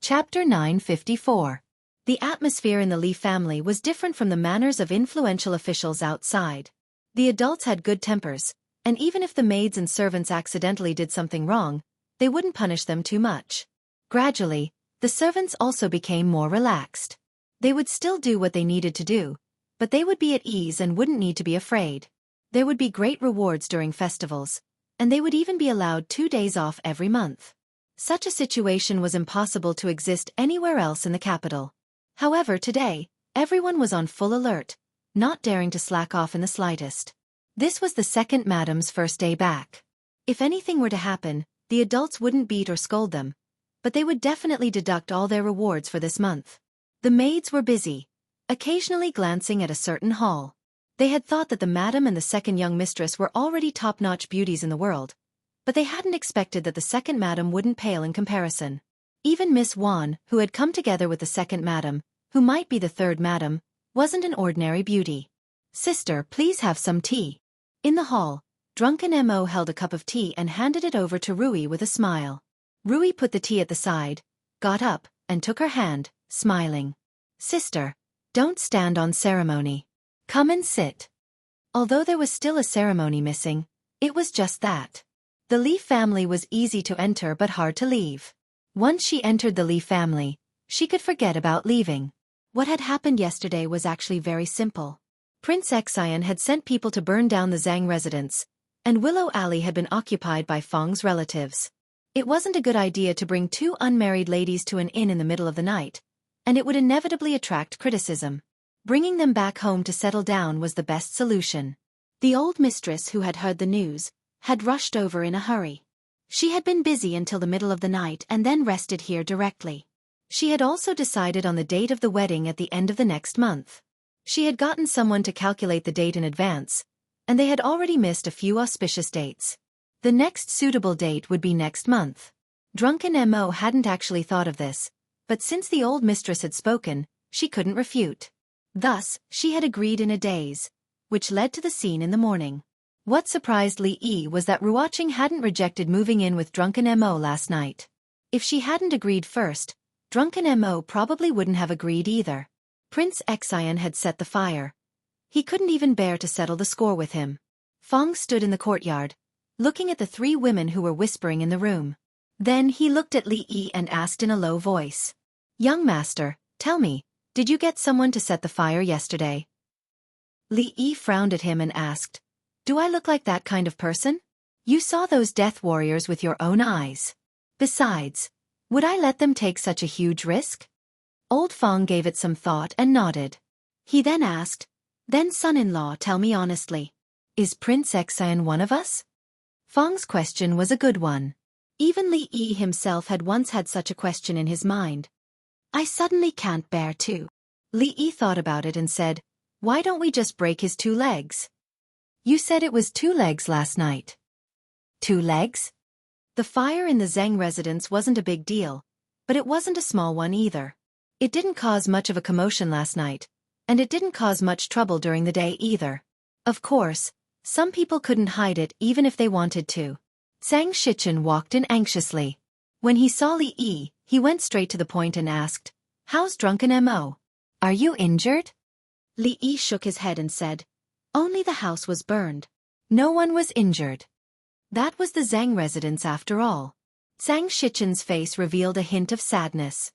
Chapter 954. The atmosphere in the Li family was different from the manners of influential officials outside. The adults had good tempers, and even if the maids and servants accidentally did something wrong, they wouldn't punish them too much. Gradually, the servants also became more relaxed. They would still do what they needed to do, but they would be at ease and wouldn't need to be afraid. There would be great rewards during festivals, and they would even be allowed 2 days off every month. Such a situation was impossible to exist anywhere else in the capital. However, today, everyone was on full alert, not daring to slack off in the slightest. This was the second madam's first day back. If anything were to happen, the adults wouldn't beat or scold them, but they would definitely deduct all their rewards for this month. The maids were busy, occasionally glancing at a certain hall. They had thought that the madam and the second young mistress were already top-notch beauties in the world, but they hadn't expected that the second madam wouldn't pale in comparison. Even Miss Wan, who had come together with the second madam, who might be the third madam, wasn't an ordinary beauty. "Sister, please have some tea." In the hall, drunken Mo held a cup of tea and handed it over to Rui with a smile. Rui put the tea at the side, got up, and took her hand, smiling. "Sister, don't stand on ceremony. Come and sit." Although there was still a ceremony missing, it was just that. The Li family was easy to enter but hard to leave. Once she entered the Li family, she could forget about leaving. What had happened yesterday was actually very simple. Prince Xiaofan had sent people to burn down the Zhang residence, and Willow Alley had been occupied by Feng's relatives. It wasn't a good idea to bring 2 unmarried ladies to an inn in the middle of the night, and it would inevitably attract criticism. Bringing them back home to settle down was the best solution. The old mistress who had heard the news had rushed over in a hurry. She had been busy until the middle of the night and then rested here directly. She had also decided on the date of the wedding at the end of the next month. She had gotten someone to calculate the date in advance, and they had already missed a few auspicious dates. The next suitable date would be next month. Drunken Mo hadn't actually thought of this, but since the old mistress had spoken, she couldn't refute. Thus, she had agreed in a daze, which led to the scene in the morning. What surprised Li Yi was that Ruoqing hadn't rejected moving in with drunken Mo last night. If she hadn't agreed first, drunken Mo probably wouldn't have agreed either. Prince Xian had set the fire. He couldn't even bear to settle the score with him. Feng stood in the courtyard, looking at the 3 women who were whispering in the room. Then he looked at Li Yi and asked in a low voice, "Young master, tell me, did you get someone to set the fire yesterday?" Li Yi frowned at him and asked, "Do I look like that kind of person? You saw those death warriors with your own eyes. Besides, would I let them take such a huge risk?" Old Feng gave it some thought and nodded. He then asked, "Then son-in-law, tell me honestly, is Prince Xian one of us?" Feng's question was a good one. Even Li Yi himself had once had such a question in his mind. "I suddenly can't bear to." Li Yi thought about it and said, "Why don't we just break his 2 legs? You said it was 2 legs last night." 2 legs? The fire in the Zhang residence wasn't a big deal, but it wasn't a small one either. It didn't cause much of a commotion last night, and it didn't cause much trouble during the day either. Of course, some people couldn't hide it even if they wanted to. Zhang Shichen walked in anxiously. When he saw Li Yi, he went straight to the point and asked, "How's drunken Mo? Are you injured?" Li Yi shook his head and said, "Only the house was burned. No one was injured." That was the Zhang residence after all. Zhang Shichen's face revealed a hint of sadness.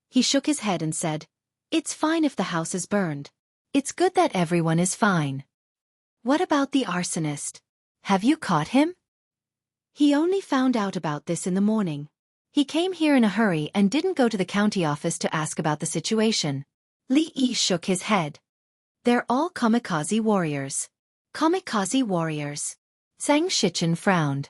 He shook his head and said, "It's fine if the house is burned. It's good that everyone is fine." "What about the arsonist? Have you caught him?" "He only found out about this in the morning. He came here in a hurry and didn't go to the county office to ask about the situation." Li Yi shook his head. "They're all kamikaze warriors." "Kamikaze warriors?" Zhang Shichen frowned.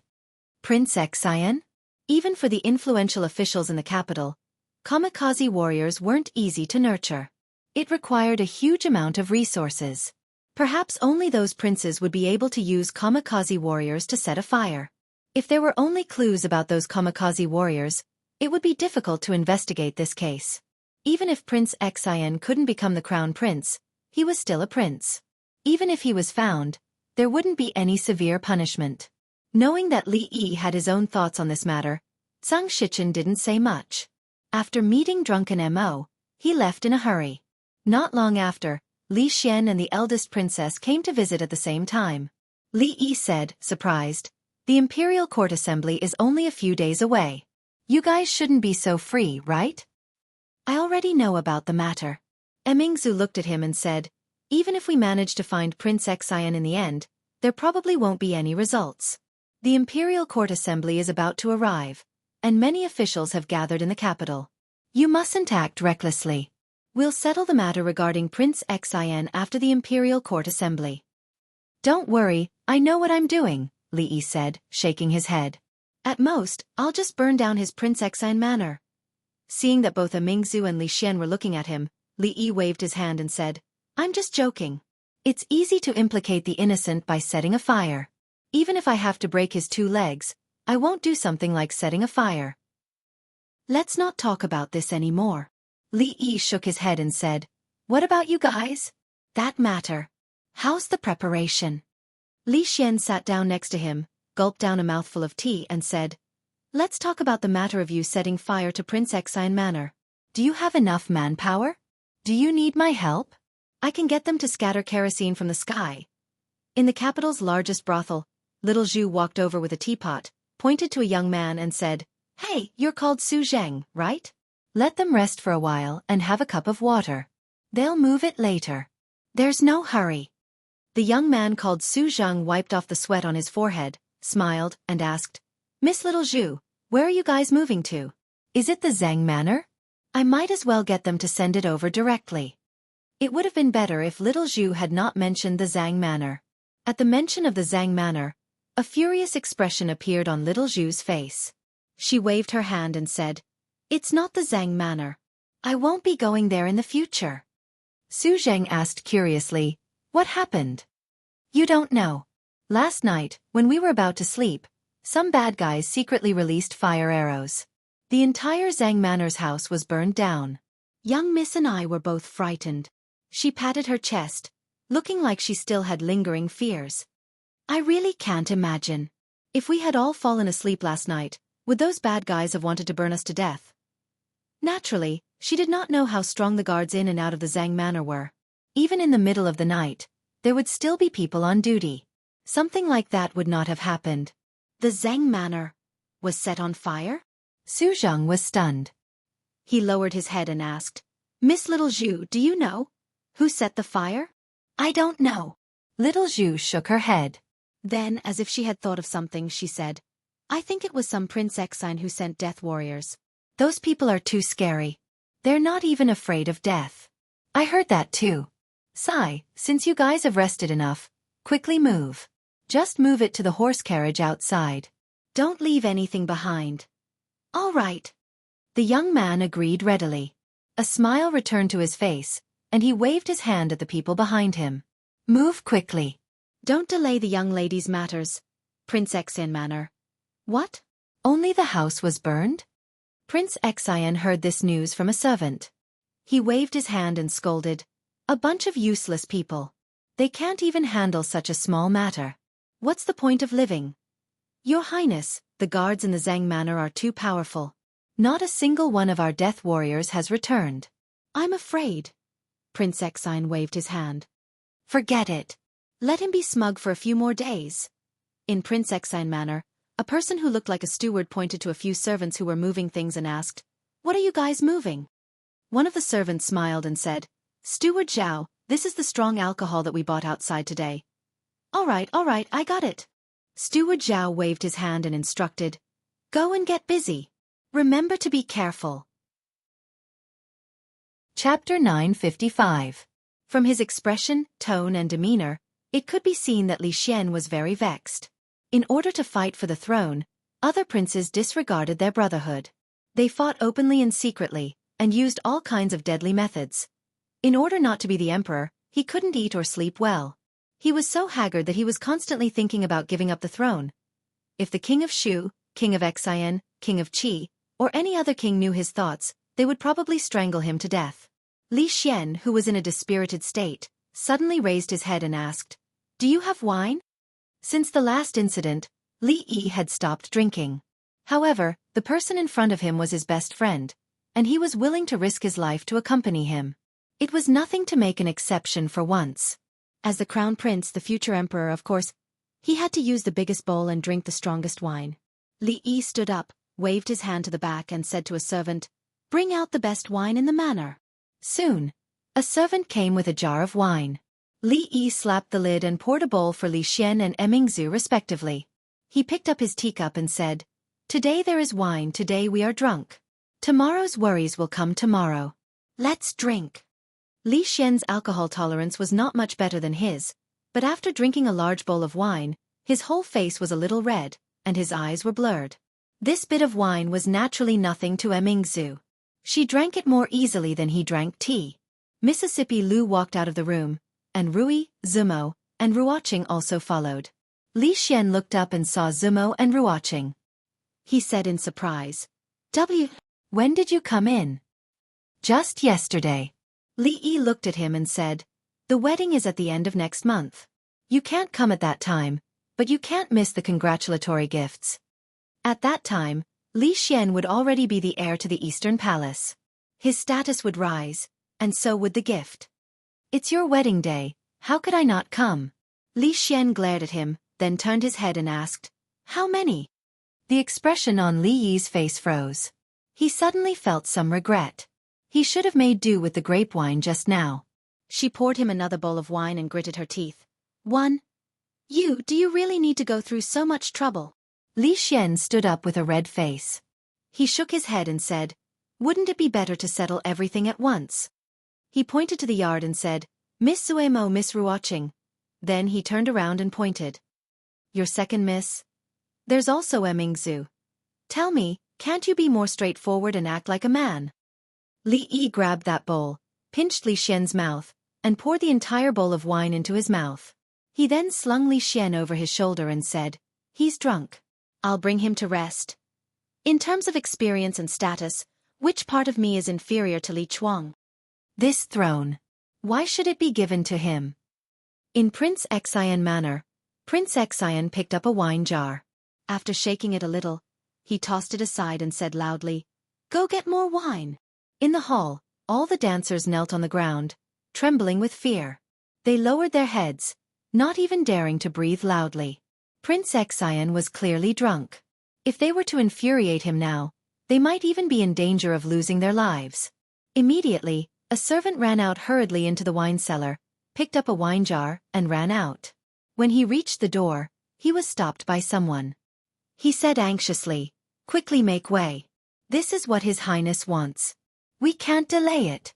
"Prince Xian?" Even for the influential officials in the capital, kamikaze warriors weren't easy to nurture. It required a huge amount of resources. Perhaps only those princes would be able to use kamikaze warriors to set a fire. If there were only clues about those kamikaze warriors, it would be difficult to investigate this case. Even if Prince Xian couldn't become the crown prince, he was still a prince. Even if he was found, there wouldn't be any severe punishment. Knowing that Li Yi had his own thoughts on this matter, Zhang Shichen didn't say much. After meeting drunken Mo, he left in a hurry. Not long after, Li Xian and the eldest princess came to visit at the same time. Li Yi said, surprised, "The imperial court assembly is only a few days away. You guys shouldn't be so free, right?" "I already know about the matter." Emingzu looked at him and said, "Even if we manage to find Prince Xian in the end, there probably won't be any results. The imperial court assembly is about to arrive, and many officials have gathered in the capital. You mustn't act recklessly. We'll settle the matter regarding Prince Xian after the imperial court assembly." "Don't worry, I know what I'm doing," Li Yi said, shaking his head. "At most, I'll just burn down his Prince Xian manor." Seeing that both Emingzu and Li Xian were looking at him, Li Yi waved his hand and said, "I'm just joking. It's easy to implicate the innocent by setting a fire. Even if I have to break his 2 legs, I won't do something like setting a fire." "Let's not talk about this anymore." Li Yi shook his head and said, "What about you guys? That matter. How's the preparation?" Li Xian sat down next to him, gulped down a mouthful of tea and said, "Let's talk about the matter of you setting fire to Prince Xian Manor. Do you have enough manpower? Do you need my help? I can get them to scatter kerosene from the sky." In the capital's largest brothel, little Zhu walked over with a teapot, pointed to a young man and said, "Hey, you're called Su Zheng, right? Let them rest for a while and have a cup of water. They'll move it later. There's no hurry." The young man called Su Zheng wiped off the sweat on his forehead, smiled, and asked, "Miss Little Zhu, where are you guys moving to? Is it the Zhang Manor? I might as well get them to send it over directly." It would have been better if Little Zhu had not mentioned the Zhang Manor. At the mention of the Zhang Manor, a furious expression appeared on Little Zhu's face. She waved her hand and said, "It's not the Zhang Manor. I won't be going there in the future." Su Zheng asked curiously, "What happened?" "You don't know. Last night, when we were about to sleep, some bad guys secretly released fire arrows. The entire Zhang Manor's house was burned down. Young Miss and I were both frightened." She patted her chest, looking like she still had lingering fears. "I really can't imagine. If we had all fallen asleep last night, would those bad guys have wanted to burn us to death?" Naturally, she did not know how strong the guards in and out of the Zhang Manor were. Even in the middle of the night, there would still be people on duty. Something like that would not have happened. The Zhang Manor was set on fire? Su Zheng was stunned. He lowered his head and asked, "Miss Little Zhu, do you know who set the fire?" "I don't know." Little Zhu shook her head. Then, as if she had thought of something, she said, "I think it was some Prince Xian who sent death warriors. Those people are too scary. They're not even afraid of death." "I heard that too. Sai, since you guys have rested enough, quickly move. Just move it to the horse carriage outside. Don't leave anything behind." "All right." The young man agreed readily. A smile returned to his face, and he waved his hand at the people behind him. "Move quickly. Don't delay the young lady's matters. Prince Xian Manor." "What? Only the house was burned?" Prince Xian heard this news from a servant. He waved his hand and scolded, "A bunch of useless people. They can't even handle such a small matter. What's the point of living?" "Your Highness, the guards in the Zhang Manor are too powerful. Not a single one of our death warriors has returned." "I'm afraid." Prince Xian waved his hand. "Forget it. Let him be smug for a few more days." In Prince Xian Manor, a person who looked like a steward pointed to a few servants who were moving things and asked, "What are you guys moving?" One of the servants smiled and said, "Steward Zhao, this is the strong alcohol that we bought outside today." All right, I got it." Steward Zhao waved his hand and instructed, "Go and get busy. Remember to be careful." Chapter 955. From his expression, tone and demeanor, it could be seen that Li Xian was very vexed. In order to fight for the throne, other princes disregarded their brotherhood. They fought openly and secretly, and used all kinds of deadly methods. In order not to be the emperor, he couldn't eat or sleep well. He was so haggard that he was constantly thinking about giving up the throne. If the king of Shu, king of Xian, king of Qi, or any other king knew his thoughts, they would probably strangle him to death. Li Xian, who was in a dispirited state, suddenly raised his head and asked, "Do you have wine?" Since the last incident, Li Yi had stopped drinking. However, the person in front of him was his best friend, and he was willing to risk his life to accompany him. It was nothing to make an exception for once. As the crown prince, the future emperor, of course, he had to use the biggest bowl and drink the strongest wine. Li Yi stood up, waved his hand to the back and said to a servant, "Bring out the best wine in the manor." Soon, a servant came with a jar of wine. Li Yi slapped the lid and poured a bowl for Li Xian and Emingzu respectively. He picked up his teacup and said, "Today there is wine, today we are drunk. Tomorrow's worries will come tomorrow. Let's drink." Li Xian's alcohol tolerance was not much better than his, but after drinking a large bowl of wine, his whole face was a little red, and his eyes were blurred. This bit of wine was naturally nothing to Emingzu. She drank it more easily than he drank tea. Mississippi Lu walked out of the room, and Rui, Zumo, and Ruoqing also followed. Li Xian looked up and saw Zumo and Ruoqing. He said in surprise, When did you come in?" "Just yesterday." Li Yi looked at him and said, "The wedding is at the end of next month. You can't come at that time, but you can't miss the congratulatory gifts." At that time, Li Xian would already be the heir to the Eastern Palace. His status would rise, and so would the gift. "It's your wedding day, how could I not come?" Li Xian glared at him, then turned his head and asked, "How many?" The expression on Li Yi's face froze. He suddenly felt some regret. He should have made do with the grape wine just now. She poured him another bowl of wine and gritted her teeth. "One. Do you really need to go through so much trouble?" Li Xian stood up with a red face. He shook his head and said, "Wouldn't it be better to settle everything at once?" He pointed to the yard and said, "Miss Zuemo, Miss Ruoqing." Then he turned around and pointed. "Your second miss? There's also Emingzu. Tell me, can't you be more straightforward and act like a man?" Li Yi grabbed that bowl, pinched Li Xian's mouth, and poured the entire bowl of wine into his mouth. He then slung Li Xian over his shoulder and said, "He's drunk. I'll bring him to rest. In terms of experience and status, which part of me is inferior to Li Chuang? This throne. Why should it be given to him?" In Prince Xian manner, Prince Xian picked up a wine jar. After shaking it a little, he tossed it aside and said loudly, "Go get more wine." In the hall, all the dancers knelt on the ground, trembling with fear. They lowered their heads, not even daring to breathe loudly. Prince Xian was clearly drunk. If they were to infuriate him now, they might even be in danger of losing their lives. Immediately, a servant ran out hurriedly into the wine cellar, picked up a wine jar, and ran out. When he reached the door, he was stopped by someone. He said anxiously, "Quickly make way. This is what His Highness wants. We can't delay it."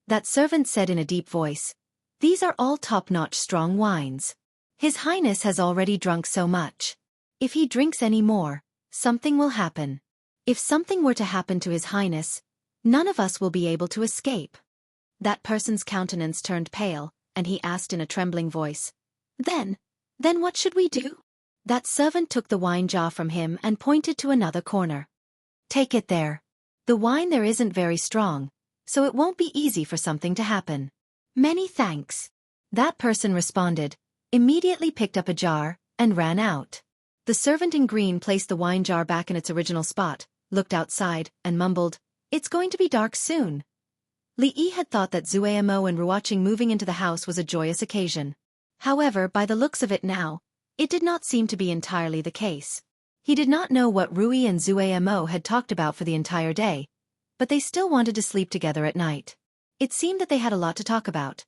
That servant said in a deep voice, "These are all top-notch strong wines. His Highness has already drunk so much. If he drinks any more, something will happen. If something were to happen to His Highness, none of us will be able to escape." That person's countenance turned pale, and he asked in a trembling voice, Then what should we do?" That servant took the wine jar from him and pointed to another corner. "Take it there. The wine there isn't very strong, so it won't be easy for something to happen." "Many thanks." That person responded, immediately picked up a jar, and ran out. The servant in green placed the wine jar back in its original spot, looked outside, and mumbled, "It's going to be dark soon." Li Yi had thought that Zuemo and Ruoqing moving into the house was a joyous occasion. However, by the looks of it now, it did not seem to be entirely the case. He did not know what Rui and Zuemo had talked about for the entire day, but they still wanted to sleep together at night. It seemed that they had a lot to talk about.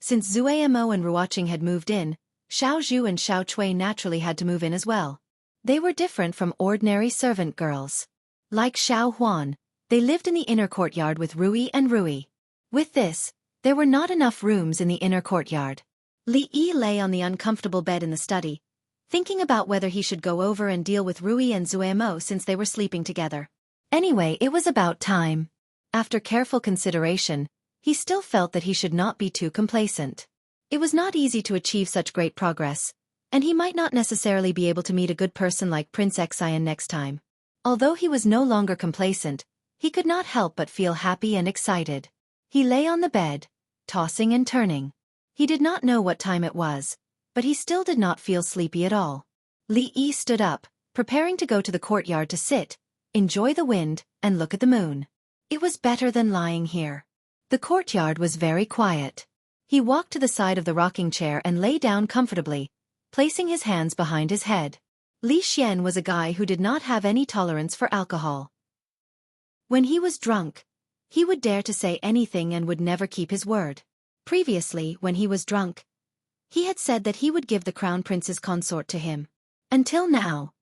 Since Zuemo and Ruoqing had moved in, Xiao Zhu and Xiao Chui naturally had to move in as well. They were different from ordinary servant girls. Like Xiao Huan, they lived in the inner courtyard with Rui and Rui. With this, there were not enough rooms in the inner courtyard. Li Yi lay on the uncomfortable bed in the study, thinking about whether he should go over and deal with Rui and Zuemo since they were sleeping together. Anyway, it was about time. After careful consideration, he still felt that he should not be too complacent. It was not easy to achieve such great progress, and he might not necessarily be able to meet a good person like Prince Xian next time. Although he was no longer complacent, he could not help but feel happy and excited. He lay on the bed, tossing and turning. He did not know what time it was, but he still did not feel sleepy at all. Li Yi stood up, preparing to go to the courtyard to sit, enjoy the wind, and look at the moon. It was better than lying here. The courtyard was very quiet. He walked to the side of the rocking chair and lay down comfortably, placing his hands behind his head. Li Xian was a guy who did not have any tolerance for alcohol. When he was drunk, he would dare to say anything and would never keep his word. Previously, when he was drunk, he had said that he would give the crown prince's consort to him. Until now,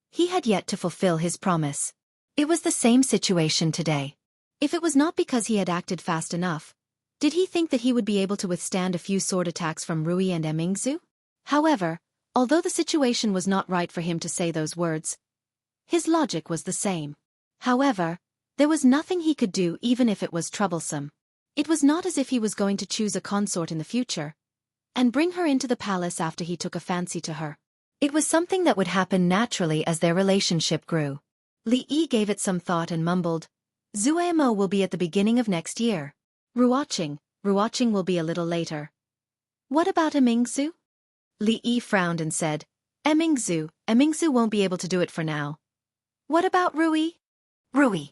he had yet to fulfill his promise. It was the same situation today. If it was not because he had acted fast enough, did he think that he would be able to withstand a few sword attacks from Rui and Emingzu? However, although the situation was not right for him to say those words, his logic was the same. However, there was nothing he could do even if it was troublesome. It was not as if he was going to choose a consort in the future and bring her into the palace after he took a fancy to her. It was something that would happen naturally as their relationship grew. Li Yi gave it some thought and mumbled, Zuemo will be at the beginning of next year. Ruoqing will be a little later. What about Emingzu? Li Yi frowned and said, Emingzu won't be able to do it for now. What about Rui? Rui.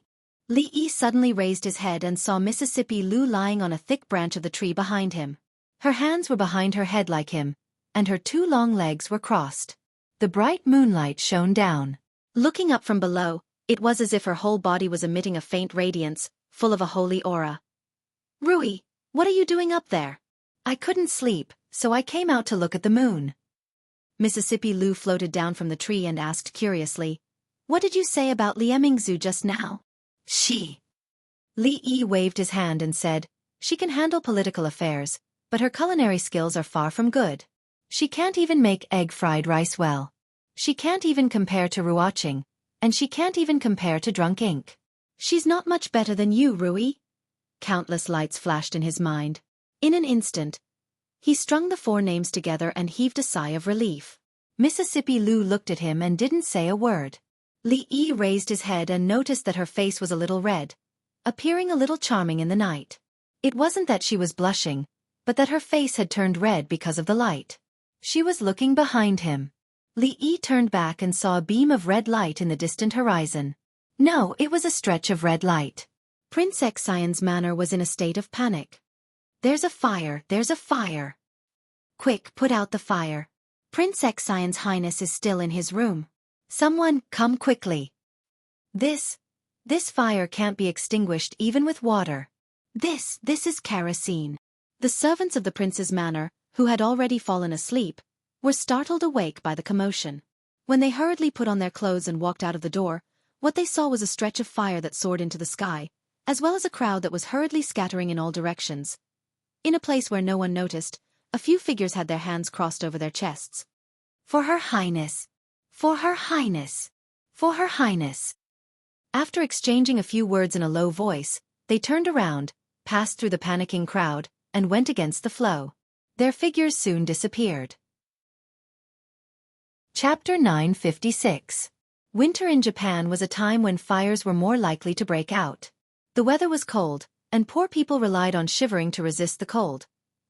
Li Yi suddenly raised his head and saw Mississippi Lu lying on a thick branch of the tree behind him. Her hands were behind her head like him, and her two long legs were crossed. The bright moonlight shone down. Looking up from below, it was as if her whole body was emitting a faint radiance, full of a holy aura. Rui, what are you doing up there? I couldn't sleep, so I came out to look at the moon. Mississippi Lu floated down from the tree and asked curiously, What did you say about Li Emingzu just now? She. Li Yi waved his hand and said, She can handle political affairs, but her culinary skills are far from good. She can't even make egg fried rice well. She can't even compare to Ruoqing, and she can't even compare to Drunk Ink. She's not much better than you, Rui. Countless lights flashed in his mind. In an instant, he strung the four names together and heaved a sigh of relief. Mississippi Lu looked at him and didn't say a word. Li Yi raised his head and noticed that her face was a little red, appearing a little charming in the night. It wasn't that she was blushing, but that her face had turned red because of the light. She was looking behind him. Li Yi turned back and saw a beam of red light in the distant horizon. No, it was a stretch of red light. Prince Xian's manor was in a state of panic. There's a fire, there's a fire. Quick, put out the fire. Prince Xian's Highness is still in his room. Someone, come quickly. This fire can't be extinguished even with water. This is kerosene. The servants of the prince's manor, who had already fallen asleep, were startled awake by the commotion. When they hurriedly put on their clothes and walked out of the door, what they saw was a stretch of fire that soared into the sky, as well as a crowd that was hurriedly scattering in all directions. In a place where no one noticed, a few figures had their hands crossed over their chests. For Her Highness! For Her Highness! For Her Highness! After exchanging a few words in a low voice, they turned around, passed through the panicking crowd, and went against the flow. Their figures soon disappeared. Chapter 956. Winter in Japan was a time when fires were more likely to break out. The weather was cold, and poor people relied on shivering to resist the cold,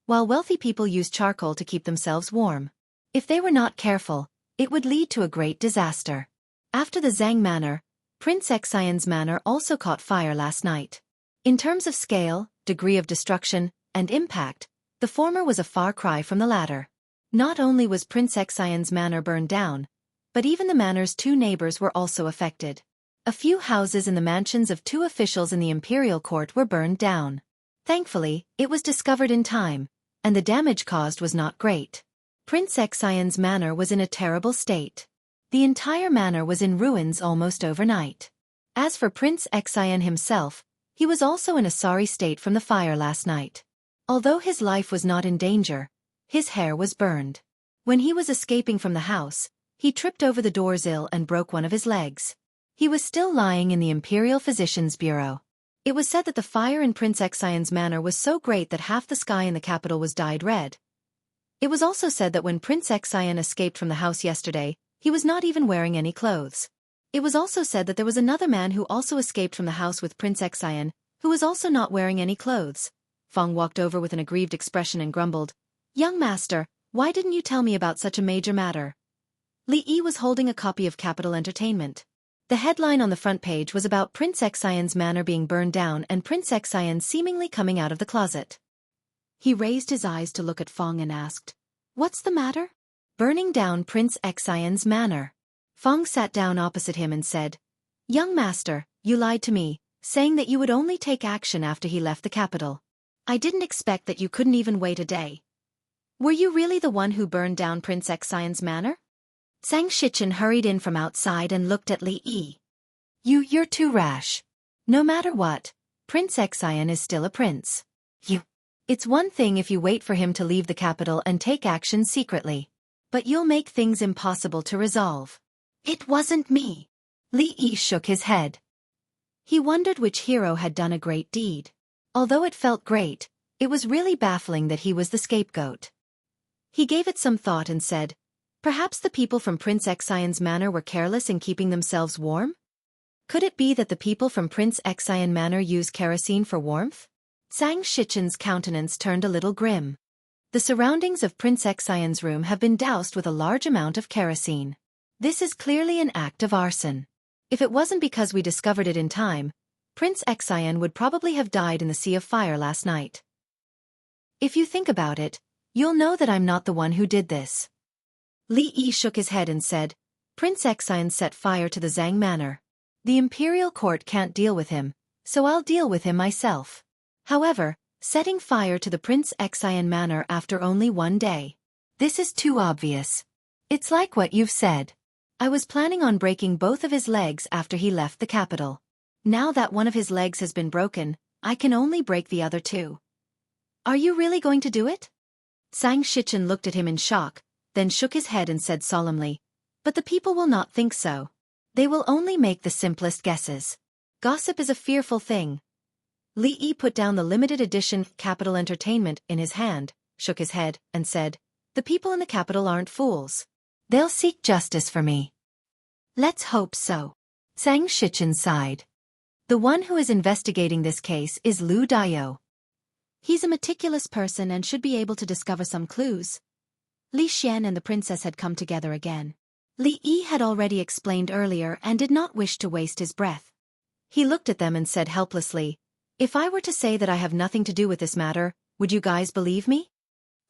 while wealthy people used charcoal to keep themselves warm. If they were not careful, it would lead to a great disaster. After the Zhang Manor, Prince Xian's manor also caught fire last night. In terms of scale, degree of destruction, and impact, the former was a far cry from the latter. Not only was Prince Xian's manor burned down, but even the manor's two neighbors were also affected. A few houses in the mansions of two officials in the imperial court were burned down. Thankfully, it was discovered in time, and the damage caused was not great. Prince Xian's manor was in a terrible state. The entire manor was in ruins almost overnight. As for Prince Xian himself, he was also in a sorry state from the fire last night. Although his life was not in danger, his hair was burned. When he was escaping from the house, he tripped over the doorsill and broke one of his legs. He was still lying in the Imperial Physician's Bureau. It was said that the fire in Prince Xian's manor was so great that half the sky in the capital was dyed red. It was also said that when Prince Xian escaped from the house yesterday, he was not even wearing any clothes. It was also said that there was another man who also escaped from the house with Prince Xian, who was also not wearing any clothes. Feng walked over with an aggrieved expression and grumbled, "Young master, why didn't you tell me about such a major matter?" Li Yi was holding a copy of Capital Entertainment. The headline on the front page was about Prince Xian's manor being burned down and Prince Xian seemingly coming out of the closet. He raised his eyes to look at Feng and asked, "What's the matter?" "Burning down Prince Xian's manor." Feng sat down opposite him and said, "Young master, you lied to me, saying that you would only take action after he left the capital. I didn't expect that you couldn't even wait a day. Were you really the one who burned down Prince Xian's manor?" Zhang Shichen hurried in from outside and looked at Li Yi. You're too rash. No matter what, Prince Xian is still a prince. It's one thing if you wait for him to leave the capital and take action secretly. But you'll make things impossible to resolve. It wasn't me. Li Yi shook his head. He wondered which hero had done a great deed. Although it felt great, it was really baffling that he was the scapegoat. He gave it some thought and said, "Perhaps the people from Prince Xian's manor were careless in keeping themselves warm? Could it be that the people from Prince Xian manor use kerosene for warmth?" Zhang Shichen's countenance turned a little grim. The surroundings of Prince Xian's room have been doused with a large amount of kerosene. This is clearly an act of arson. If it wasn't because we discovered it in time, Prince Xian would probably have died in the sea of fire last night. If you think about it, you'll know that I'm not the one who did this. Li Yi shook his head and said, "Prince Xian set fire to the Zhang manor. The imperial court can't deal with him, so I'll deal with him myself." However, setting fire to the Prince Xian manor after only one day. This is too obvious. It's like what you've said. I was planning on breaking both of his legs after he left the capital. Now that one of his legs has been broken, I can only break the other two. Are you really going to do it? Zhang Shichen looked at him in shock, then shook his head and said solemnly, "But the people will not think so. They will only make the simplest guesses. Gossip is a fearful thing." Li Yi put down the limited edition Capital Entertainment in his hand, shook his head, and said, "The people in the capital aren't fools. They'll seek justice for me." "Let's hope so." Zhang Shichen sighed. The one who is investigating this case is Lu Daiyou. He's a meticulous person and should be able to discover some clues. Li Xian and the princess had come together again. Li Yi had already explained earlier and did not wish to waste his breath. He looked at them and said helplessly, "If I were to say that I have nothing to do with this matter, would you guys believe me?"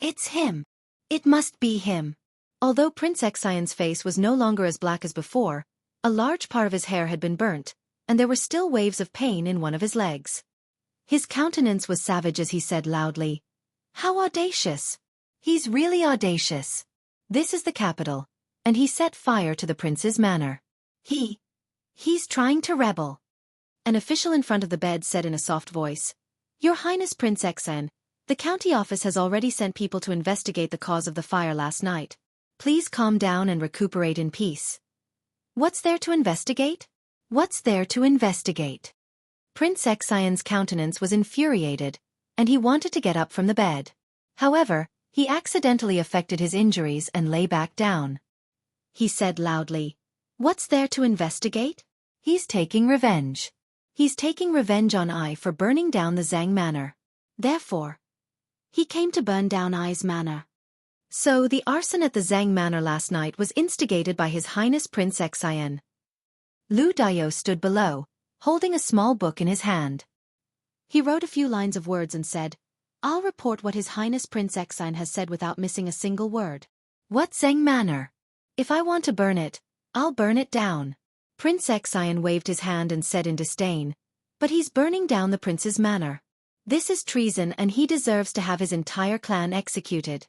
"It's him. It must be him." Although Prince Xian's face was no longer as black as before, a large part of his hair had been burnt, and there were still waves of pain in one of his legs. His countenance was savage as he said loudly, "How audacious! He's really audacious. This is the capital, and he set fire to the prince's manor. He's trying to rebel." An official in front of the bed said in a soft voice, "Your Highness Prince Xian, the county office has already sent people to investigate the cause of the fire last night. Please calm down and recuperate in peace." What's there to investigate? What's there to investigate? Prince Xian's countenance was infuriated, and he wanted to get up from the bed. However, he accidentally affected his injuries and lay back down. He said loudly, "What's there to investigate? He's taking revenge. He's taking revenge on I for burning down the Zhang manor. Therefore, he came to burn down I's manor." So the arson at the Zhang manor last night was instigated by His Highness Prince Xian. Lu Daiyou stood below, holding a small book in his hand. He wrote a few lines of words and said, "I'll report what His Highness Prince Xian has said without missing a single word." "What Zhang manor? If I want to burn it, I'll burn it down." Prince Xian waved his hand and said in disdain, "But he's burning down the prince's manor. This is treason and he deserves to have his entire clan executed."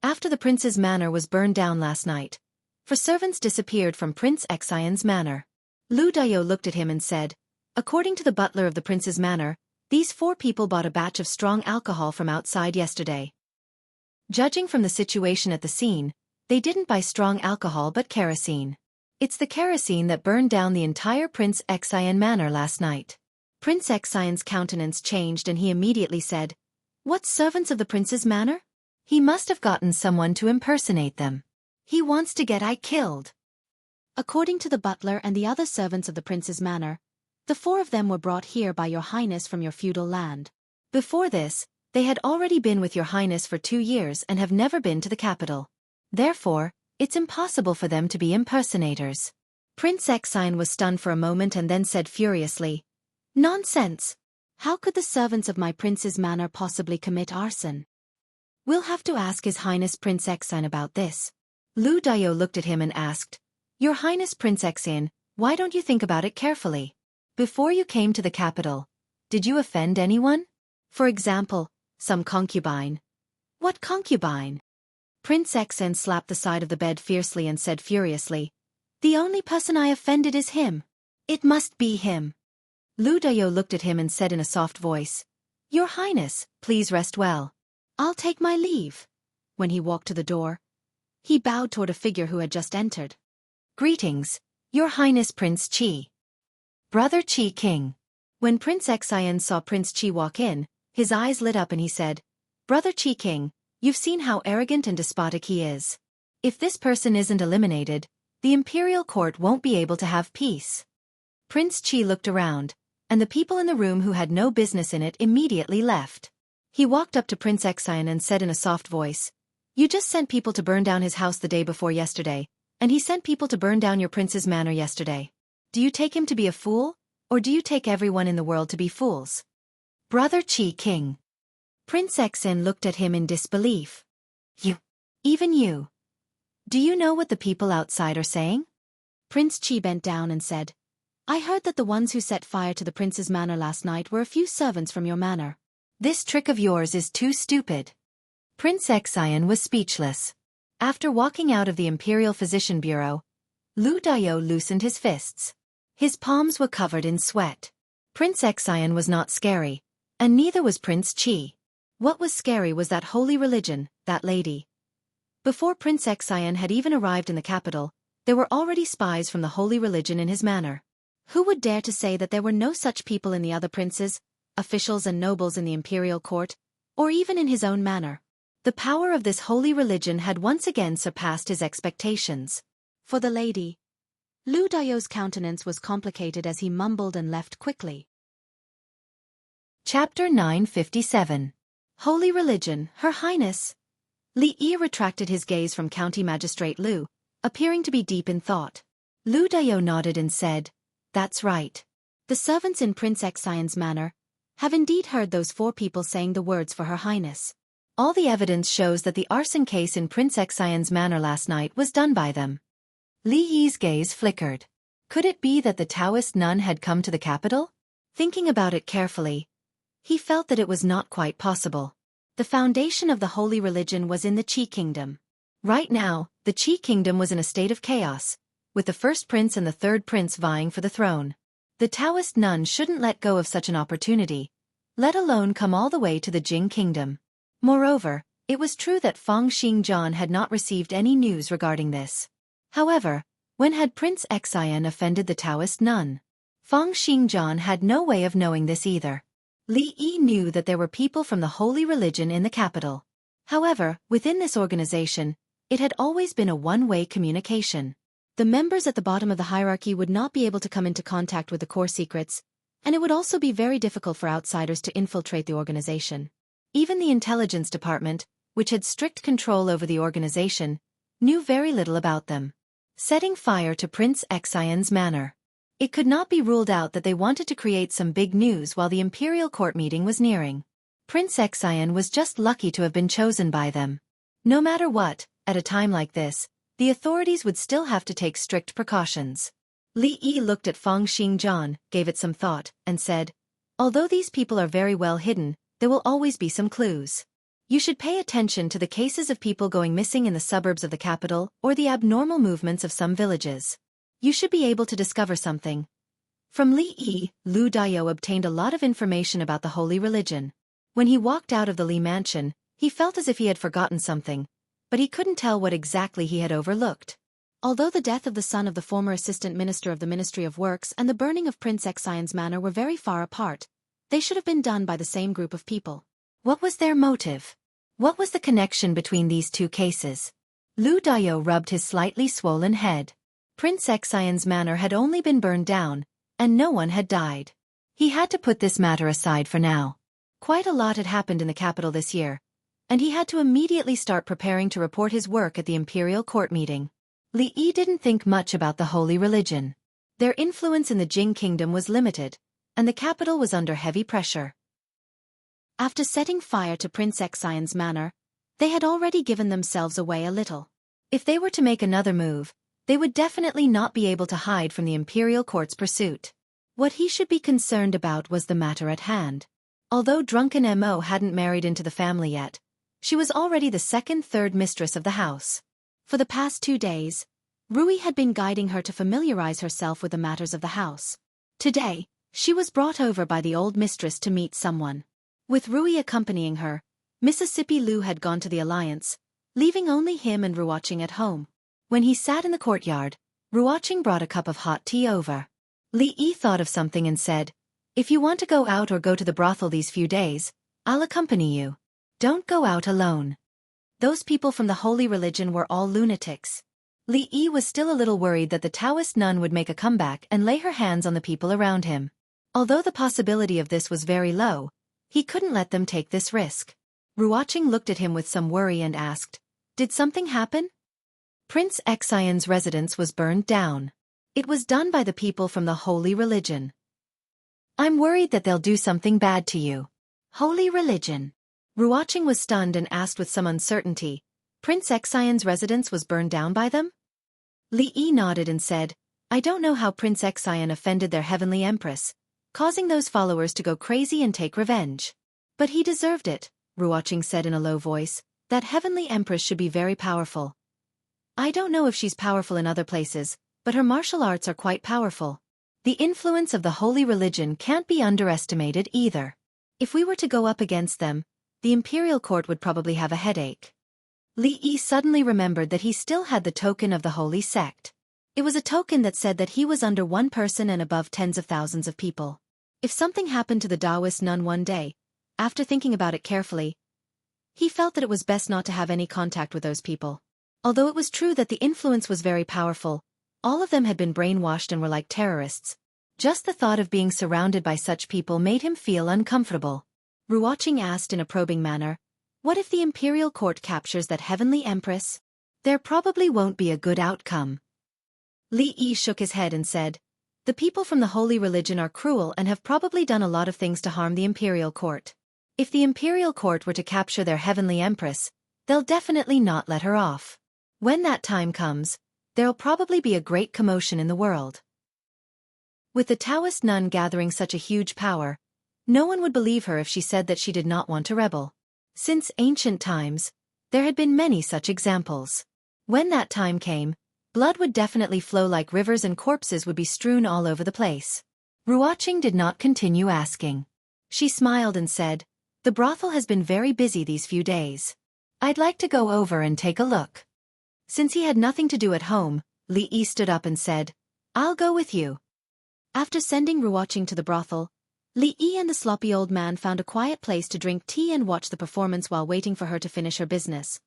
After the prince's manor was burned down last night, 4 servants disappeared from Prince Xian's manor. Lu Daiyou looked at him and said, "According to the butler of the prince's manor, these 4 people bought a batch of strong alcohol from outside yesterday. Judging from the situation at the scene, they didn't buy strong alcohol but kerosene. It's the kerosene that burned down the entire Prince Xian manor last night." Prince Xian's countenance changed and he immediately said, "What servants of the prince's manor? He must have gotten someone to impersonate them. He wants to get I killed." According to the butler and the other servants of the prince's manor, the 4 of them were brought here by your highness from your feudal land. Before this, they had already been with your highness for 2 years and have never been to the capital. Therefore, it's impossible for them to be impersonators. Prince Xian was stunned for a moment and then said furiously, "Nonsense! How could the servants of my prince's manor possibly commit arson? We'll have to ask His Highness Prince Xian about this." Lu Dao looked at him and asked, "Your Highness Prince Xian, why don't you think about it carefully? Before you came to the capital, did you offend anyone? For example, some concubine." "What concubine?" Prince Xian slapped the side of the bed fiercely and said furiously, "The only person I offended is him. It must be him." Lu Dao looked at him and said in a soft voice, "Your Highness, please rest well. I'll take my leave." When he walked to the door, he bowed toward a figure who had just entered. "Greetings, Your Highness Prince Qi. Brother Qi King." When Prince Xian saw Prince Qi walk in, his eyes lit up and he said, "Brother Qi King, you've seen how arrogant and despotic he is. If this person isn't eliminated, the imperial court won't be able to have peace." Prince Qi looked around, and the people in the room who had no business in it immediately left. He walked up to Prince Xian and said in a soft voice, "You just sent people to burn down his house the day before yesterday, and he sent people to burn down your prince's manor yesterday. Do you take him to be a fool, or do you take everyone in the world to be fools?" "Brother Qi King." Prince Xian looked at him in disbelief. Even you. Do you know what the people outside are saying?" Prince Qi bent down and said, "I heard that the ones who set fire to the prince's manor last night were a few servants from your manor. This trick of yours is too stupid." Prince Xian was speechless. After walking out of the Imperial Physician Bureau, Lu Dao loosened his fists. His palms were covered in sweat. Prince Xian was not scary, and neither was Prince Qi. What was scary was that holy religion, that lady. Before Prince Xian had even arrived in the capital, there were already spies from the holy religion in his manor. Who would dare to say that there were no such people in the other princes, officials and nobles in the imperial court, or even in his own manor? The power of this holy religion had once again surpassed his expectations. For the lady, Lu Dao's countenance was complicated as he mumbled and left quickly. Chapter 957. Holy Religion, Her Highness. Li Yi retracted his gaze from County Magistrate Lu, appearing to be deep in thought. Lu Dao nodded and said, "That's right. The servants in Prince Xian's manor have indeed heard those 4 people saying the words for Her Highness. All the evidence shows that the arson case in Prince Xian's manor last night was done by them." Li Yi's gaze flickered. Could it be that the Taoist nun had come to the capital? Thinking about it carefully, he felt that it was not quite possible. The foundation of the holy religion was in the Qi kingdom. Right now, the Qi kingdom was in a state of chaos, with the first prince and the third prince vying for the throne. The Taoist nun shouldn't let go of such an opportunity, let alone come all the way to the Jing kingdom. Moreover, it was true that Fang Xingjian had not received any news regarding this. However, when had Prince Xian offended the Taoist nun? Fang Xingjian had no way of knowing this either. Li Yi knew that there were people from the holy religion in the capital. However, within this organization, it had always been a one-way communication. The members at the bottom of the hierarchy would not be able to come into contact with the core secrets, and it would also be very difficult for outsiders to infiltrate the organization. Even the intelligence department, which had strict control over the organization, knew very little about them. Setting fire to Prince Xian's manor. It could not be ruled out that they wanted to create some big news while the imperial court meeting was nearing. Prince Xian was just lucky to have been chosen by them. No matter what, at a time like this, the authorities would still have to take strict precautions. Li Yi looked at Fang Xingjian, gave it some thought, and said, "Although these people are very well hidden, there will always be some clues. You should pay attention to the cases of people going missing in the suburbs of the capital or the abnormal movements of some villages. You should be able to discover something." From Li Yi, Lu Dao obtained a lot of information about the holy religion. When he walked out of the Li mansion, he felt as if he had forgotten something, but he couldn't tell what exactly he had overlooked. Although the death of the son of the former assistant minister of the Ministry of Works and the burning of Prince Xian's manor were very far apart, they should have been done by the same group of people. What was their motive? What was the connection between these 2 cases? Lu Dao rubbed his slightly swollen head. Prince Xian's manor had only been burned down, and no one had died. He had to put this matter aside for now. Quite a lot had happened in the capital this year, and he had to immediately start preparing to report his work at the imperial court meeting. Li Yi didn't think much about the holy religion. Their influence in the Jing kingdom was limited, and the capital was under heavy pressure. After setting fire to Prince Xian's manor, they had already given themselves away a little. If they were to make another move, they would definitely not be able to hide from the imperial court's pursuit. What he should be concerned about was the matter at hand. Although drunken Mo hadn't married into the family yet, she was already the third mistress of the house. For the past 2 days, Rui had been guiding her to familiarize herself with the matters of the house. Today, she was brought over by the old mistress to meet someone. With Rui accompanying her, Mississippi Liu had gone to the alliance, leaving only him and Ruoqing at home. When he sat in the courtyard, Ruoqing brought a cup of hot tea over. Li Yi thought of something and said, "If you want to go out or go to the brothel these few days, I'll accompany you. Don't go out alone." Those people from the holy religion were all lunatics. Li Yi was still a little worried that the Taoist nun would make a comeback and lay her hands on the people around him. Although the possibility of this was very low, he couldn't let them take this risk. Ruoqing looked at him with some worry and asked, "Did something happen?" Prince Xian's residence was burned down. It was done by the people from the holy religion. "I'm worried that they'll do something bad to you." Holy religion. Ruoqing was stunned and asked with some uncertainty, "Prince Xian's residence was burned down by them?" Li Yi nodded and said, "I don't know how Prince Xian offended their heavenly empress, causing those followers to go crazy and take revenge. But he deserved it," Ruoqing said in a low voice. "That heavenly empress should be very powerful. I don't know if she's powerful in other places, but her martial arts are quite powerful. The influence of the holy religion can't be underestimated either. If we were to go up against them, the imperial court would probably have a headache." Li Yi suddenly remembered that he still had the token of the holy sect. It was a token that said that he was under one person and above tens of thousands of people. If something happened to the Taoist nun one day, after thinking about it carefully, he felt that it was best not to have any contact with those people. Although it was true that the influence was very powerful, all of them had been brainwashed and were like terrorists. Just the thought of being surrounded by such people made him feel uncomfortable. Ruoqing asked in a probing manner, "What if the imperial court captures that heavenly empress?" "There probably won't be a good outcome." Li Yi shook his head and said, "The people from the holy religion are cruel and have probably done a lot of things to harm the imperial court. If the imperial court were to capture their heavenly empress, they'll definitely not let her off. When that time comes, there'll probably be a great commotion in the world." With the Taoist nun gathering such a huge power, no one would believe her if she said that she did not want to rebel. Since ancient times, there had been many such examples. When that time came, blood would definitely flow like rivers and corpses would be strewn all over the place. Ruoqing did not continue asking. She smiled and said, "The brothel has been very busy these few days. I'd like to go over and take a look." Since he had nothing to do at home, Li Yi stood up and said, "I'll go with you." After sending Ruoqing to the brothel, Li Yi and the sloppy old man found a quiet place to drink tea and watch the performance while waiting for her to finish her business.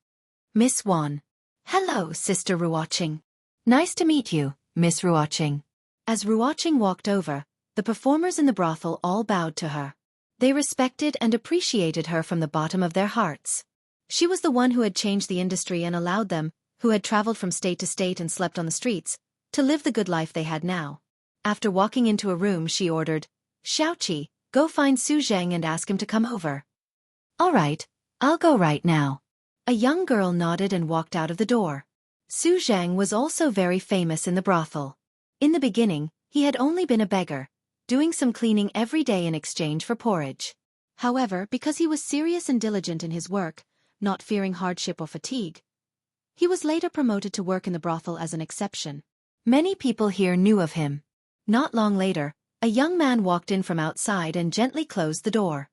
Miss Wan. "Hello, Sister Ruoqing." "Nice to meet you, Miss Ruoqing." As Ruoqing walked over, the performers in the brothel all bowed to her. They respected and appreciated her from the bottom of their hearts. She was the one who had changed the industry and allowed them, who had traveled from state to state and slept on the streets, to live the good life they had now. After walking into a room, she ordered, "Xiaoqi, go find Su Zheng and ask him to come over." "All right, I'll go right now." A young girl nodded and walked out of the door. Su Zheng was also very famous in the brothel. In the beginning, he had only been a beggar, doing some cleaning every day in exchange for porridge. However, because he was serious and diligent in his work, not fearing hardship or fatigue, he was later promoted to work in the brothel as an exception. Many people here knew of him. Not long later, a young man walked in from outside and gently closed the door.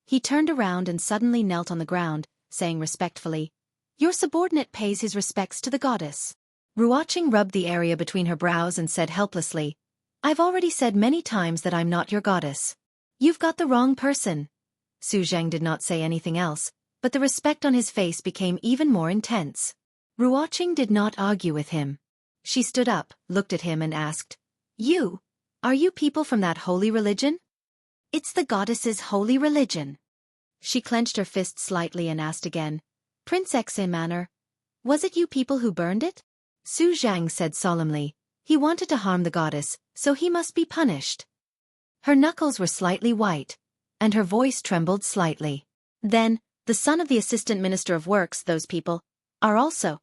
He turned around and suddenly knelt on the ground, saying respectfully, "Your subordinate pays his respects to the goddess." Ruoqing rubbed the area between her brows and said helplessly, "I've already said many times that I'm not your goddess. You've got the wrong person." Su Zheng did not say anything else, but the respect on his face became even more intense. Ruoqing did not argue with him. She stood up, looked at him and asked, Are you people from that holy religion?" "It's the goddess's holy religion." She clenched her fist slightly and asked again, "Prince Xin Manor, was it you people who burned it?" Su Zhang said solemnly. He wanted to harm the goddess, so he must be punished. Her knuckles were slightly white, and her voice trembled slightly. Then, the son of the assistant minister of works, those people, are also.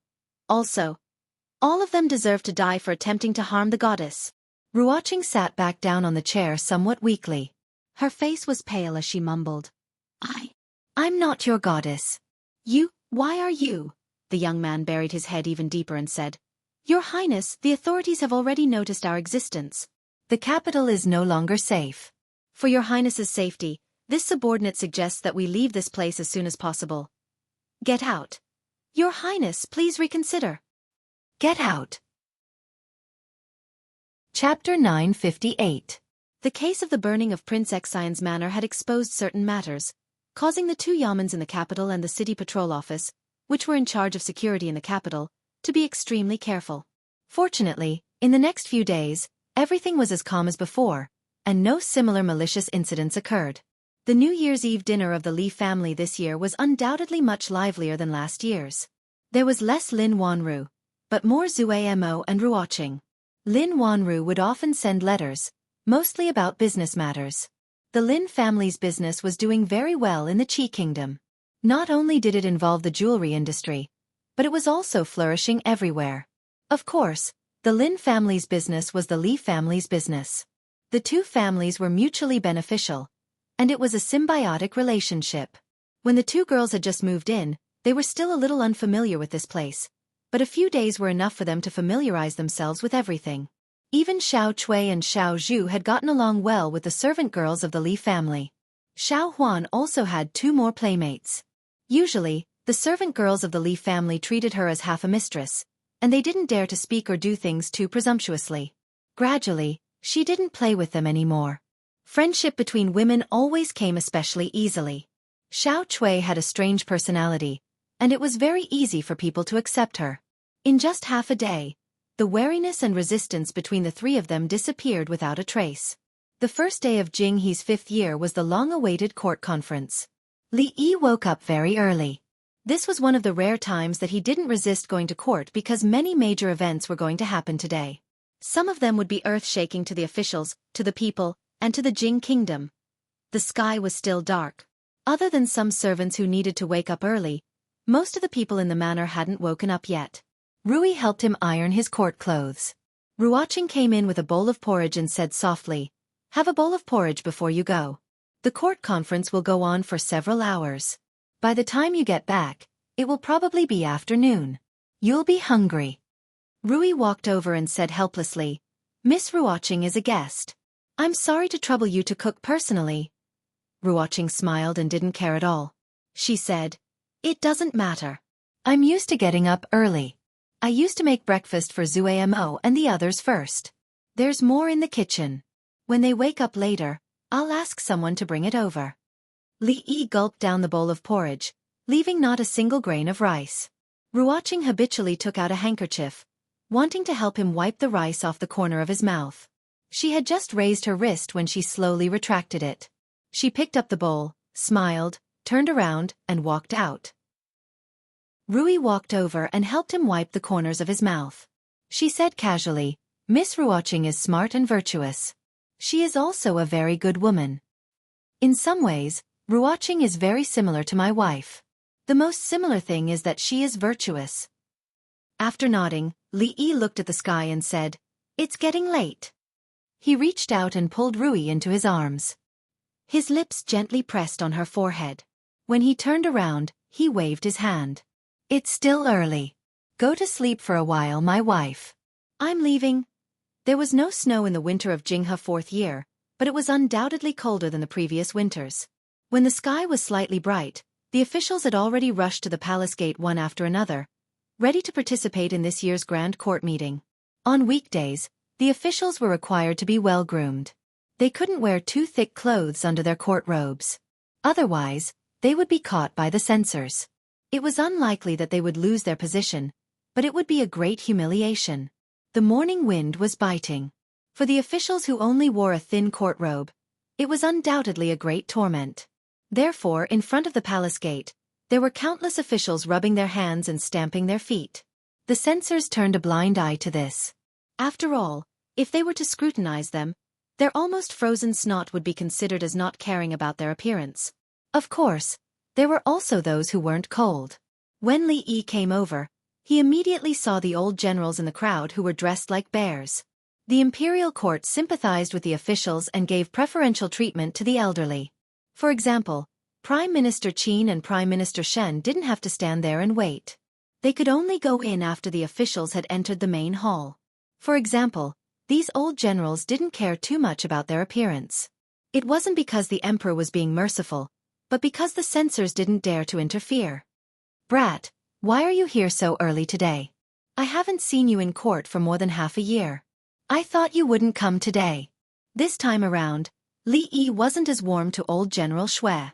All of them deserve to die for attempting to harm the goddess. Ruoqing sat back down on the chair somewhat weakly. Her face was pale as she mumbled. I'm not your goddess. Why are you? The young man buried his head even deeper and said, Your Highness, the authorities have already noticed our existence. The capital is no longer safe. For your Highness's safety, this subordinate suggests that we leave this place as soon as possible. Get out. Your Highness, please reconsider. Get out. Chapter 958. The case of the burning of Prince Xian's manor had exposed certain matters, causing the two yamens in the capital and the city patrol office, which were in charge of security in the capital, to be extremely careful. Fortunately, in the next few days, everything was as calm as before, and no similar malicious incidents occurred. The New Year's Eve dinner of the Li family this year was undoubtedly much livelier than last year's. There was less Lin Wanru, but more Zue Mo and Ruoqing. Lin Wanru would often send letters, mostly about business matters. The Lin family's business was doing very well in the Qi kingdom. Not only did it involve the jewelry industry, but it was also flourishing everywhere. Of course, the Lin family's business was the Li family's business. The two families were mutually beneficial, and it was a symbiotic relationship. When the two girls had just moved in, they were still a little unfamiliar with this place, but a few days were enough for them to familiarize themselves with everything. Even Xiao Cui and Xiao Zhu had gotten along well with the servant girls of the Li family. Xiao Huan also had two more playmates. Usually, the servant girls of the Li family treated her as half a mistress, and they didn't dare to speak or do things too presumptuously. Gradually, she didn't play with them anymore. Friendship between women always came especially easily. Xiao Cui had a strange personality, and it was very easy for people to accept her. In just half a day, the wariness and resistance between the three of them disappeared without a trace. The first day of Jing He's 5th year was the long-awaited court conference. Li Yi woke up very early. This was one of the rare times that he didn't resist going to court because many major events were going to happen today. Some of them would be earth-shaking to the officials, to the people, and to the Jing kingdom. The sky was still dark. Other than some servants who needed to wake up early, most of the people in the manor hadn't woken up yet. Rui helped him iron his court clothes. Ruoqing came in with a bowl of porridge and said softly, Have a bowl of porridge before you go. The court conference will go on for several hours. By the time you get back, it will probably be afternoon. You'll be hungry. Rui walked over and said helplessly, Miss Ruoqing is a guest. I'm sorry to trouble you to cook personally. Ruoqing smiled and didn't care at all. She said, It doesn't matter. I'm used to getting up early. I used to make breakfast for Zue Mo and the others first. There's more in the kitchen. When they wake up later, I'll ask someone to bring it over. Li Yi gulped down the bowl of porridge, leaving not a single grain of rice. Ruoqing habitually took out a handkerchief, wanting to help him wipe the rice off the corner of his mouth. She had just raised her wrist when she slowly retracted it. She picked up the bowl, smiled, turned around, and walked out. Rui walked over and helped him wipe the corners of his mouth. She said casually, Miss Ruoqing is smart and virtuous. She is also a very good woman. In some ways, Ruoqing is very similar to my wife. The most similar thing is that she is virtuous. After nodding, Li Yi looked at the sky and said, It's getting late. He reached out and pulled Rui into his arms. His lips gently pressed on her forehead. When he turned around, he waved his hand. It's still early. Go to sleep for a while, my wife. I'm leaving. There was no snow in the winter of Jinghe 4th year, but it was undoubtedly colder than the previous winters. When the sky was slightly bright, the officials had already rushed to the palace gate one after another, ready to participate in this year's grand court meeting. On weekdays, the officials were required to be well-groomed. They couldn't wear too thick clothes under their court robes. Otherwise, they would be caught by the censors. It was unlikely that they would lose their position, but it would be a great humiliation. The morning wind was biting. For the officials who only wore a thin court robe, it was undoubtedly a great torment. Therefore, in front of the palace gate, there were countless officials rubbing their hands and stamping their feet. The censors turned a blind eye to this. After all, if they were to scrutinize them, their almost frozen snot would be considered as not caring about their appearance. Of course, there were also those who weren't cold. When Li Yi came over, he immediately saw the old generals in the crowd who were dressed like bears. The imperial court sympathized with the officials and gave preferential treatment to the elderly. For example, Prime Minister Qin and Prime Minister Shen didn't have to stand there and wait. They could only go in after the officials had entered the main hall. For example, these old generals didn't care too much about their appearance. It wasn't because the emperor was being merciful, but because the censors didn't dare to interfere. "Brat, why are you here so early today? I haven't seen you in court for more than half a year. I thought you wouldn't come today." This time around, Li Yi wasn't as warm to old General Shui.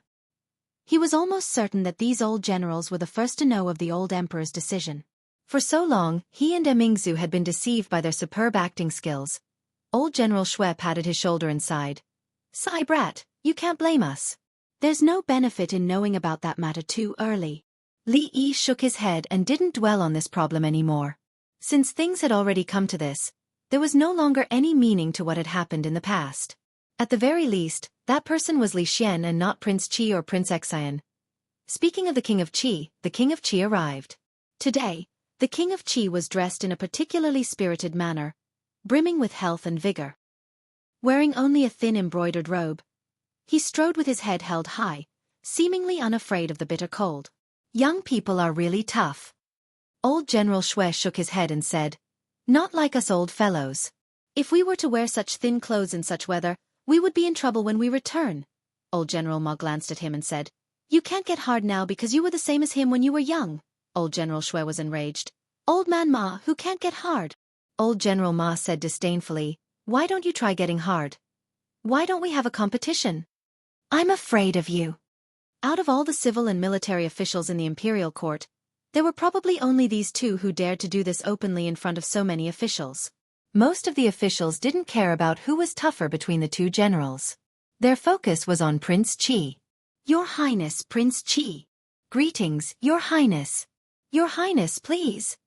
He was almost certain that these old generals were the first to know of the old emperor's decision. For so long, he and Mingzu had been deceived by their superb acting skills. Old General Shui patted his shoulder and sighed. "Sigh, brat, you can't blame us. There's no benefit in knowing about that matter too early." Li Yi shook his head and didn't dwell on this problem anymore. Since things had already come to this, there was no longer any meaning to what had happened in the past. At the very least, that person was Li Xian and not Prince Qi or Prince Xian. Speaking of the King of Qi, the King of Qi arrived. Today, the King of Qi was dressed in a particularly spirited manner, brimming with health and vigor. Wearing only a thin embroidered robe, he strode with his head held high, seemingly unafraid of the bitter cold. "Young people are really tough." Old General Shui shook his head and said, "Not like us old fellows. If we were to wear such thin clothes in such weather, we would be in trouble when we return." Old General Ma glanced at him and said, "You can't get hard now because you were the same as him when you were young." Old General Shui was enraged. "Old man Ma, who can't get hard?" Old General Ma said disdainfully, "Why don't you try getting hard? Why don't we have a competition?" "I'm afraid of you." Out of all the civil and military officials in the imperial court, there were probably only these two who dared to do this openly in front of so many officials. Most of the officials didn't care about who was tougher between the two generals. Their focus was on Prince Qi. "Your Highness, Prince Qi." "Greetings, Your Highness." "Your Highness, please."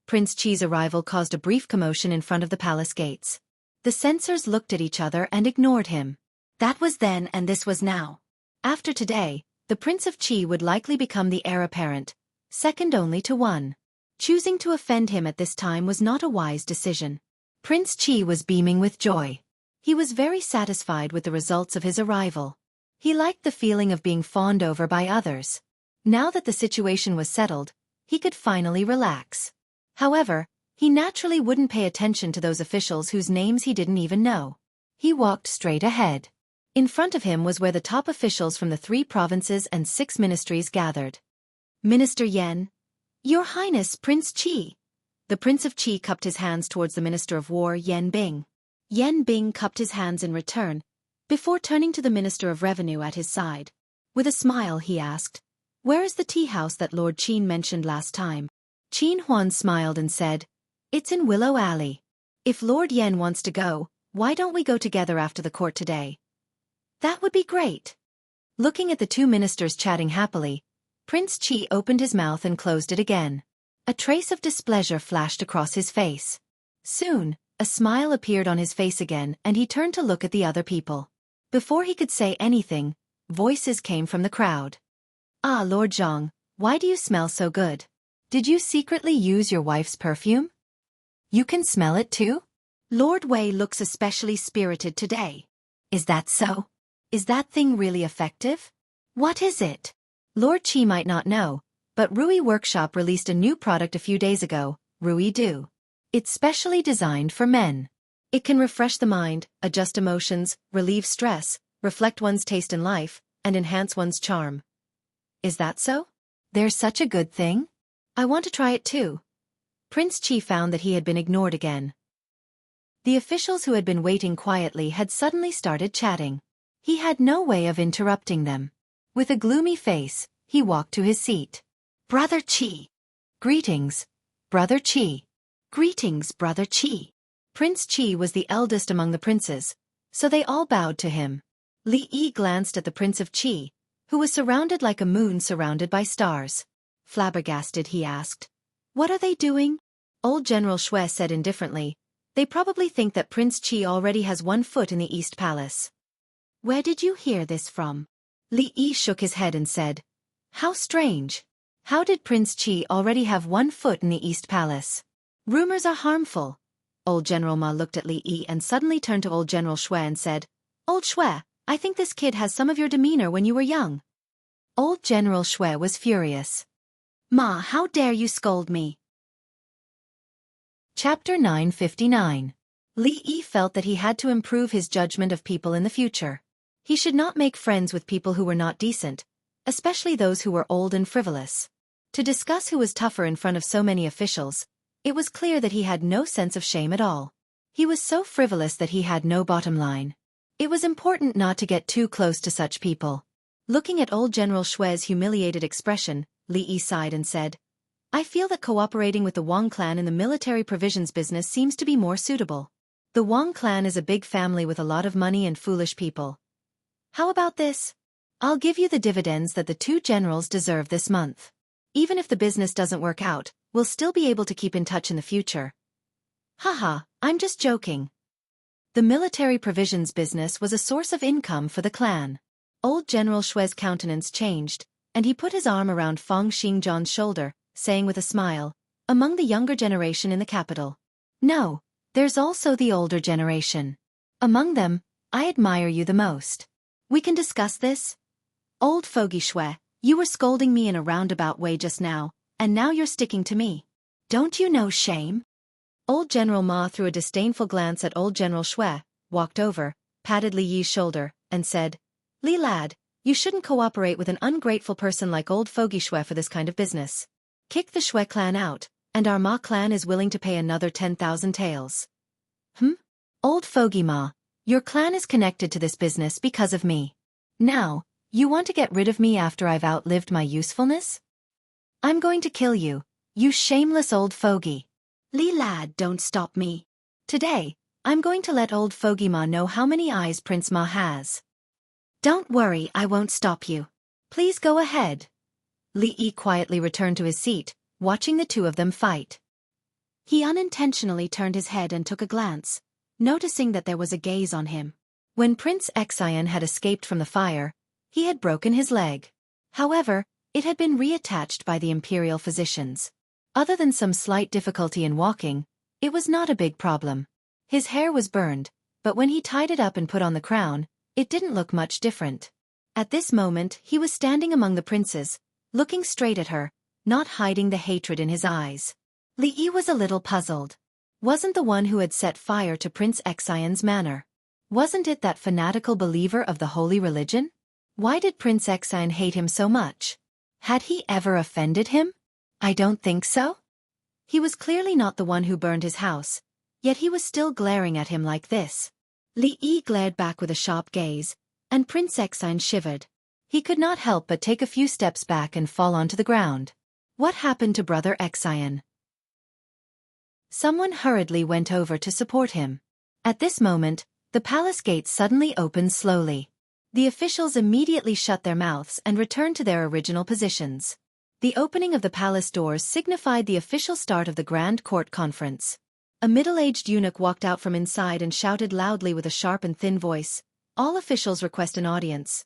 Prince Qi's arrival caused a brief commotion in front of the palace gates. The censors looked at each other and ignored him. That was then and this was now. After today, the Prince of Qi would likely become the heir apparent, second only to one. Choosing to offend him at this time was not a wise decision. Prince Qi was beaming with joy. He was very satisfied with the results of his arrival. He liked the feeling of being fawned over by others. Now that the situation was settled, he could finally relax. However, he naturally wouldn't pay attention to those officials whose names he didn't even know. He walked straight ahead. In front of him was where the top officials from the 3 provinces and 6 ministries gathered. "Minister Yan." "Your Highness, Prince Qi." The Prince of Qi cupped his hands towards the Minister of War, Yan Bing. Yan Bing cupped his hands in return, before turning to the Minister of Revenue at his side. With a smile he asked, "Where is the tea house that Lord Qin mentioned last time?" Qin Huan smiled and said, "It's in Willow Alley. If Lord Yan wants to go, why don't we go together after the court today?" "That would be great." Looking at the 2 ministers chatting happily, Prince Qi opened his mouth and closed it again. A trace of displeasure flashed across his face. Soon, a smile appeared on his face again and he turned to look at the other people. Before he could say anything, voices came from the crowd. "Ah, Lord Zhang, why do you smell so good? Did you secretly use your wife's perfume? You can smell it too? Lord Wei looks especially spirited today." "Is that so? Is that thing really effective? What is it?" Lord Qi might not know, but Rui Workshop released a new product a few days ago, Rui Do. It's specially designed for men. It can refresh the mind, adjust emotions, relieve stress, reflect one's taste in life, and enhance one's charm. "Is that so? There's such a good thing? I want to try it too." Prince Qi found that he had been ignored again. The officials who had been waiting quietly had suddenly started chatting. He had no way of interrupting them. With a gloomy face, he walked to his seat. "Brother Qi." "Greetings, Brother Qi." "Greetings, Brother Qi." Prince Qi was the eldest among the princes, so they all bowed to him. Li Yi glanced at the Prince of Qi, who was surrounded like a moon surrounded by stars. Flabbergasted, he asked, "What are they doing?" Old General Shui said indifferently. They probably think that Prince Qi already has one foot in the East Palace. Where did you hear this from? Li Yi shook his head and said. How strange. How did Prince Qi already have one foot in the East Palace? Rumors are harmful. Old General Ma looked at Li Yi and suddenly turned to Old General Shui and said, Old Shui, I think this kid has some of your demeanor when you were young. Old General Shui was furious. Ma, how dare you scold me? Chapter 959. Li Yi felt that he had to improve his judgment of people in the future. He should not make friends with people who were not decent, especially those who were old and frivolous. To discuss who was tougher in front of so many officials, it was clear that he had no sense of shame at all. He was so frivolous that he had no bottom line. It was important not to get too close to such people. Looking at Old General Shui's humiliated expression, Li Yi sighed and said, I feel that cooperating with the Wang clan in the military provisions business seems to be more suitable. The Wang clan is a big family with a lot of money and foolish people. How about this? I'll give you the dividends that the two generals deserve this month. Even if the business doesn't work out, we'll still be able to keep in touch in the future. Haha, I'm just joking. The military provisions business was a source of income for the clan. Old General Shui's countenance changed, and he put his arm around Feng Xingzhan's shoulder, saying with a smile, among the younger generation in the capital. No, there's also the older generation. Among them, I admire you the most. We can discuss this? Old Fogey Shui, you were scolding me in a roundabout way just now, and now you're sticking to me. Don't you know shame? Old General Ma threw a disdainful glance at Old General Shui, walked over, patted Li Yi's shoulder, and said, Li lad, you shouldn't cooperate with an ungrateful person like Old Fogey Shui for this kind of business. Kick the Shui clan out, and our Ma clan is willing to pay another 10,000 taels. Old Fogey Ma, your clan is connected to this business because of me. Now, you want to get rid of me after I've outlived my usefulness? I'm going to kill you, you shameless old fogey. Li lad, don't stop me. Today, I'm going to let Old Fogey Ma know how many eyes Prince Ma has. Don't worry, I won't stop you. Please go ahead. Li Yi quietly returned to his seat, watching the two of them fight. He unintentionally turned his head and took a glance, noticing that there was a gaze on him. When Prince Xiaofan had escaped from the fire, he had broken his leg. However, it had been reattached by the imperial physicians. Other than some slight difficulty in walking, it was not a big problem. His hair was burned, but when he tied it up and put on the crown, it didn't look much different. At this moment, he was standing among the princes, looking straight at her, not hiding the hatred in his eyes. Li Yi was a little puzzled. Wasn't the one who had set fire to Prince Xian's manor? Wasn't it that fanatical believer of the holy religion? Why did Prince Xian hate him so much? Had he ever offended him? I don't think so. He was clearly not the one who burned his house, yet he was still glaring at him like this. Li Yi glared back with a sharp gaze, and Prince Xian shivered. He could not help but take a few steps back and fall onto the ground. What happened to Brother Xian? Someone hurriedly went over to support him. At this moment, the palace gates suddenly opened slowly. The officials immediately shut their mouths and returned to their original positions. The opening of the palace doors signified the official start of the Grand Court Conference. A middle-aged eunuch walked out from inside and shouted loudly with a sharp and thin voice, "All officials request an audience."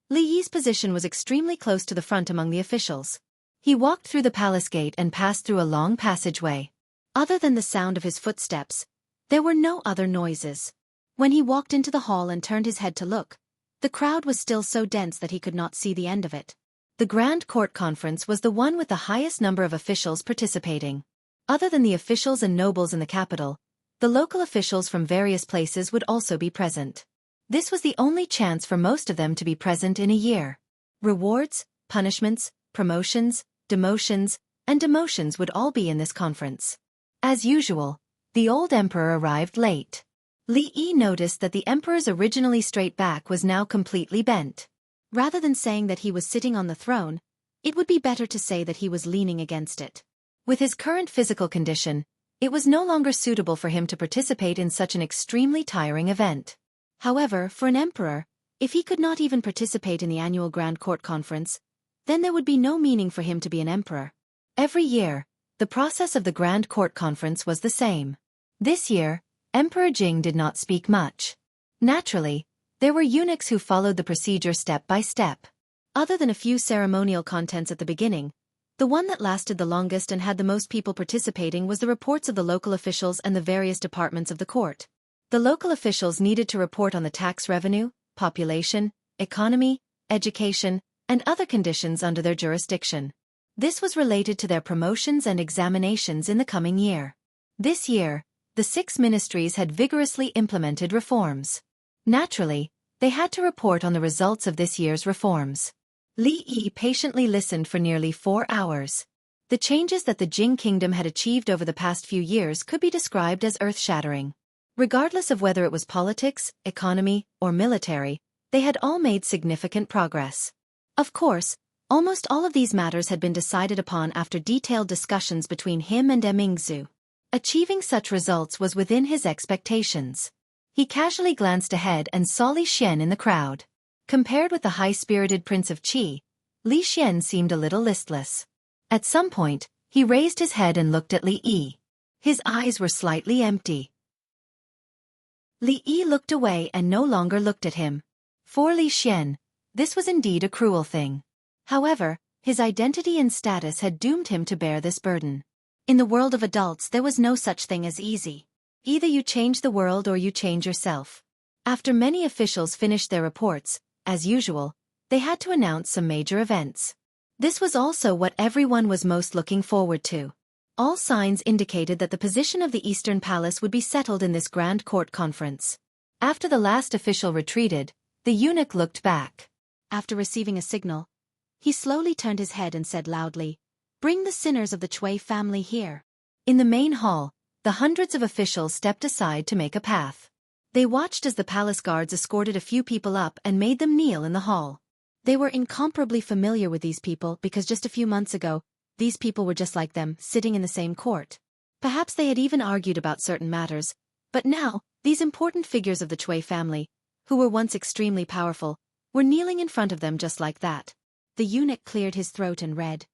Li Yi's position was extremely close to the front among the officials. He walked through the palace gate and passed through a long passageway. Other than the sound of his footsteps, there were no other noises. When he walked into the hall and turned his head to look, the crowd was still so dense that he could not see the end of it. The Grand Court Conference was the one with the highest number of officials participating. Other than the officials and nobles in the capital, the local officials from various places would also be present. This was the only chance for most of them to be present in a year. Rewards, punishments, promotions, demotions, and demotions would all be in this conference. As usual, the old emperor arrived late. Li Yi noticed that the emperor's originally straight back was now completely bent. Rather than saying that he was sitting on the throne, it would be better to say that he was leaning against it. With his current physical condition, it was no longer suitable for him to participate in such an extremely tiring event. However, for an emperor, if he could not even participate in the annual Grand Court Conference, then there would be no meaning for him to be an emperor. Every year, the The process of the Grand Court Conference was the same. This year, Emperor Jing did not speak much. Naturally, there were eunuchs who followed the procedure step by step. Other than a few ceremonial contents at the beginning, the one that lasted the longest and had the most people participating was the reports of the local officials and the various departments of the court. The local officials needed to report on the tax revenue, population, economy, education, and other conditions under their jurisdiction. This was related to their promotions and examinations in the coming year. This year, the 6 ministries had vigorously implemented reforms. Naturally, they had to report on the results of this year's reforms. Li Yi patiently listened for nearly 4 hours. The changes that the Jing kingdom had achieved over the past few years could be described as earth-shattering. Regardless of whether it was politics, economy, or military, they had all made significant progress. Of course, almost all of these matters had been decided upon after detailed discussions between him and Mingzu. Achieving such results was within his expectations. He casually glanced ahead and saw Li Xian in the crowd. Compared with the high-spirited Prince of Qi, Li Xian seemed a little listless. At some point, he raised his head and looked at Li Yi. His eyes were slightly empty. Li Yi looked away and no longer looked at him. For Li Xian, this was indeed a cruel thing. However, his identity and status had doomed him to bear this burden. In the world of adults there was no such thing as easy. Either you change the world or you change yourself. After many officials finished their reports, as usual, they had to announce some major events. This was also what everyone was most looking forward to. All signs indicated that the position of the Eastern Palace would be settled in this Grand Court Conference. After the last official retreated, the eunuch looked back. After receiving a signal, he slowly turned his head and said loudly, "Bring the sinners of the Cui family here." In the main hall, the hundreds of officials stepped aside to make a path. They watched as the palace guards escorted a few people up and made them kneel in the hall. They were incomparably familiar with these people because just a few months ago, these people were just like them, sitting in the same court. Perhaps they had even argued about certain matters, but now, these important figures of the Cui family, who were once extremely powerful, were kneeling in front of them just like that. The eunuch cleared his throat and read,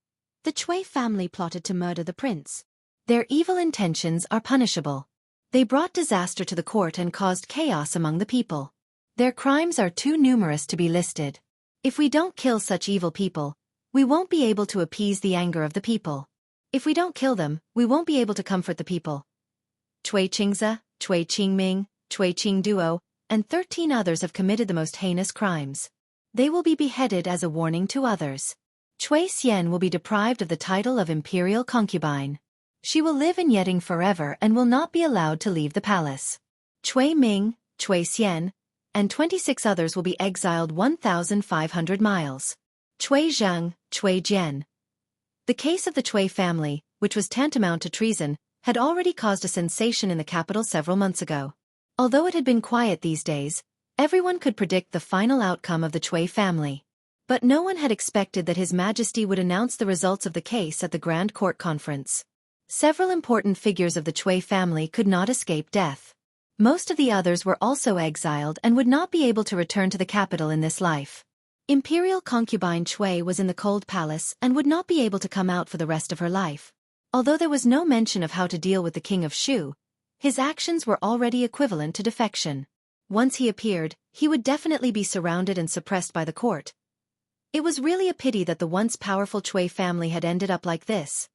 "The Cui family plotted to murder the prince. Their evil intentions are punishable. They brought disaster to the court and caused chaos among the people. Their crimes are too numerous to be listed. If we don't kill such evil people, we won't be able to appease the anger of the people. If we don't kill them, we won't be able to comfort the people." Cui Qingze, Cui Qingming, Cui Qingduo, and 13 others have committed the most heinous crimes. They will be beheaded as a warning to others. Cui Xian will be deprived of the title of imperial concubine. She will live in Yeding forever and will not be allowed to leave the palace. Cui Ming, Cui Xian, and 26 others will be exiled 1,500 miles. Cui Zheng, Cui Jian. The case of the Cui family, which was tantamount to treason, had already caused a sensation in the capital several months ago. Although it had been quiet these days, everyone could predict the final outcome of the Cui family. But no one had expected that His Majesty would announce the results of the case at the Grand Court Conference. Several important figures of the Cui family could not escape death. Most of the others were also exiled and would not be able to return to the capital in this life. Imperial concubine Cui was in the cold palace and would not be able to come out for the rest of her life. Although there was no mention of how to deal with the king of Shu, his actions were already equivalent to defection. Once he appeared, he would definitely be surrounded and suppressed by the court. It was really a pity that the once powerful Cui family had ended up like this.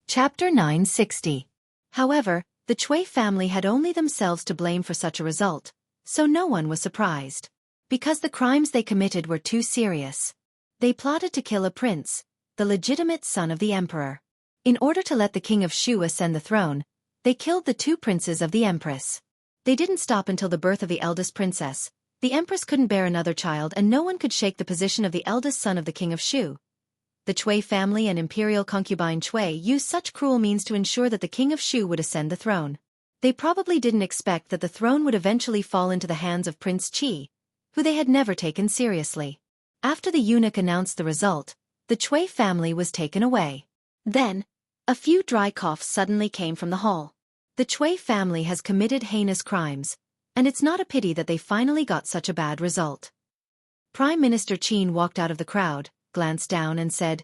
Chapter 960. However, the Cui family had only themselves to blame for such a result, so no one was surprised. Because the crimes they committed were too serious. They plotted to kill a prince, the legitimate son of the emperor. In order to let the king of Shu ascend the throne, they killed the 2 princes of the empress. They didn't stop until the birth of the eldest princess. The empress couldn't bear another child and no one could shake the position of the eldest son of the king of Shu. The Cui family and imperial concubine Cui used such cruel means to ensure that the king of Shu would ascend the throne. They probably didn't expect that the throne would eventually fall into the hands of Prince Qi, who they had never taken seriously. After the eunuch announced the result, the Cui family was taken away. Then, a few dry coughs suddenly came from the hall. The Cui family has committed heinous crimes, and it's not a pity that they finally got such a bad result. Prime Minister Qin walked out of the crowd, glanced down and said,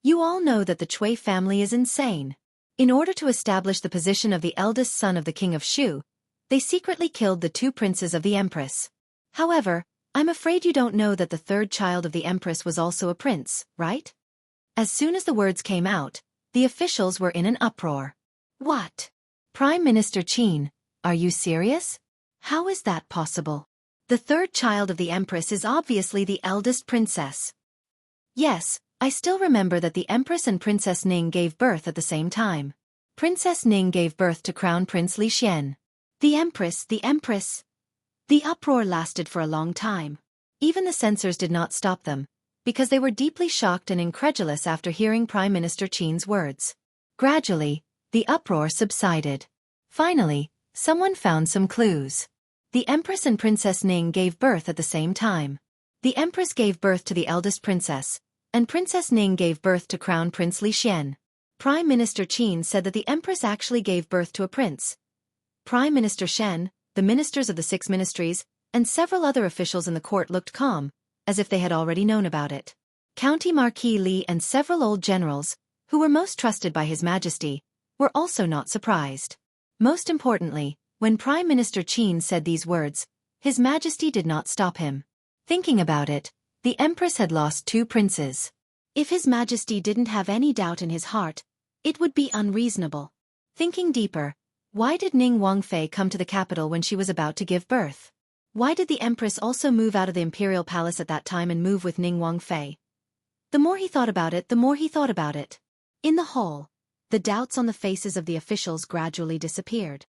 You all know that the Cui family is insane. In order to establish the position of the eldest son of the king of Shu, they secretly killed the two princes of the empress. However, I'm afraid you don't know that the third child of the empress was also a prince, right? As soon as the words came out, the officials were in an uproar. What? Prime Minister Qin, are you serious? How is that possible? The third child of the empress is obviously the eldest princess. Yes, I still remember that the empress and Princess Ning gave birth at the same time. Princess Ning gave birth to Crown Prince Li Xian. The empress. The uproar lasted for a long time. Even the censors did not stop them, because they were deeply shocked and incredulous after hearing Prime Minister Qin's words. Gradually, the uproar subsided. Finally, someone found some clues. The Empress and Princess Ning gave birth at the same time. The Empress gave birth to the eldest princess, and Princess Ning gave birth to Crown Prince Li Xian. Prime Minister Qin said that the Empress actually gave birth to a prince. Prime Minister Shen, the ministers of the 6 ministries, and several other officials in the court looked calm, as if they had already known about it. County Marquis Li and several old generals, who were most trusted by His Majesty, were also not surprised. Most importantly, when Prime Minister Qin said these words, His Majesty did not stop him. Thinking about it, the Empress had lost 2 princes. If His Majesty didn't have any doubt in his heart, it would be unreasonable. Thinking deeper, why did Ning Wangfei come to the capital when she was about to give birth? Why did the Empress also move out of the imperial palace at that time and move with Ning Wangfei? The more he thought about it, In the hall, the doubts on the faces of the officials gradually disappeared.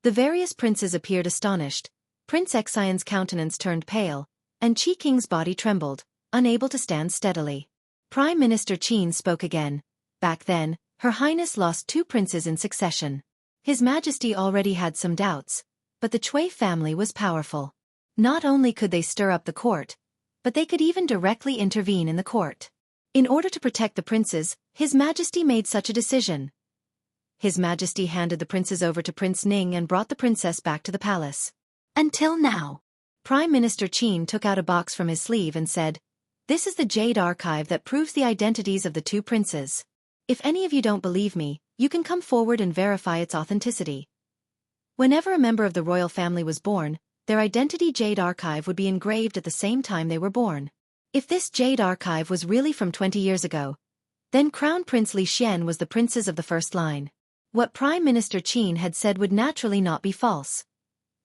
The various princes appeared astonished. Prince Xian's countenance turned pale, and Qi King's body trembled, unable to stand steadily. Prime Minister Qin spoke again. Back then, Her Highness lost 2 princes in succession. His Majesty already had some doubts, but the Cui family was powerful. Not only could they stir up the court, but they could even directly intervene in the court. In order to protect the princes, His Majesty made such a decision. His Majesty handed the princes over to Prince Ning and brought the princess back to the palace. Until now. Prime Minister Qin took out a box from his sleeve and said, "This is the Jade Archive that proves the identities of the 2 princes. If any of you don't believe me, you can come forward and verify its authenticity." Whenever a member of the royal family was born, their identity Jade Archive would be engraved at the same time they were born. If this Jade Archive was really from 20 years ago, then Crown Prince Li Xian was the princes of the first line. What Prime Minister Qin had said would naturally not be false.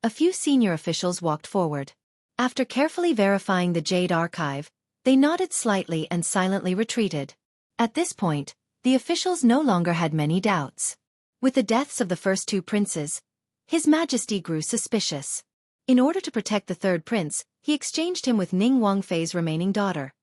A few senior officials walked forward. After carefully verifying the Jade Archive, they nodded slightly and silently retreated. At this point, the officials no longer had many doubts. With the deaths of the first 2 princes, His Majesty grew suspicious. In order to protect the 3rd prince, he exchanged him with Ning Wangfei's remaining daughter.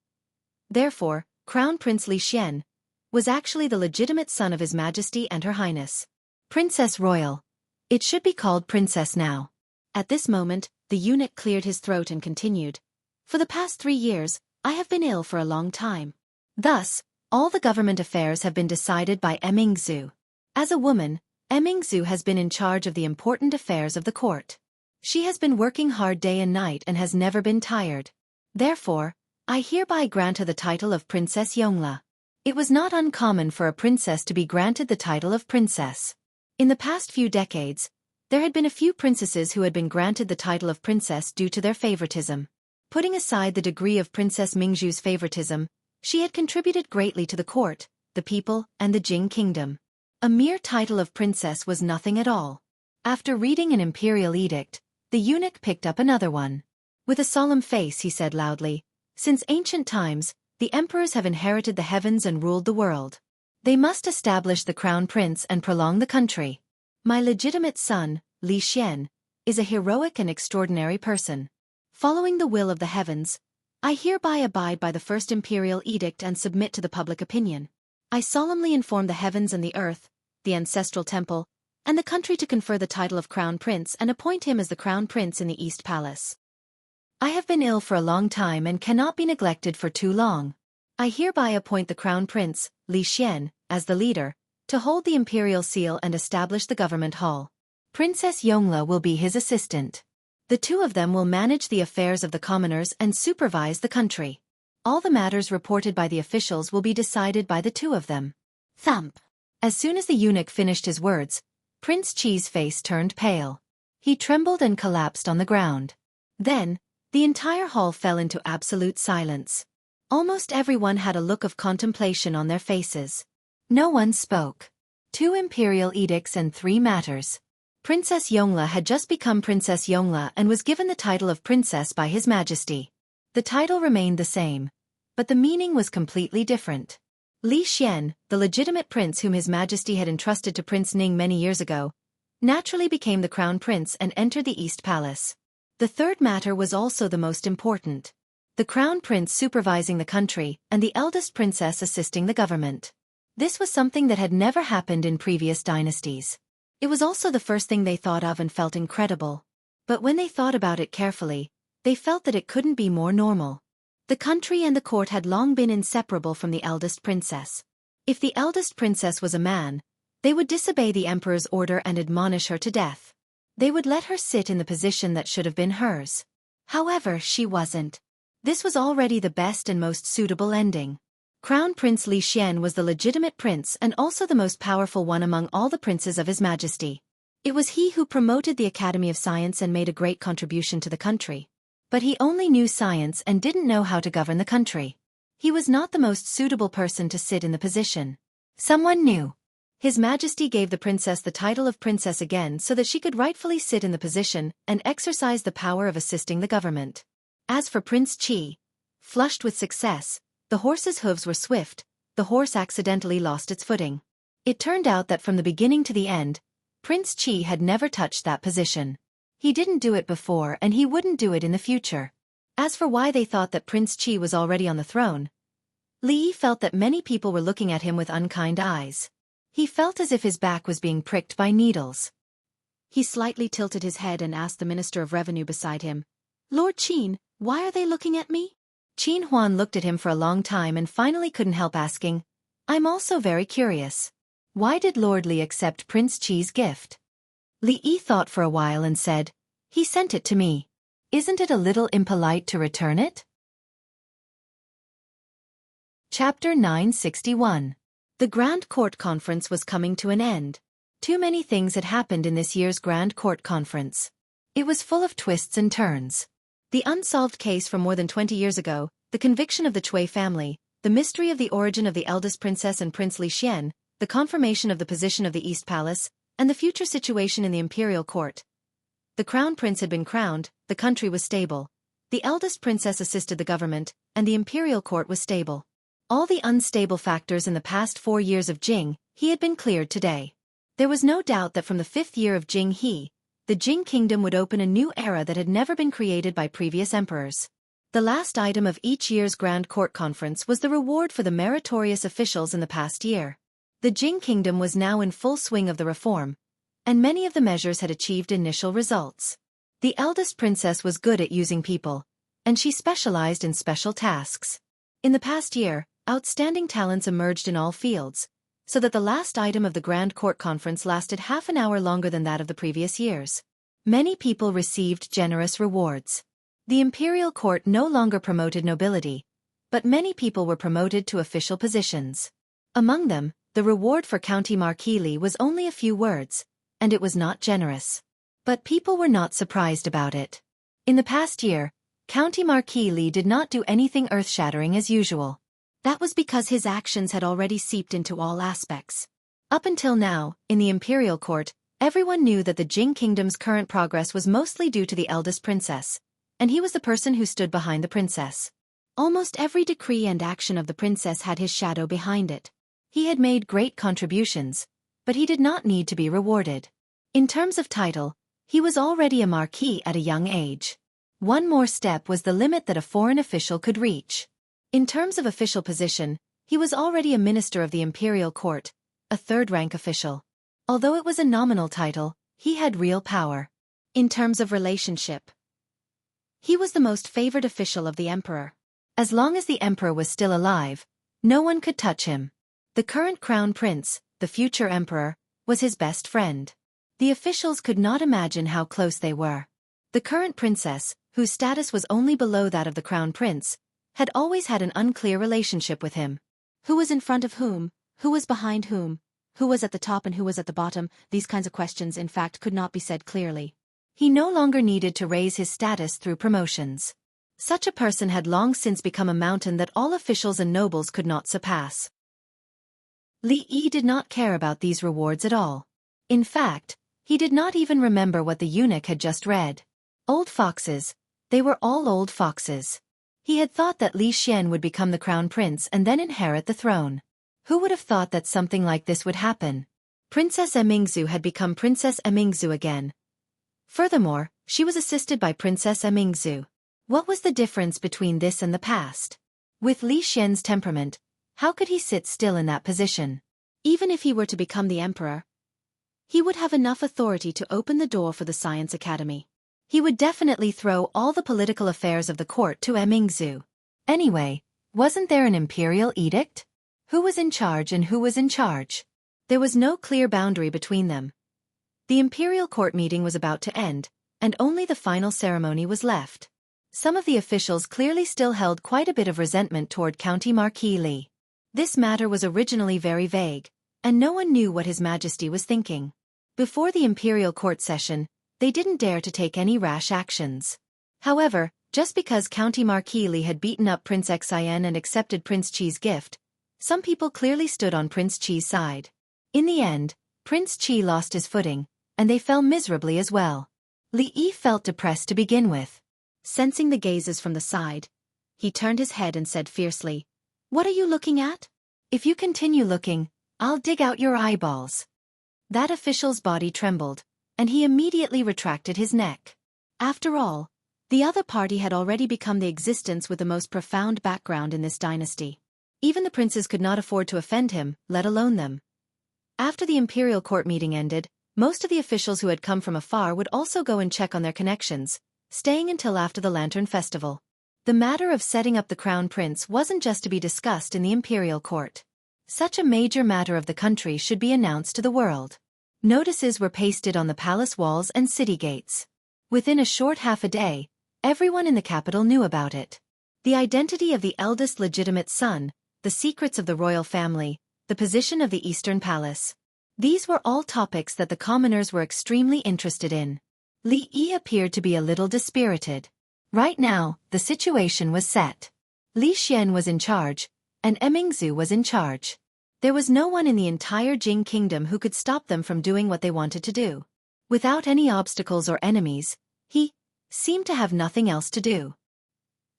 Therefore, Crown Prince Li Xian was actually the legitimate son of His Majesty and Her Highness. Princess Royal. It should be called Princess now. At this moment, the eunuch cleared his throat and continued, "For the past 3 years, I have been ill for a long time. Thus, all the government affairs have been decided by Emingzu. As a woman, Emingzu has been in charge of the important affairs of the court. She has been working hard day and night and has never been tired. Therefore, I hereby grant her the title of Princess Yongla." It was not uncommon for a princess to be granted the title of princess. In the past few decades, there had been a few princesses who had been granted the title of princess due to their favoritism. Putting aside the degree of Princess Mingzhu's favoritism, she had contributed greatly to the court, the people, and the Jing kingdom. A mere title of princess was nothing at all. After reading an imperial edict, the eunuch picked up another one. With a solemn face he said loudly, "Since ancient times, the emperors have inherited the heavens and ruled the world. They must establish the crown prince and prolong the country. My legitimate son, Li Xian, is a heroic and extraordinary person. Following the will of the heavens, I hereby abide by the first imperial edict and submit to the public opinion. I solemnly inform the heavens and the earth, the ancestral temple, and the country to confer the title of crown prince and appoint him as the crown prince in the East Palace. I have been ill for a long time and cannot be neglected for too long. I hereby appoint the crown prince, Li Xian, as the leader, to hold the imperial seal and establish the government hall. Princess Yongla will be his assistant. The 2 of them will manage the affairs of the commoners and supervise the country. All the matters reported by the officials will be decided by the two of them. Thump. As soon as the eunuch finished his words, Prince Qi's face turned pale. He trembled and collapsed on the ground. Then, the entire hall fell into absolute silence. Almost everyone had a look of contemplation on their faces. No one spoke. 2 imperial edicts and 3 matters. Princess Yongla had just become Princess Yongla and was given the title of princess by His Majesty. The title remained the same, but the meaning was completely different. Li Xian, the legitimate prince whom His Majesty had entrusted to Prince Ning many years ago, naturally became the crown prince and entered the East Palace. The third matter was also the most important. The crown prince supervising the country and the eldest princess assisting the government. This was something that had never happened in previous dynasties. It was also the first thing they thought of and felt incredible. But when they thought about it carefully, they felt that it couldn't be more normal. The country and the court had long been inseparable from the eldest princess. If the eldest princess was a man, they would disobey the emperor's order and admonish her to death. They would let her sit in the position that should have been hers. However, she wasn't. This was already the best and most suitable ending. Crown Prince Li Xian was the legitimate prince and also the most powerful one among all the princes of His Majesty. It was he who promoted the Academy of Science and made a great contribution to the country. But he only knew science and didn't know how to govern the country. He was not the most suitable person to sit in the position. Someone new. His Majesty gave the princess the title of princess again so that she could rightfully sit in the position and exercise the power of assisting the government. As for Prince Qi, flushed with success, the horse's hooves were swift, the horse accidentally lost its footing. It turned out that from the beginning to the end, Prince Qi had never touched that position. He didn't do it before and he wouldn't do it in the future. As for why they thought that Prince Qi was already on the throne, Li Yi felt that many people were looking at him with unkind eyes. He felt as if his back was being pricked by needles. He slightly tilted his head and asked the Minister of Revenue beside him, "Lord Qin, why are they looking at me?" Qin Huan looked at him for a long time and finally couldn't help asking, "I'm also very curious. Why did Lord Li accept Prince Qi's gift?" Li Yi thought for a while and said, "He sent it to me. Isn't it a little impolite to return it?" Chapter 961. The Grand Court Conference was coming to an end. Too many things had happened in this year's Grand Court Conference. It was full of twists and turns. The unsolved case from more than 20 years ago, the conviction of the Cui family, the mystery of the origin of the eldest princess and Prince Li Xian, the confirmation of the position of the East Palace, and the future situation in the imperial court. The crown prince had been crowned, the country was stable. The eldest princess assisted the government, and the imperial court was stable. All the unstable factors in the past 4 years of Jing He had been cleared today. There was no doubt that from the 5th year of Jing He, the Jing kingdom would open a new era that had never been created by previous emperors. The last item of each year's Grand Court Conference was the reward for the meritorious officials in the past year. The Jing kingdom was now in full swing of the reform, and many of the measures had achieved initial results. The eldest princess was good at using people, and she specialized in special tasks. In the past year, outstanding talents emerged in all fields, so that the last item of the Grand Court Conference lasted half an hour longer than that of the previous years. Many people received generous rewards. The imperial court no longer promoted nobility, but many people were promoted to official positions. Among them, the reward for County Marquis Li was only a few words, and it was not generous. But people were not surprised about it. In the past year, County Marquis Li did not do anything earth-shattering as usual. That was because his actions had already seeped into all aspects. Up until now, in the imperial court, everyone knew that the Jing kingdom's current progress was mostly due to the eldest princess, and he was the person who stood behind the princess. Almost every decree and action of the princess had his shadow behind it. He had made great contributions, but he did not need to be rewarded. In terms of title, he was already a marquis at a young age. One more step was the limit that a foreign official could reach. In terms of official position, he was already a minister of the imperial court, a third-rank official. Although it was a nominal title, he had real power. In terms of relationship, he was the most favored official of the emperor. As long as the emperor was still alive, no one could touch him. The current crown prince, the future emperor, was his best friend. The officials could not imagine how close they were. The current princess, whose status was only below that of the crown prince, had always had an unclear relationship with him. Who was in front of whom? Who was behind whom? Who was at the top and who was at the bottom? These kinds of questions in fact could not be said clearly. He no longer needed to raise his status through promotions. Such a person had long since become a mountain that all officials and nobles could not surpass. Li Yi did not care about these rewards at all. In fact, he did not even remember what the eunuch had just read. Old foxes, they were all old foxes. He had thought that Li Xian would become the crown prince and then inherit the throne. Who would have thought that something like this would happen? Princess Emingzu had become Princess Emingzu again. Furthermore, she was assisted by Princess Emingzu. What was the difference between this and the past? With Li Xian's temperament, how could he sit still in that position? Even if he were to become the emperor, he would have enough authority to open the door for the Science Academy. He would definitely throw all the political affairs of the court to Emingzu. Anyway, wasn't there an imperial edict? Who was in charge and who was in charge? There was no clear boundary between them. The imperial court meeting was about to end, and only the final ceremony was left. Some of the officials clearly still held quite a bit of resentment toward County Marquis Li. This matter was originally very vague, and no one knew what His Majesty was thinking. Before the imperial court session, they didn't dare to take any rash actions. However, just because County Marquis Li had beaten up Prince Xian and accepted Prince Qi's gift, some people clearly stood on Prince Qi's side. In the end, Prince Qi lost his footing, and they fell miserably as well. Li Yi felt depressed to begin with. Sensing the gazes from the side, he turned his head and said fiercely, "What are you looking at? If you continue looking, I'll dig out your eyeballs." That official's body trembled, and he immediately retracted his neck. After all, the other party had already become the existence with the most profound background in this dynasty. Even the princes could not afford to offend him, let alone them. After the imperial court meeting ended, most of the officials who had come from afar would also go and check on their connections, staying until after the Lantern Festival. The matter of setting up the crown prince wasn't just to be discussed in the imperial court. Such a major matter of the country should be announced to the world. Notices were pasted on the palace walls and city gates. Within a short half a day, everyone in the capital knew about it. The identity of the eldest legitimate son, the secrets of the royal family, the position of the Eastern Palace. These were all topics that the commoners were extremely interested in. Li Yi appeared to be a little dispirited. Right now, the situation was set. Li Xian was in charge, and Emingzu was in charge. There was no one in the entire Jing kingdom who could stop them from doing what they wanted to do. Without any obstacles or enemies, he seemed to have nothing else to do.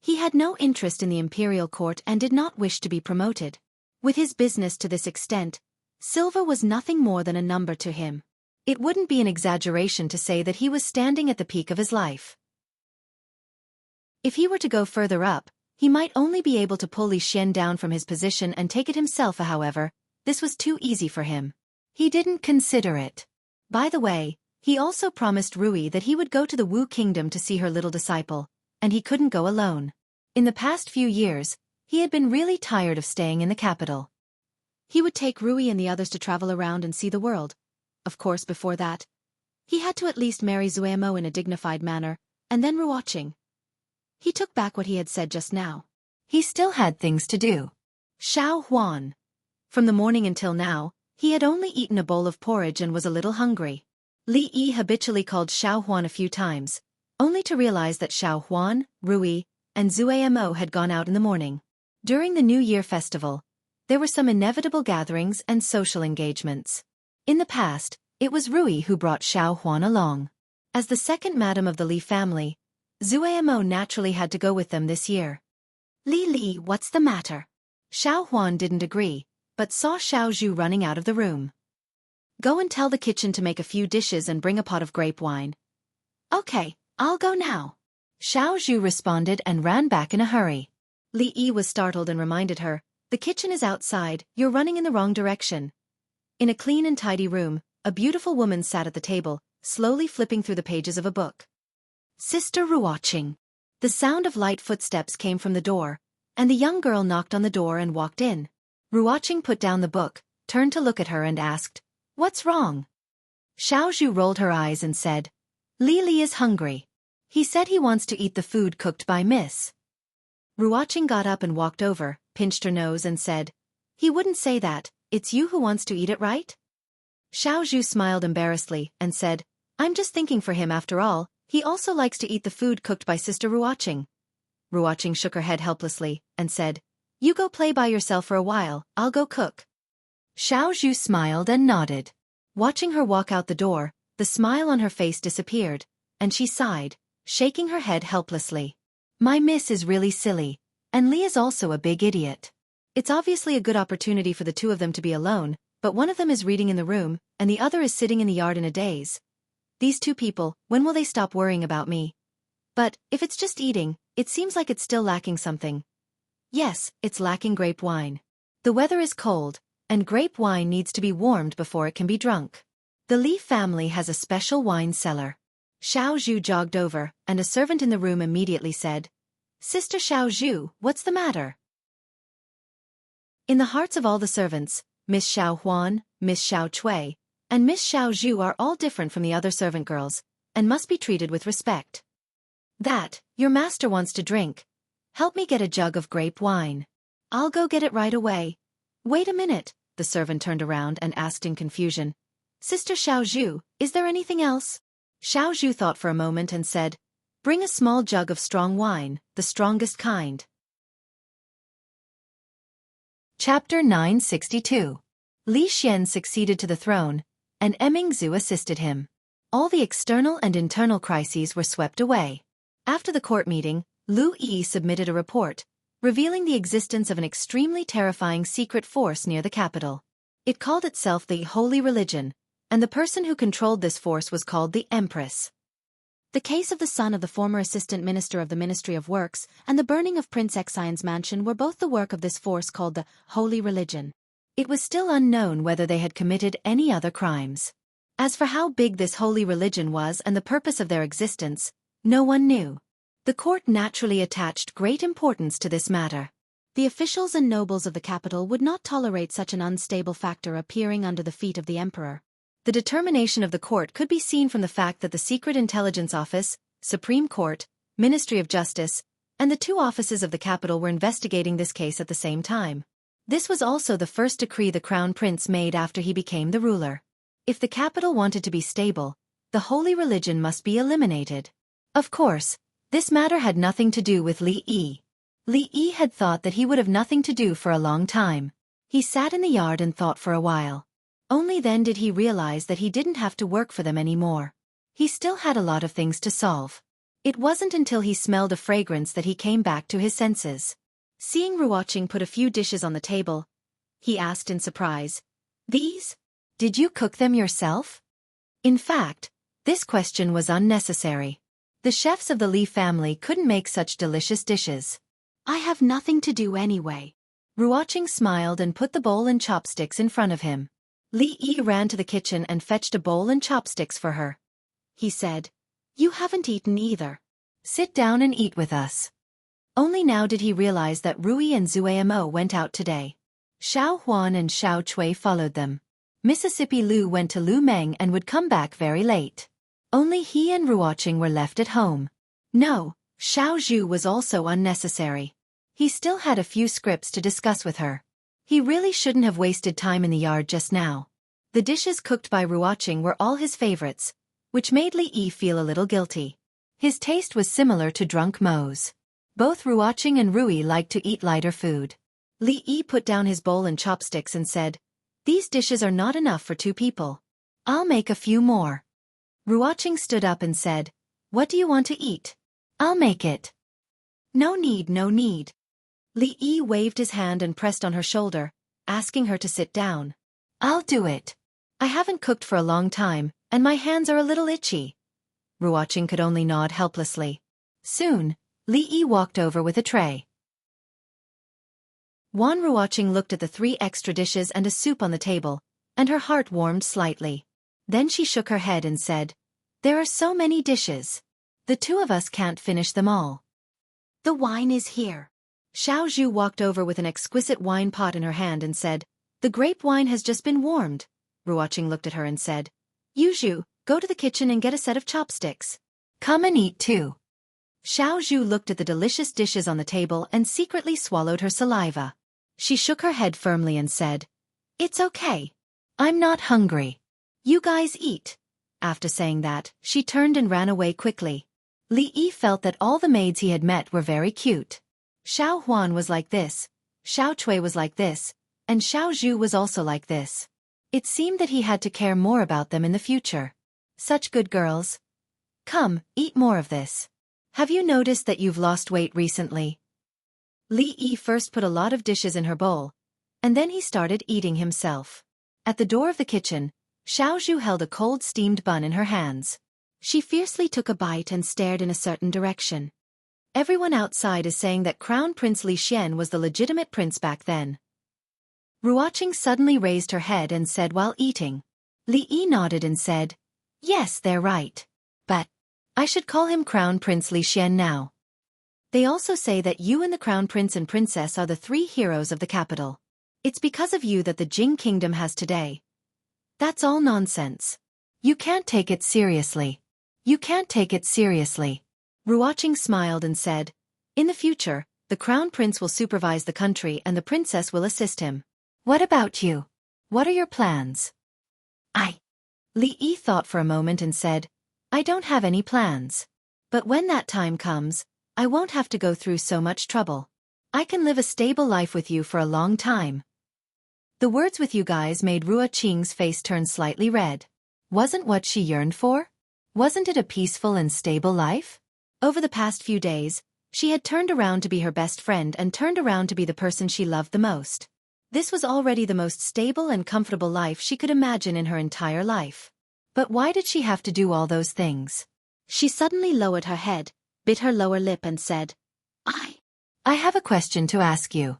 He had no interest in the imperial court and did not wish to be promoted. With his business to this extent, silver was nothing more than a number to him. It wouldn't be an exaggeration to say that he was standing at the peak of his life. If he were to go further up, he might only be able to pull Li Xian down from his position and take it himself. However, this was too easy for him. He didn't consider it. By the way, he also promised Rui that he would go to the Wu kingdom to see her little disciple, and he couldn't go alone. In the past few years, he had been really tired of staying in the capital. He would take Rui and the others to travel around and see the world. Of course, before that, he had to at least marry Zuemo in a dignified manner, and then rewatching. He took back what he had said just now. He still had things to do. Xiaofan. From the morning until now, he had only eaten a bowl of porridge and was a little hungry. Li Yi habitually called Xiaofan a few times, only to realize that Xiaofan, Rui, and Zuemo had gone out in the morning. During the New Year festival, there were some inevitable gatherings and social engagements. In the past, it was Rui who brought Xiaofan along. As the second madam of the Li family, Zuemo naturally had to go with them this year. Li, what's the matter? Xiaofan didn't agree, but saw Xiaozhu running out of the room. Go and tell the kitchen to make a few dishes and bring a pot of grape wine. Okay, I'll go now. Xiaozhu responded and ran back in a hurry. Li Yi was startled and reminded her, the kitchen is outside, you're running in the wrong direction. In a clean and tidy room, a beautiful woman sat at the table, slowly flipping through the pages of a book. Sister Ruoqing. The sound of light footsteps came from the door, and the young girl knocked on the door and walked in. Ruoqing put down the book, turned to look at her and asked, "What's wrong?" Xiaozhu rolled her eyes and said, Li is hungry. He said he wants to eat the food cooked by Miss. Ruoqing got up and walked over, pinched her nose and said, "He wouldn't say that, it's you who wants to eat it, right?" Xiaozhu smiled embarrassedly and said, "I'm just thinking for him after all, he also likes to eat the food cooked by Sister Ruoqing." Ruoqing shook her head helplessly and said, "You go play by yourself for a while, I'll go cook." Xiaozhu smiled and nodded. Watching her walk out the door, the smile on her face disappeared, and she sighed, shaking her head helplessly. "My miss is really silly, and Lee is also a big idiot. It's obviously a good opportunity for the two of them to be alone, but one of them is reading in the room, and the other is sitting in the yard in a daze. These two people, when will they stop worrying about me? But, if it's just eating, it seems like it's still lacking something. Yes, it's lacking grape wine. The weather is cold, and grape wine needs to be warmed before it can be drunk. The Li family has a special wine cellar." Xiaozhu jogged over, and a servant in the room immediately said, "Sister Xiaozhu, what's the matter?" In the hearts of all the servants, Miss Xiaofan, Miss Xiaochui, and Miss Xiaozhu are all different from the other servant girls, and must be treated with respect. "That, your master wants to drink. Help me get a jug of grape wine." "I'll go get it right away." "Wait a minute," the servant turned around and asked in confusion. "Sister Xiaozhu, is there anything else?" Xiaozhu thought for a moment and said, "Bring a small jug of strong wine, the strongest kind." Chapter 962. Li Xian succeeded to the throne, and Emingzu assisted him. All the external and internal crises were swept away. After the court meeting, Lu Yi submitted a report, revealing the existence of an extremely terrifying secret force near the capital. It called itself the Holy Religion, and the person who controlled this force was called the Empress. The case of the son of the former assistant minister of the Ministry of Works and the burning of Prince Xian's mansion were both the work of this force called the Holy Religion. It was still unknown whether they had committed any other crimes. As for how big this Holy Religion was and the purpose of their existence, no one knew. The court naturally attached great importance to this matter. The officials and nobles of the capital would not tolerate such an unstable factor appearing under the feet of the emperor. The determination of the court could be seen from the fact that the Secret Intelligence Office, Supreme Court, Ministry of Justice, and the two offices of the capital were investigating this case at the same time. This was also the first decree the crown prince made after he became the ruler. If the capital wanted to be stable, the Holy Religion must be eliminated. Of course, this matter had nothing to do with Li Yi. Li Yi had thought that he would have nothing to do for a long time. He sat in the yard and thought for a while. Only then did he realize that he didn't have to work for them anymore. He still had a lot of things to solve. It wasn't until he smelled a fragrance that he came back to his senses. Seeing Ruoqing put a few dishes on the table, he asked in surprise, "These? Did you cook them yourself?" In fact, this question was unnecessary. The chefs of the Li family couldn't make such delicious dishes. "I have nothing to do anyway." Ruoqing smiled and put the bowl and chopsticks in front of him. Li Yi ran to the kitchen and fetched a bowl and chopsticks for her. He said, "You haven't eaten either. Sit down and eat with us." Only now did he realize that Rui and Zuamo went out today. Xiao Huan and Xiao Chui followed them. Mississippi Lu went to Lu Meng and would come back very late. Only he and Ruoqing were left at home. No, Xiao Zhu was also unnecessary. He still had a few scripts to discuss with her. He really shouldn't have wasted time in the yard just now. The dishes cooked by Ruoqing were all his favorites, which made Li Yi feel a little guilty. His taste was similar to drunk Mo's. Both Ruoqing and Rui liked to eat lighter food. Li Yi put down his bowl and chopsticks and said, "These dishes are not enough for two people. I'll make a few more." Ruoqing stood up and said, "What do you want to eat? I'll make it." "No need, no need." Li Yi waved his hand and pressed on her shoulder, asking her to sit down. "I'll do it. I haven't cooked for a long time, and my hands are a little itchy." Ruoqing could only nod helplessly. Soon, Li Yi walked over with a tray. Wan Ruoqing looked at the 3 extra dishes and a soup on the table, and her heart warmed slightly. Then she shook her head and said, "There are so many dishes. The two of us can't finish them all." "The wine is here." Xiao Zhu walked over with an exquisite wine pot in her hand and said, "The grape wine has just been warmed." Ruoqing looked at her and said, "Yu Zhu, go to the kitchen and get a set of chopsticks. Come and eat too." Xiao Zhu looked at the delicious dishes on the table and secretly swallowed her saliva. She shook her head firmly and said, "It's okay. I'm not hungry. You guys eat." After saying that, she turned and ran away quickly. Li Yi felt that all the maids he had met were very cute. Xiao Huan was like this, Xiao Cui was like this, and Xiao Zhu was also like this. It seemed that he had to care more about them in the future. Such good girls. Come, eat more of this. Have you noticed that you've lost weight recently? Li Yi first put a lot of dishes in her bowl, and then he started eating himself. At the door of the kitchen, Xiao Zhu held a cold steamed bun in her hands. She fiercely took a bite and stared in a certain direction. Everyone outside is saying that Crown Prince Li Xian was the legitimate prince back then. Ruoqing suddenly raised her head and said while eating. Li Yi nodded and said, "Yes, they're right. But I should call him Crown Prince Li Xian now. They also say that you and the Crown Prince and Princess are the three heroes of the capital. It's because of you that the Jing Kingdom has today. That's all nonsense. You can't take it seriously. You can't take it seriously." Ruoqing smiled and said, "In the future, the Crown Prince will supervise the country and the Princess will assist him. What about you? What are your plans?" Li Yi thought for a moment and said, "I don't have any plans. But when that time comes, I won't have to go through so much trouble. I can live a stable life with you for a long time." The words "with you guys" made Ruoqing's face turn slightly red. Wasn't what she yearned for? Wasn't it a peaceful and stable life? Over the past few days, she had turned around to be her best friend and turned around to be the person she loved the most. This was already the most stable and comfortable life she could imagine in her entire life. But why did she have to do all those things? She suddenly lowered her head, bit her lower lip and said, I have a question to ask you."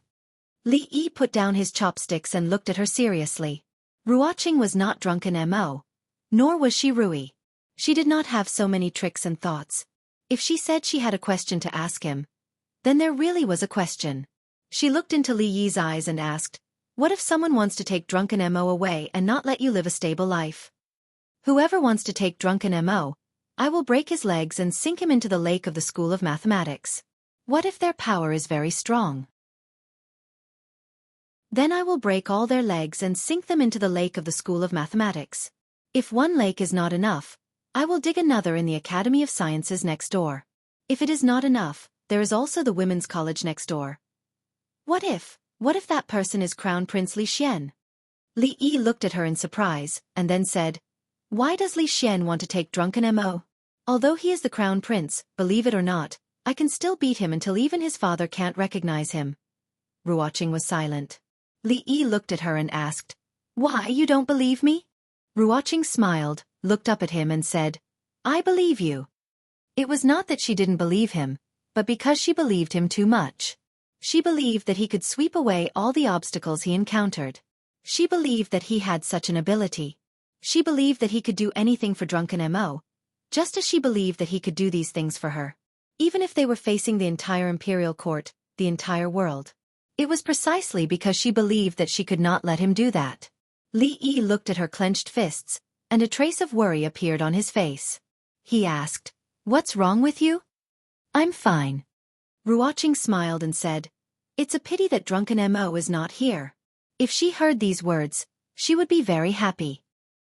Li Yi put down his chopsticks and looked at her seriously. Ruoqing was not drunken mo. Nor was she Rui. She did not have so many tricks and thoughts. If she said she had a question to ask him, then there really was a question. She looked into Li Yi's eyes and asked, "What if someone wants to take drunken mo away and not let you live a stable life?" "Whoever wants to take drunken mo, I will break his legs and sink him into the lake of the School of Mathematics. What if their power is very strong? Then I will break all their legs and sink them into the lake of the School of Mathematics. If one lake is not enough, I will dig another in the Academy of Sciences next door. If it is not enough, there is also the Women's College next door. What if that person is Crown Prince Li Xian?" Li Yi looked at her in surprise, and then said, "Why does Li Xian want to take drunken mo? Although he is the Crown Prince, believe it or not, I can still beat him until even his father can't recognize him." Ruoqing was silent. Li Yi looked at her and asked, "Why, you don't believe me?" Ruoqing smiled, looked up at him and said, "I believe you." It was not that she didn't believe him, but because she believed him too much. She believed that he could sweep away all the obstacles he encountered. She believed that he had such an ability. She believed that he could do anything for drunken mo, just as she believed that he could do these things for her. Even if they were facing the entire imperial court, the entire world. It was precisely because she believed that she could not let him do that. Li Yi looked at her clenched fists, and a trace of worry appeared on his face. He asked, "What's wrong with you?" "I'm fine." Ruoqing smiled and said, "It's a pity that drunken mo is not here." If she heard these words, she would be very happy.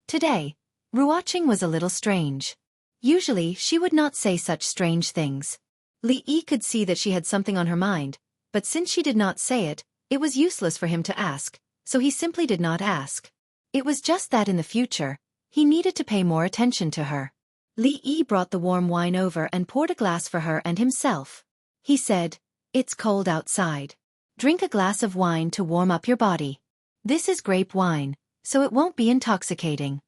Today, Ruoqing was a little strange. Usually she would not say such strange things. Li Yi could see that she had something on her mind, but since she did not say it, it was useless for him to ask, so he simply did not ask. It was just that in the future, he needed to pay more attention to her. Li Yi brought the warm wine over and poured a glass for her and himself. He said, "It's cold outside. Drink a glass of wine to warm up your body. This is grape wine, so it won't be intoxicating."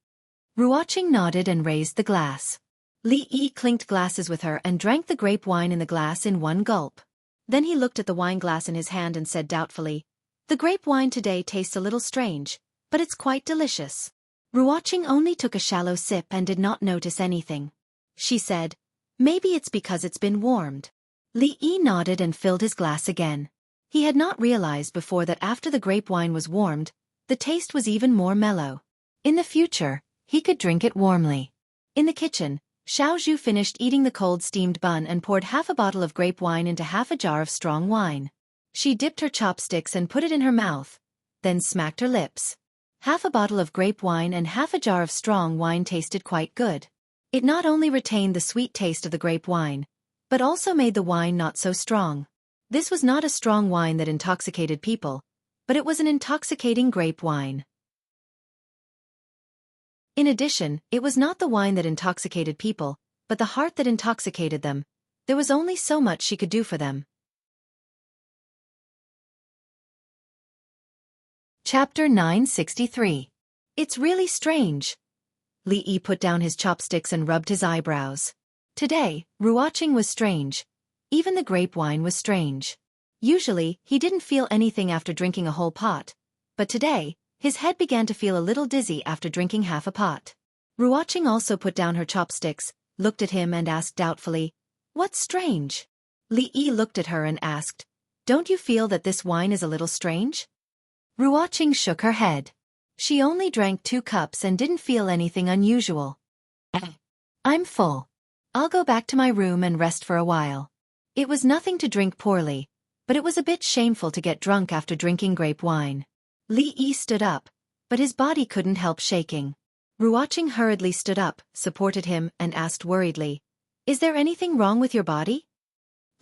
Ruoqing nodded and raised the glass. Li Yi clinked glasses with her and drank the grape wine in the glass in one gulp. Then he looked at the wine glass in his hand and said doubtfully, "The grape wine today tastes a little strange, but it's quite delicious." Ruoqing only took a shallow sip and did not notice anything. She said, "Maybe it's because it's been warmed." Li Yi nodded and filled his glass again. He had not realized before that after the grape wine was warmed, the taste was even more mellow. In the future, he could drink it warmly. In the kitchen, Xiaozhu finished eating the cold steamed bun and poured half a bottle of grape wine into half a jar of strong wine. She dipped her chopsticks and put it in her mouth, then smacked her lips. Half a bottle of grape wine and half a jar of strong wine tasted quite good. It not only retained the sweet taste of the grape wine, but also made the wine not so strong. This was not a strong wine that intoxicated people, but it was an intoxicating grape wine. In addition, it was not the wine that intoxicated people, but the heart that intoxicated them. There was only so much she could do for them. Chapter 963. It's really strange. Li Yi put down his chopsticks and rubbed his eyebrows. Today, Ruoqing was strange. Even the grape wine was strange. Usually, he didn't feel anything after drinking a whole pot, but today, his head began to feel a little dizzy after drinking half a pot. Ruoqing also put down her chopsticks, looked at him and asked doubtfully, "What's strange?" Li Yi looked at her and asked, "Don't you feel that this wine is a little strange?" Ruoqing shook her head. She only drank 2 cups and didn't feel anything unusual. "I'm full. I'll go back to my room and rest for a while." It was nothing to drink poorly, but it was a bit shameful to get drunk after drinking grape wine. Li Yi stood up, but his body couldn't help shaking. Ruoqing hurriedly stood up, supported him, and asked worriedly, "Is there anything wrong with your body?"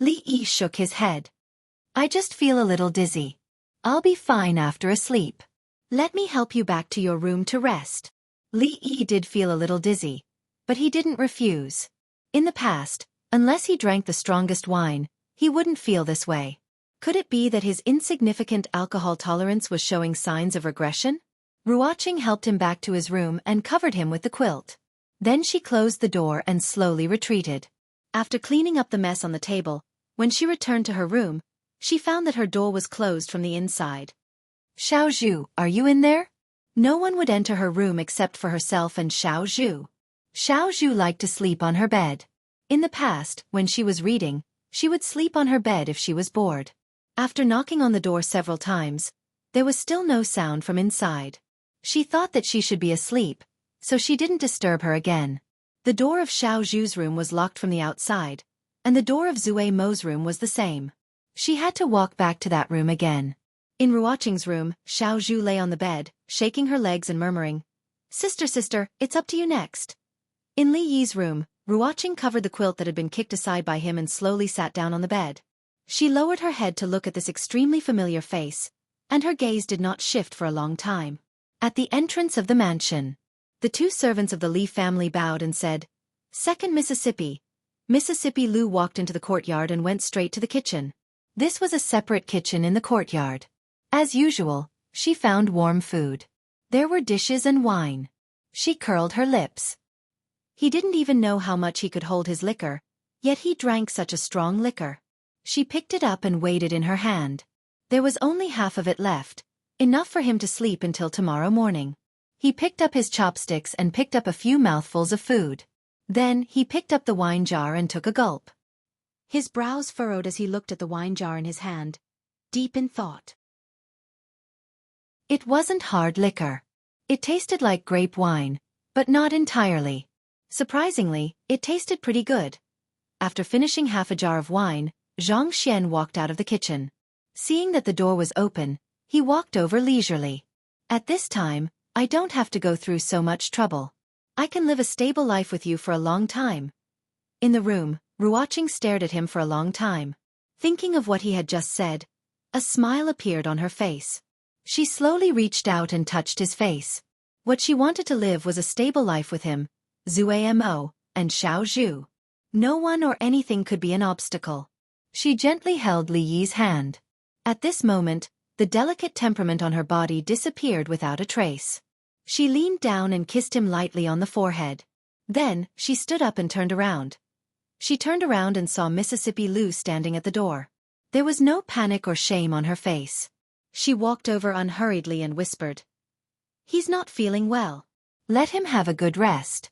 Li Yi shook his head. "I just feel a little dizzy. I'll be fine after a sleep. Let me help you back to your room to rest." Li Yi did feel a little dizzy, but he didn't refuse. In the past, unless he drank the strongest wine, he wouldn't feel this way. Could it be that his insignificant alcohol tolerance was showing signs of regression? Ruoqing helped him back to his room and covered him with the quilt. Then she closed the door and slowly retreated. After cleaning up the mess on the table, when she returned to her room, she found that her door was closed from the inside. "Xiaozhu, are you in there?" No one would enter her room except for herself and Xiaozhu. Xiaozhu liked to sleep on her bed. In the past, when she was reading, she would sleep on her bed if she was bored. After knocking on the door several times, there was still no sound from inside. She thought that she should be asleep, so she didn't disturb her again. The door of Xiaozhu's room was locked from the outside, and the door of Zue Mo's room was the same. She had to walk back to that room again. In Ruoqing's room, Xiaozhu lay on the bed, shaking her legs and murmuring, Sister, it's up to you next." In Li Yi's room, Ruoqing covered the quilt that had been kicked aside by him and slowly sat down on the bed. She lowered her head to look at this extremely familiar face, and her gaze did not shift for a long time. At the entrance of the mansion, the 2 servants of the Li family bowed and said, "Second Mississippi." Mississippi Lu walked into the courtyard and went straight to the kitchen. This was a separate kitchen in the courtyard. As usual, she found warm food. There were dishes and wine. She curled her lips. He didn't even know how much he could hold his liquor, yet he drank such a strong liquor. She picked it up and weighed it in her hand. There was only half of it left, enough for him to sleep until tomorrow morning. He picked up his chopsticks and picked up a few mouthfuls of food. Then he picked up the wine jar and took a gulp. His brows furrowed as he looked at the wine jar in his hand, deep in thought. It wasn't hard liquor. It tasted like grape wine, but not entirely. Surprisingly, it tasted pretty good. After finishing half a jar of wine, Zhang Xian walked out of the kitchen. Seeing that the door was open, he walked over leisurely. "At this time, I don't have to go through so much trouble. I can live a stable life with you for a long time." In the room, Ruoqing stared at him for a long time. Thinking of what he had just said, a smile appeared on her face. She slowly reached out and touched his face. What she wanted to live was a stable life with him, Zue Mo, and Xiaozhu. No one or anything could be an obstacle. She gently held Li Yi's hand. At this moment, the delicate temperament on her body disappeared without a trace. She leaned down and kissed him lightly on the forehead. Then, she stood up and turned around. She turned around and saw Mississippi Lu standing at the door. There was no panic or shame on her face. She walked over unhurriedly and whispered, "He's not feeling well. Let him have a good rest."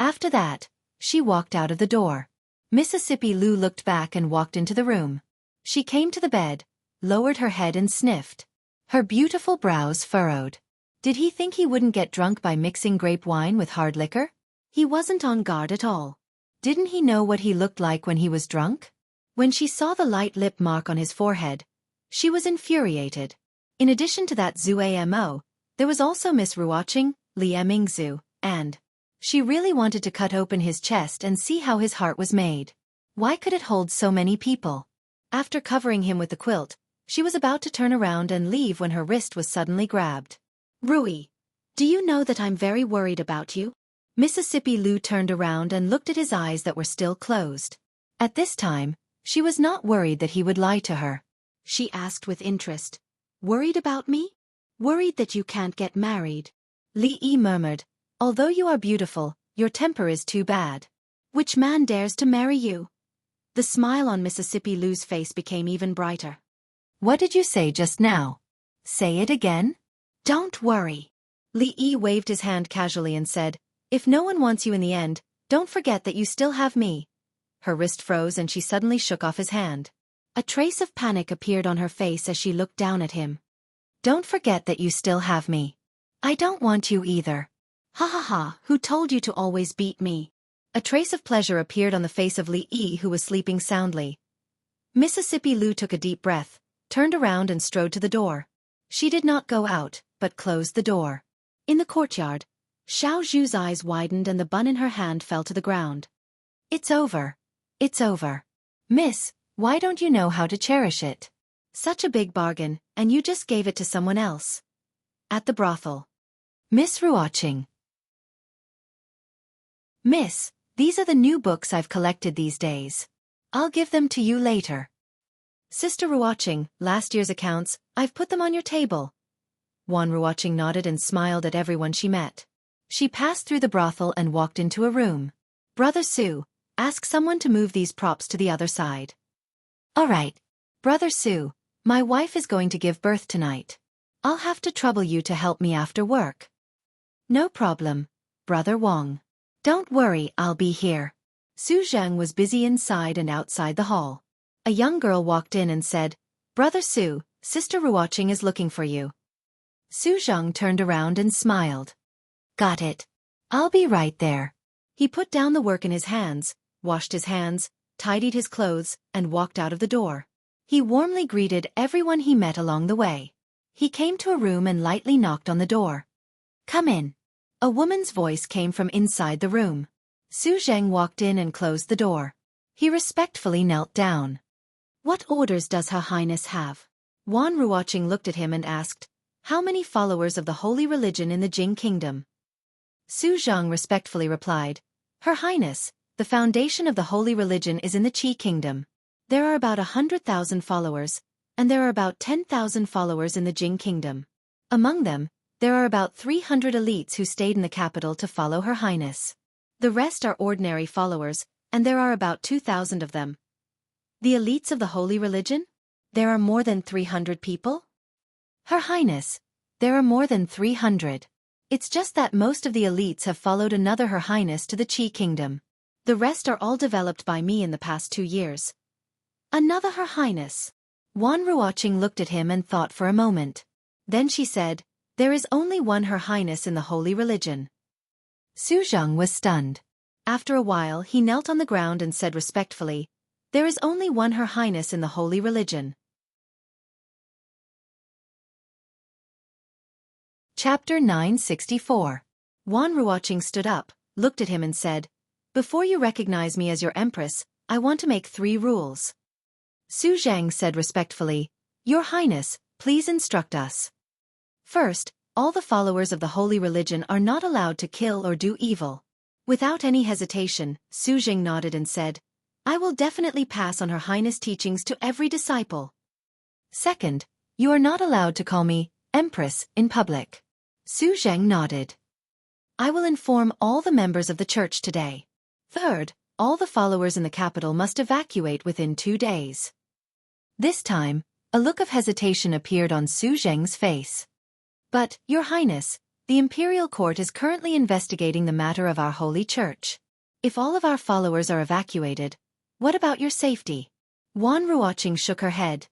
After that, she walked out of the door. Mississippi Lu looked back and walked into the room. She came to the bed, lowered her head and sniffed. Her beautiful brows furrowed. Did he think he wouldn't get drunk by mixing grape wine with hard liquor? He wasn't on guard at all. Didn't he know what he looked like when he was drunk? When she saw the light lip mark on his forehead, she was infuriated. In addition to that Zhu Amo, there was also Miss Ruoqing, Li Mingzhu, and she really wanted to cut open his chest and see how his heart was made. Why could it hold so many people? After covering him with the quilt, she was about to turn around and leave when her wrist was suddenly grabbed. Rui, do you know that I'm very worried about you? Mississippi Lu turned around and looked at his eyes that were still closed. At this time, she was not worried that he would lie to her. She asked with interest, "Worried about me? Worried that you can't get married?" Li Yi murmured, "Although you are beautiful, your temper is too bad. Which man dares to marry you?" The smile on Mississippi Lu's face became even brighter. "What did you say just now? Say it again?" "Don't worry." Li Yi waved his hand casually and said, "If no one wants you in the end, don't forget that you still have me." Her wrist froze and she suddenly shook off his hand. A trace of panic appeared on her face as she looked down at him. "Don't forget that you still have me. I don't want you either." "Ha ha ha, who told you to always beat me?" A trace of pleasure appeared on the face of Li Yi, who was sleeping soundly. Mississippi Lu took a deep breath, turned around and strode to the door. She did not go out, but closed the door. In the courtyard, Xiao Zhu's eyes widened and the bun in her hand fell to the ground. "It's over. It's over. Miss, why don't you know how to cherish it? Such a big bargain, and you just gave it to someone else." At the brothel. Miss Ruoqing. "Miss, these are the new books I've collected these days. I'll give them to you later." "Sister Ruoqing, last year's accounts, I've put them on your table." Wan Ruoqing nodded and smiled at everyone she met. She passed through the brothel and walked into a room. "Brother Su, ask someone to move these props to the other side." "All right. Brother Su, my wife is going to give birth tonight. I'll have to trouble you to help me after work." "No problem, Brother Wang. Don't worry, I'll be here." Su Zheng was busy inside and outside the hall. A young girl walked in and said, "Brother Su, Sister Ruoqing is looking for you." Su Zheng turned around and smiled. "Got it. I'll be right there." He put down the work in his hands, washed his hands, tidied his clothes, and walked out of the door. He warmly greeted everyone he met along the way. He came to a room and lightly knocked on the door. "Come in." A woman's voice came from inside the room. Su Zheng walked in and closed the door. He respectfully knelt down. "What orders does Her Highness have?" Wan Ruoqing looked at him and asked, "How many followers of the holy religion in the Jing kingdom?" Su Zheng respectfully replied, "Her Highness, the foundation of the holy religion is in the Qi kingdom. There are about 100,000 followers, and there are about 10,000 followers in the Jing kingdom. Among them, there are about 300 elites who stayed in the capital to follow Her Highness. The rest are ordinary followers, and there are about 2,000 of them." "The elites of the holy religion? There are more than 300 people?" "Her Highness, there are more than 300. It's just that most of the elites have followed another Her Highness to the Qi kingdom. The rest are all developed by me in the past 2 years." "Another Her Highness?" Wan Ruoqing looked at him and thought for a moment. Then she said, "There is only one Her Highness in the holy religion." Su Zheng was stunned. After a while he knelt on the ground and said respectfully, "There is only one Her Highness in the holy religion." Chapter 964. Wan Ruoqing stood up, looked at him and said, "Before you recognize me as your empress, I want to make 3 rules." Su Zheng said respectfully, "Your Highness, please instruct us." "First, all the followers of the holy religion are not allowed to kill or do evil." Without any hesitation, Su Zheng nodded and said, "I will definitely pass on Her Highness' teachings to every disciple." "Second, you are not allowed to call me Empress in public." Su Zheng nodded. "I will inform all the members of the church today." "Third, all the followers in the capital must evacuate within 2 days." This time, a look of hesitation appeared on Su Zheng's face. "But, Your Highness, the imperial court is currently investigating the matter of our holy church. If all of our followers are evacuated, what about your safety?" Wan Ruoqing shook her head.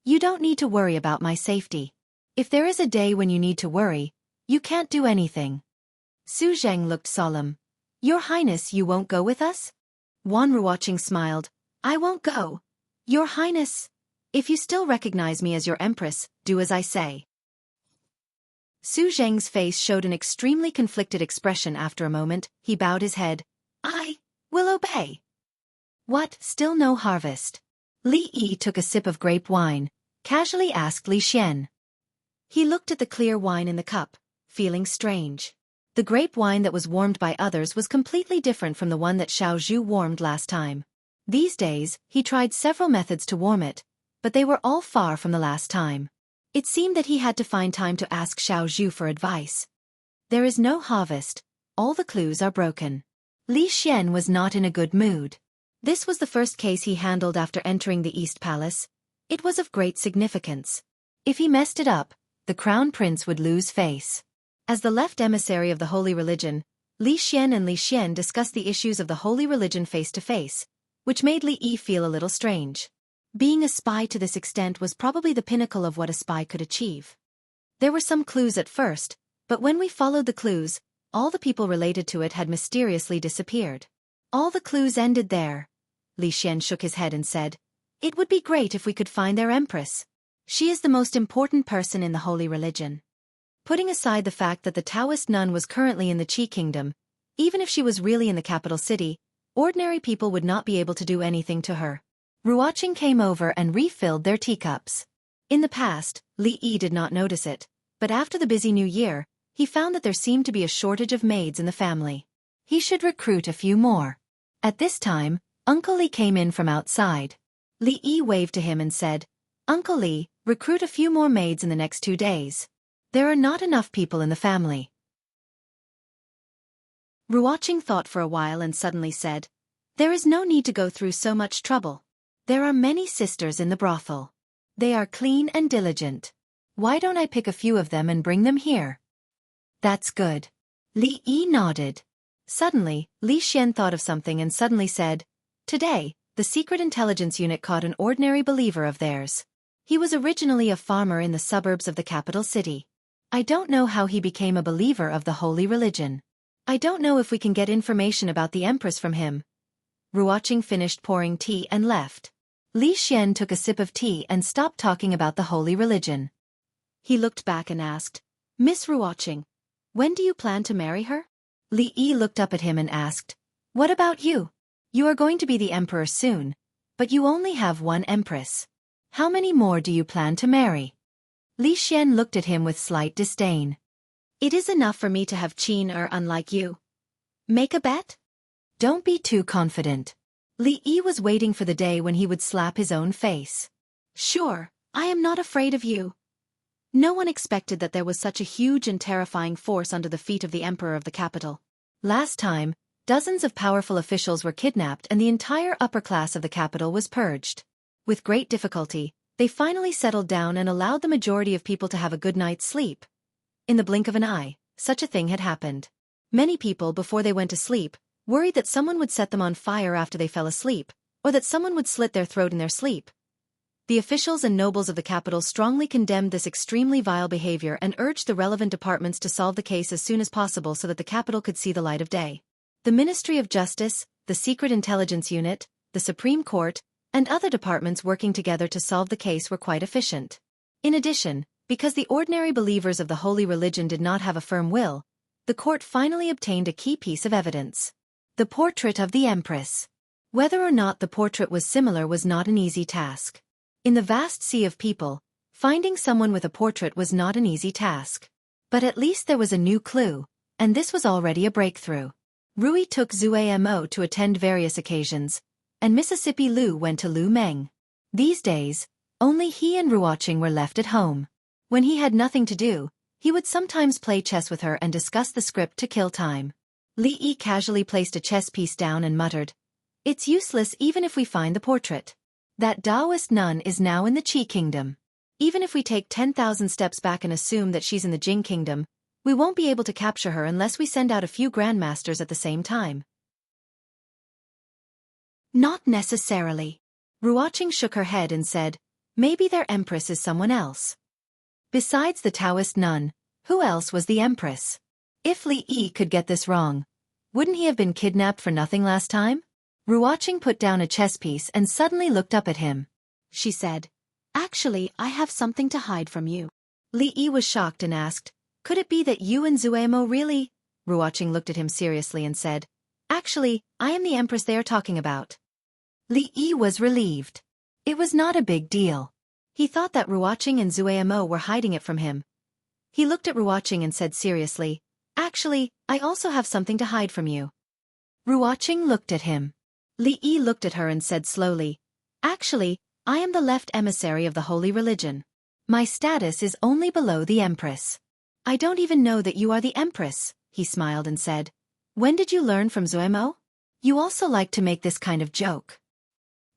"You don't need to worry about my safety. If there is a day when you need to worry, you can't do anything." Su Zheng looked solemn. "Your Highness, you won't go with us?" Ruoqing smiled. I won't go. Your Highness. If you still recognize me as your empress, do as I say. Su Zheng's face showed an extremely conflicted expression. After a moment, he bowed his head. I will obey. What, still no harvest? Li Yi took a sip of grape wine, casually asked Li Xian. He looked at the clear wine in the cup, feeling strange. The grape wine that was warmed by others was completely different from the one that Xiao Zhu warmed last time. These days, he tried several methods to warm it, but they were all far from the last time. It seemed that he had to find time to ask Xiao Zhu for advice. There is no harvest, all the clues are broken. Li Xian was not in a good mood. This was the first case he handled after entering the East Palace. It was of great significance. If he messed it up, the crown prince would lose face. As the left emissary of the holy religion, Li Xian and Li Xian discussed the issues of the holy religion face to face, which made Li Yi feel a little strange. Being a spy to this extent was probably the pinnacle of what a spy could achieve. There were some clues at first, but when we followed the clues, all the people related to it had mysteriously disappeared. All the clues ended there. Li Xian shook his head and said, It would be great if we could find their empress. She is the most important person in the holy religion. Putting aside the fact that the Taoist nun was currently in the Qi kingdom, even if she was really in the capital city, ordinary people would not be able to do anything to her. Ruoqing came over and refilled their teacups. In the past, Li Yi did not notice it, but after the busy new year, he found that there seemed to be a shortage of maids in the family. He should recruit a few more. At this time, Uncle Li came in from outside. Li Yi waved to him and said, Uncle Li, recruit a few more maids in the next 2 days. There are not enough people in the family. Ruoqing thought for a while and suddenly said, There is no need to go through so much trouble. There are many sisters in the brothel. They are clean and diligent. Why don't I pick a few of them and bring them here? That's good. Li Yi nodded. Suddenly, Li Xian thought of something and suddenly said, Today, the secret intelligence unit caught an ordinary believer of theirs. He was originally a farmer in the suburbs of the capital city. I don't know how he became a believer of the holy religion. I don't know if we can get information about the empress from him. Ruoqing finished pouring tea and left. Li Xian took a sip of tea and stopped talking about the holy religion. He looked back and asked, Miss Ruoqing, when do you plan to marry her? Li Yi looked up at him and asked, What about you? You are going to be the emperor soon, but you only have one empress. How many more do you plan to marry? Li Xian looked at him with slight disdain. It is enough for me to have Qin unlike you. Make a bet? Don't be too confident. Li Yi was waiting for the day when he would slap his own face. Sure, I am not afraid of you. No one expected that there was such a huge and terrifying force under the feet of the emperor of the capital. Last time, dozens of powerful officials were kidnapped and the entire upper class of the capital was purged. With great difficulty, they finally settled down and allowed the majority of people to have a good night's sleep. In the blink of an eye, such a thing had happened. Many people, before they went to sleep, worried that someone would set them on fire after they fell asleep, or that someone would slit their throat in their sleep. The officials and nobles of the capital strongly condemned this extremely vile behavior and urged the relevant departments to solve the case as soon as possible so that the capital could see the light of day. The Ministry of Justice, the Secret Intelligence Unit, the Supreme Court, and other departments working together to solve the case were quite efficient. In addition, because the ordinary believers of the holy religion did not have a firm will, the court finally obtained a key piece of evidence. The portrait of the Empress. Whether or not the portrait was similar was not an easy task. In the vast sea of people, finding someone with a portrait was not an easy task. But at least there was a new clue, and this was already a breakthrough. Rui took Zuamo to attend various occasions, and Mississippi Lu went to Lu Meng. These days, only he and Ruoqing were left at home. When he had nothing to do, he would sometimes play chess with her and discuss the script to kill time. Li Yi casually placed a chess piece down and muttered, It's useless even if we find the portrait. That Taoist nun is now in the Qi kingdom. Even if we take 10,000 steps back and assume that she's in the Jing kingdom, we won't be able to capture her unless we send out a few grandmasters at the same time. Not necessarily. Ruoqing shook her head and said, Maybe their empress is someone else. Besides the Taoist nun, who else was the empress? If Li Yi could get this wrong, wouldn't he have been kidnapped for nothing last time? Ruoqing put down a chess piece and suddenly looked up at him. She said, "Actually, I have something to hide from you." Li Yi was shocked and asked, "Could it be that you and Zuemo really?" Ruoqing looked at him seriously and said, "Actually, I am the empress they are talking about." Li Yi was relieved. It was not a big deal. He thought that Ruoqing and Zuemo were hiding it from him. He looked at Ruoqing and said seriously, "Actually, I also have something to hide from you." Ruoqing looked at him. Li Yi looked at her and said slowly, "Actually, I am the left emissary of the holy religion. My status is only below the empress." "I don't even know that you are the empress," he smiled and said. "When did you learn from Zuemo? You also like to make this kind of joke."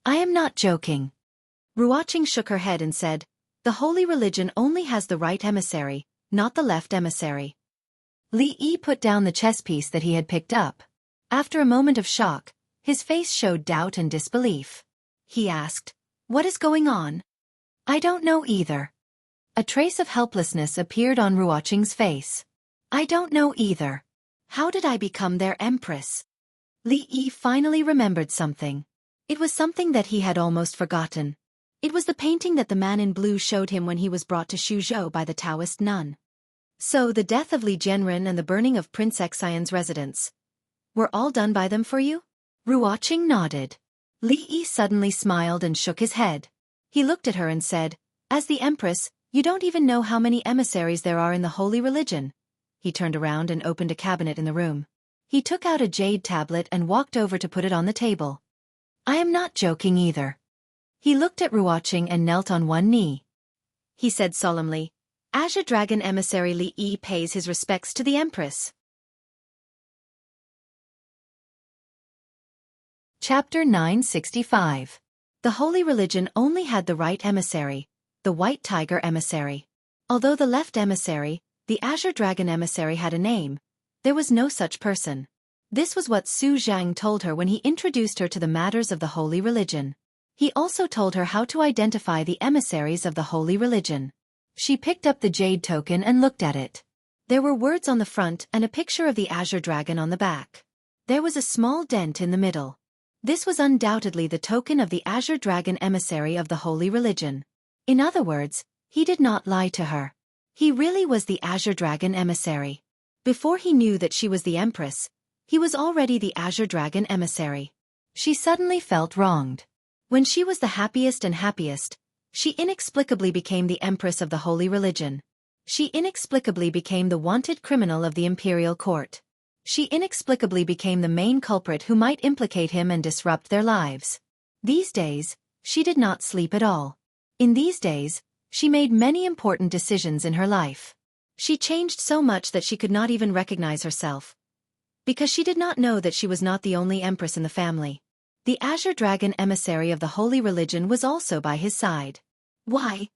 "I am not joking." Ruoqing shook her head and said, "The holy religion only has the right emissary, not the left emissary." Li Yi put down the chess piece that he had picked up. After a moment of shock, his face showed doubt and disbelief. He asked, "What is going on?" "I don't know either." A trace of helplessness appeared on Ruoqing's face. "I don't know either. How did I become their empress?" Li Yi finally remembered something. It was something that he had almost forgotten. It was the painting that the man in blue showed him when he was brought to Suzhou by the Taoist nun. "So the death of Li Jianren and the burning of Prince Xian's residence were all done by them for you?" Ruoqing nodded. Li Yi suddenly smiled and shook his head. He looked at her and said, "As the empress, you don't even know how many emissaries there are in the holy religion." He turned around and opened a cabinet in the room. He took out a jade tablet and walked over to put it on the table. "I am not joking either." He looked at Ruoqing and knelt on one knee. He said solemnly, "Azure Dragon emissary Li Yi pays his respects to the empress." Chapter 965. The holy religion only had the right emissary, the white tiger emissary. Although the left emissary, the Azure Dragon emissary, had a name, there was no such person. This was what Su Zhang told her when he introduced her to the matters of the holy religion. He also told her how to identify the emissaries of the holy religion. She picked up the jade token and looked at it. There were words on the front and a picture of the Azure Dragon on the back. There was a small dent in the middle. This was undoubtedly the token of the Azure Dragon emissary of the holy religion. In other words, he did not lie to her. He really was the Azure Dragon emissary. Before he knew that she was the empress, he was already the Azure Dragon emissary. She suddenly felt wronged. When she was the happiest and happiest, she inexplicably became the empress of the holy religion. She inexplicably became the wanted criminal of the imperial court. She inexplicably became the main culprit who might implicate him and disrupt their lives. These days, she did not sleep at all. In these days, she made many important decisions in her life. She changed so much that she could not even recognize herself, because she did not know that she was not the only empress in the family. The Azure Dragon emissary of the holy religion was also by his side. Why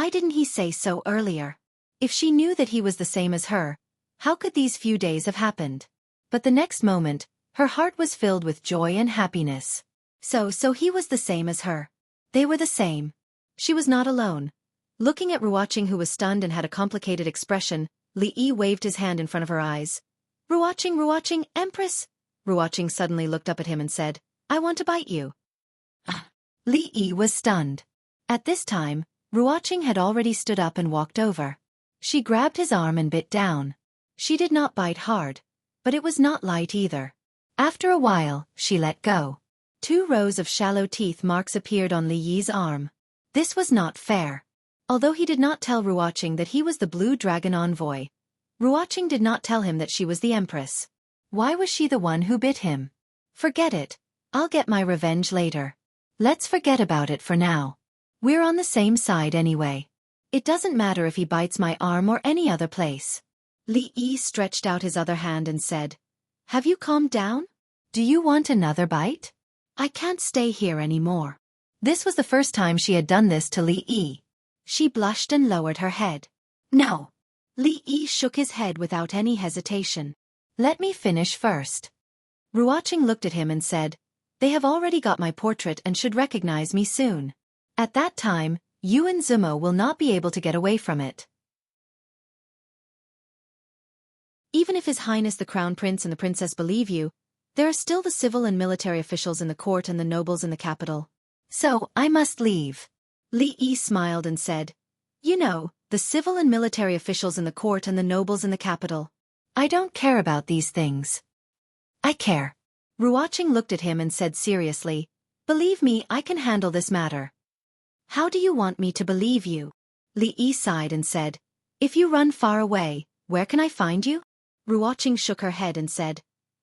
didn't he say so earlier? If she knew that he was the same as her, how could these few days have happened? But the next moment, her heart was filled with joy and happiness. So he was the same as her. They were the same. She was not alone. Looking at Ruoqing, who was stunned and had a complicated expression, Li Yi waved his hand in front of her eyes. Ruoqing, empress!" Ruoqing suddenly looked up at him and said, "I want to bite you." Li Yi was stunned. At this time, Ruoqing had already stood up and walked over. She grabbed his arm and bit down. She did not bite hard, but it was not light either. After a while, she let go. 2 rows of shallow teeth marks appeared on Li Yi's arm. This was not fair. Although he did not tell Ruoqing that he was the Blue Dragon envoy, Ruoqing did not tell him that she was the empress. Why was she the one who bit him? Forget it. I'll get my revenge later. Let's forget about it for now. We're on the same side anyway. It doesn't matter if he bites my arm or any other place. Li Yi stretched out his other hand and said, "Have you calmed down? Do you want another bite? I can't stay here anymore." This was the first time she had done this to Li Yi. She blushed and lowered her head. "No." Li Yi shook his head without any hesitation. "Let me finish first." Ruoqing looked at him and said, "They have already got my portrait and should recognize me soon. At that time, you and Zumo will not be able to get away from it. Even if His Highness the Crown Prince and the Princess believe you, There are still the civil and military officials in the court and the nobles in the capital. So, I must leave. Li Yi smiled and said, You know, the civil and military officials in the court and the nobles in the capital. I don't care about these things. I care. Ruoqing looked at him and said seriously, Believe me, I can handle this matter. How do you want me to believe you? Li Yi sighed and said, If you run far away, where can I find you? Ruoqing shook her head and said,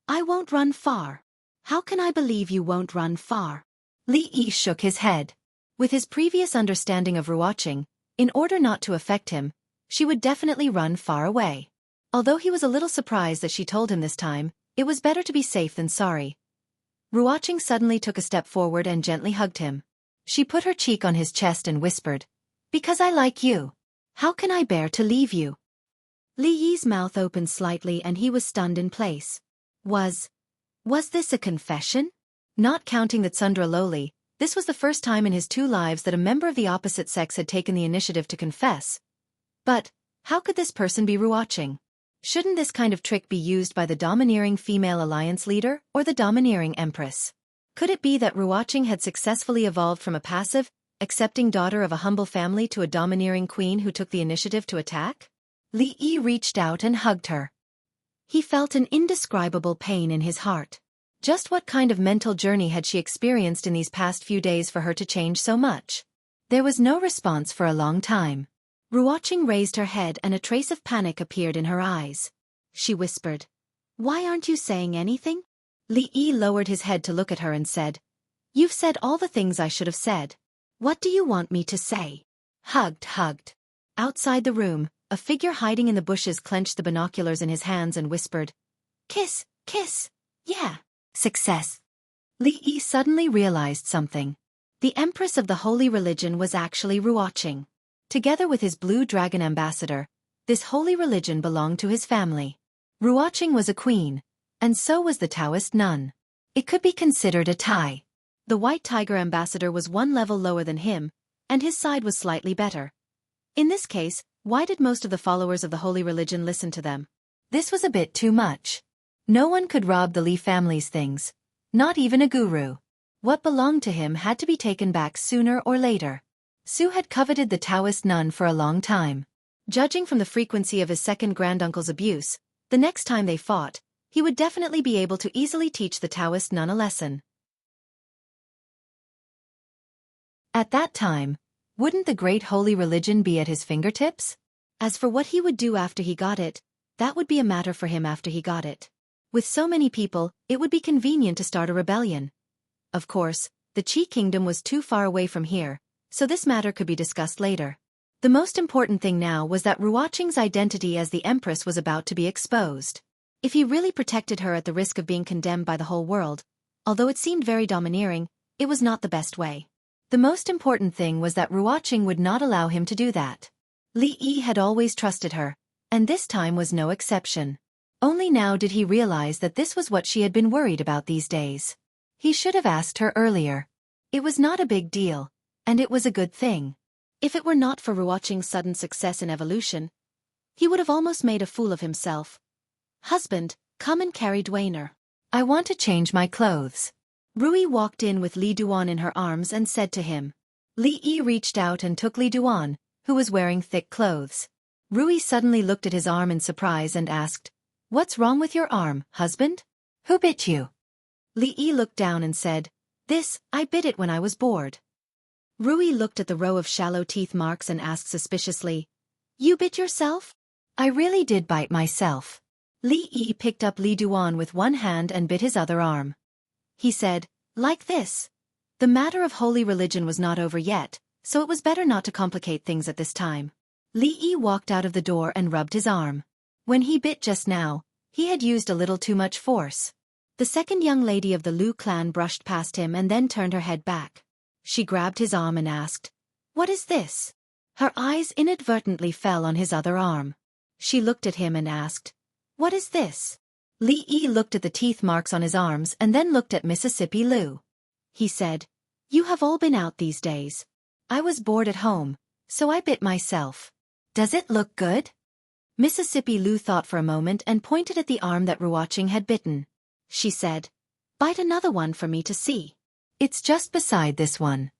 I won't run far. How can I believe you won't run far? Li Yi shook his head. With his previous understanding of Ruoqing, in order not to affect him, she would definitely run far away. Although he was a little surprised that she told him this time, it was better to be safe than sorry. Ruoqing suddenly took a step forward and gently hugged him. She put her cheek on his chest and whispered, Because I like you. How can I bear to leave you? Li Yi's mouth opened slightly and he was stunned in place. Was this a confession? Not counting that Sundra Loli, this was the first time in his 2 lives that a member of the opposite sex had taken the initiative to confess. But, how could this person be Ruoqing? Shouldn't this kind of trick be used by the domineering female alliance leader or the domineering empress? Could it be that Ruoqing had successfully evolved from a passive, accepting daughter of a humble family to a domineering queen who took the initiative to attack? Li Yi reached out and hugged her. He felt an indescribable pain in his heart. Just what kind of mental journey had she experienced in these past few days for her to change so much? There was no response for a long time. Ruoqing raised her head and a trace of panic appeared in her eyes. She whispered, Why aren't you saying anything? Li Yi lowered his head to look at her and said, You've said all the things I should have said. What do you want me to say? Hugged. Outside the room, a figure hiding in the bushes clenched the binoculars in his hands and whispered, Kiss. Yeah. Success. Li Yi suddenly realized something. The Empress of the Holy Religion was actually Ruoqing. Together with his Blue Dragon ambassador, this holy religion belonged to his family. Ruoqing was a queen, and so was the Taoist nun. It could be considered a tie. The White Tiger ambassador was 1 level lower than him, and his side was slightly better. In this case, why did most of the followers of the holy religion listen to them? This was a bit too much. No one could rob the Li family's things. Not even a guru. What belonged to him had to be taken back sooner or later. Su had coveted the Taoist nun for a long time. Judging from the frequency of his second granduncle's abuse, the next time they fought, he would definitely be able to easily teach the Taoist nun a lesson. At that time, wouldn't the great holy religion be at his fingertips? As for what he would do after he got it, that would be a matter for him after he got it. With so many people, it would be convenient to start a rebellion. Of course, the Qi kingdom was too far away from here, so this matter could be discussed later. The most important thing now was that Ruoqing's identity as the Empress was about to be exposed. If he really protected her at the risk of being condemned by the whole world, although it seemed very domineering, it was not the best way. The most important thing was that Ruoqing would not allow him to do that. Li Yi had always trusted her, and this time was no exception. Only now did he realize that this was what she had been worried about these days. He should have asked her earlier. It was not a big deal, and it was a good thing. If it were not for Ruoqing's sudden success in evolution, he would have almost made a fool of himself. Husband, come and carry Dwainer. I want to change my clothes. Rui walked in with Li Duan in her arms and said to him. Li Yi reached out and took Li Duan, who was wearing thick clothes. Rui suddenly looked at his arm in surprise and asked, What's wrong with your arm, husband? Who bit you? Li Yi looked down and said, I bit it when I was bored. Rui looked at the row of shallow teeth marks and asked suspiciously, You bit yourself? I really did bite myself. Li Yi picked up Li Duan with one hand and bit his other arm. He said, Like this. The matter of holy religion was not over yet, so it was better not to complicate things at this time. Li Yi walked out of the door and rubbed his arm. When he bit just now, he had used a little too much force. The second young lady of the Lu clan brushed past him and then turned her head back. She grabbed his arm and asked, What is this? Her eyes inadvertently fell on his other arm. She looked at him and asked, What is this? Li Yi looked at the teeth marks on his arms and then looked at Mississippi Lu. He said, You have all been out these days. I was bored at home, so I bit myself. Does it look good? Mississippi Lu thought for a moment and pointed at the arm that Ruoqing had bitten. She said, Bite another one for me to see. It's just beside this one.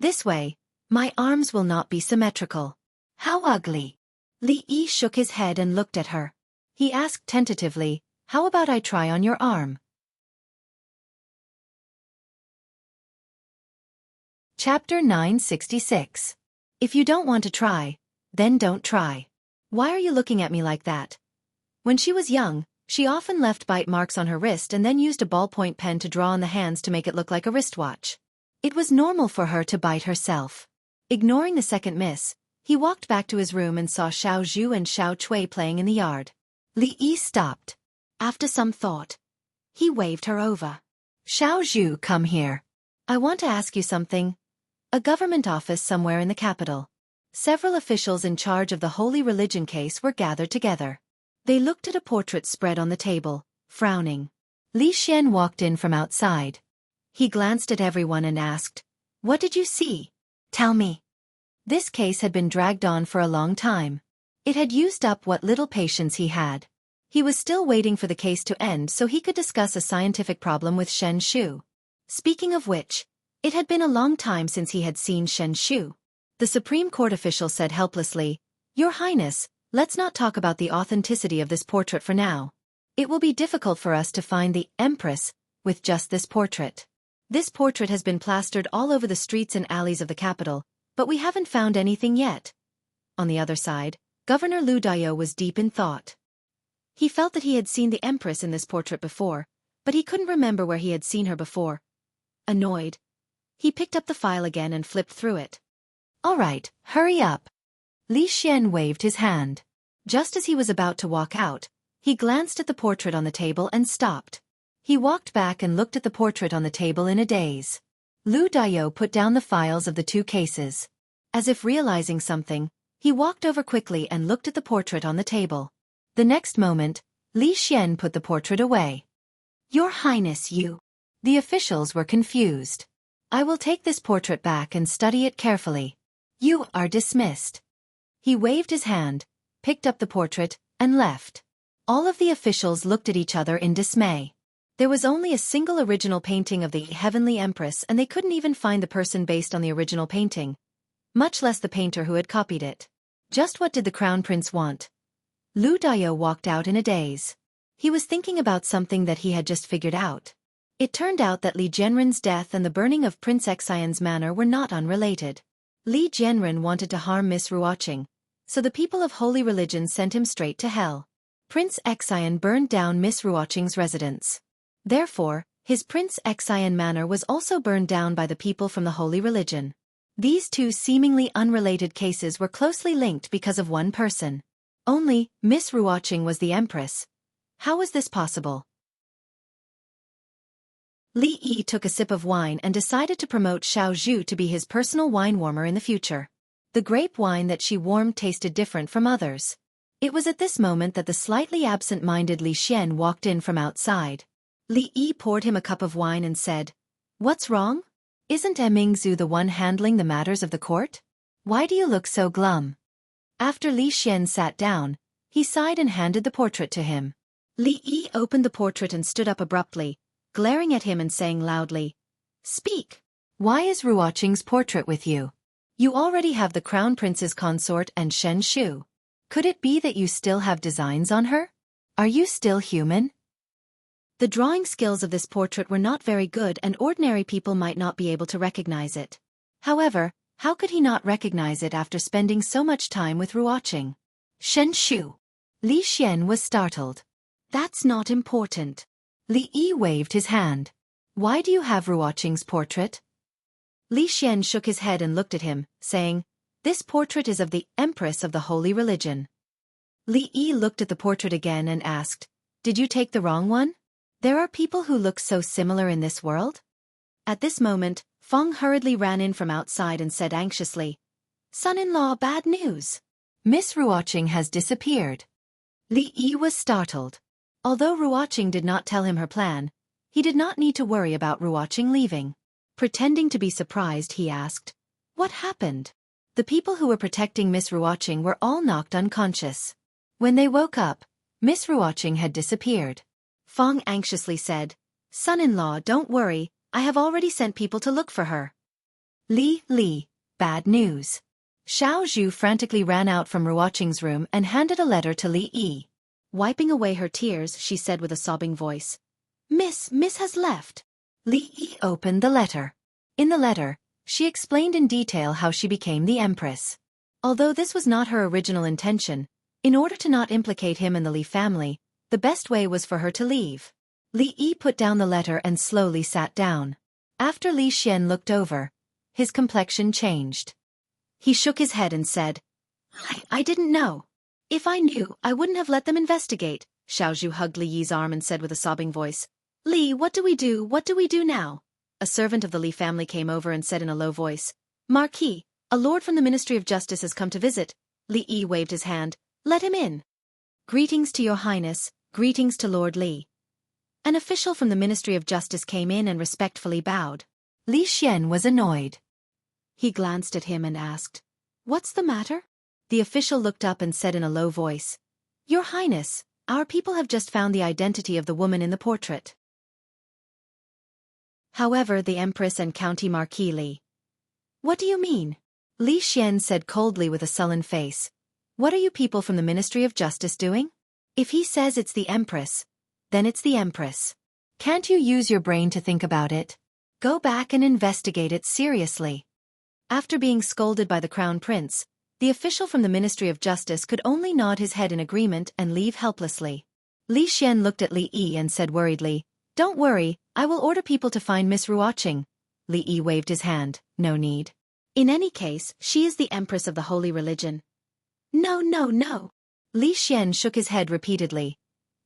This way, my arms will not be symmetrical. How ugly. Li Yi shook his head and looked at her. He asked tentatively, how about I try on your arm? Chapter 966. If you don't want to try, then don't try. Why are you looking at me like that? When she was young, she often left bite marks on her wrist and then used a ballpoint pen to draw on the hands to make it look like a wristwatch. It was normal for her to bite herself. Ignoring the second miss, he walked back to his room and saw Xiao Zhu and Xiao Cui playing in the yard. Li Yi stopped. After some thought, he waved her over. Xiao Zhu, come here. I want to ask you something. A government office somewhere in the capital. Several officials in charge of the holy religion case were gathered together. They looked at a portrait spread on the table, frowning. Li Xian walked in from outside. He glanced at everyone and asked, "What did you see? Tell me." This case had been dragged on for a long time. It had used up what little patience he had. He was still waiting for the case to end so he could discuss a scientific problem with Shen Shu. Speaking of which, it had been a long time since he had seen Shen Shu. The Supreme Court official said helplessly, "Your Highness, let's not talk about the authenticity of this portrait for now. It will be difficult for us to find the Empress with just this portrait. This portrait has been plastered all over the streets and alleys of the capital, but we haven't found anything yet." On the other side, Governor Lu Dayou was deep in thought. He felt that he had seen the Empress in this portrait before, but he couldn't remember where he had seen her before. Annoyed, he picked up the file again and flipped through it. "All right, hurry up." Li Xian waved his hand. Just as he was about to walk out, he glanced at the portrait on the table and stopped. He walked back and looked at the portrait on the table in a daze. Lu Dayou put down the files of the two cases. As if realizing something, he walked over quickly and looked at the portrait on the table. The next moment, Li Xian put the portrait away. "Your Highness, you." The officials were confused. "I will take this portrait back and study it carefully. You are dismissed." He waved his hand, picked up the portrait, and left. All of the officials looked at each other in dismay. There was only a single original painting of the Heavenly Empress and they couldn't even find the person based on the original painting, much less the painter who had copied it. Just what did the Crown Prince want? Lu Dayou walked out in a daze. He was thinking about something that he had just figured out. It turned out that Li Jianren's death and the burning of Prince Xian's manor were not unrelated. Li Jianren wanted to harm Miss Ruoqing, so the people of Holy Religion sent him straight to hell. Prince Xian burned down Miss Ruoqing's residence. Therefore, his Prince Xian manor was also burned down by the people from the Holy Religion. These two seemingly unrelated cases were closely linked because of one person. Only, Miss Ruoqing was the Empress. How was this possible? Li Yi took a sip of wine and decided to promote Xiao Zhu to be his personal wine warmer in the future. The grape wine that she warmed tasted different from others. It was at this moment that the slightly absent-minded Li Xian walked in from outside. Li Yi poured him a cup of wine and said, "What's wrong? Isn't Mingzu the one handling the matters of the court? Why do you look so glum?" After Li Xian sat down, he sighed and handed the portrait to him. Li Yi opened the portrait and stood up abruptly, glaring at him and saying loudly, "Speak! Why is Ruoqing's portrait with you? You already have the Crown Prince's consort and Shen Shu. Could it be that you still have designs on her? Are you still human?" The drawing skills of this portrait were not very good and ordinary people might not be able to recognize it. However, how could he not recognize it after spending so much time with Ruoqing? "Shen Shu." Li Xian was startled. "That's not important." Li Yi waved his hand. "Why do you have Ruoqing's portrait?" Li Xian shook his head and looked at him, saying, "This portrait is of the Empress of the Holy Religion." Li Yi looked at the portrait again and asked, "Did you take the wrong one? There are people who look so similar in this world?" At this moment, Feng hurriedly ran in from outside and said anxiously, "Son-in-law, bad news. Miss Ruoqing has disappeared." Li Yi was startled. Although Ruoqing did not tell him her plan, he did not need to worry about Ruoqing leaving. Pretending to be surprised, he asked, "What happened?" The people who were protecting Miss Ruoqing were all knocked unconscious. When they woke up, Miss Ruoqing had disappeared. Feng anxiously said, Son-in-law, don't worry, I have already sent people to look for her. Li, bad news. Xiao Zhu frantically ran out from Ruoqing's room and handed a letter to Li Yi. Wiping away her tears, she said with a sobbing voice, Miss has left. Li Yi opened the letter. In the letter, she explained in detail how she became the empress. Although this was not her original intention, in order to not implicate him and the Li family, the best way was for her to leave. Li Yi put down the letter and slowly sat down. After Li Xian looked over, his complexion changed. He shook his head and said, I didn't know. If I knew, I wouldn't have let them investigate. Xiao Zhu hugged Li Yi's arm and said with a sobbing voice, Li, what do we do? What do we do now? A servant of the Li family came over and said in a low voice, Marquis, a lord from the Ministry of Justice has come to visit. Li Yi waved his hand. Let him in. Greetings to your highness, greetings to Lord Li. An official from the Ministry of Justice came in and respectfully bowed. Li Xian was annoyed. He glanced at him and asked, What's the matter? The official looked up and said in a low voice, Your Highness, our people have just found the identity of the woman in the portrait. However, the Empress and County Marquis Li. What do you mean? Li Xian said coldly with a sullen face. What are you people from the Ministry of Justice doing? If he says it's the Empress, then it's the Empress. Can't you use your brain to think about it? Go back and investigate it seriously. After being scolded by the Crown Prince, the official from the Ministry of Justice could only nod his head in agreement and leave helplessly. Li Xian looked at Li Yi and said worriedly, Don't worry, I will order people to find Miss Ruoqing. Li Yi waved his hand, no need. In any case, she is the Empress of the Holy Religion. No. Li Xian shook his head repeatedly.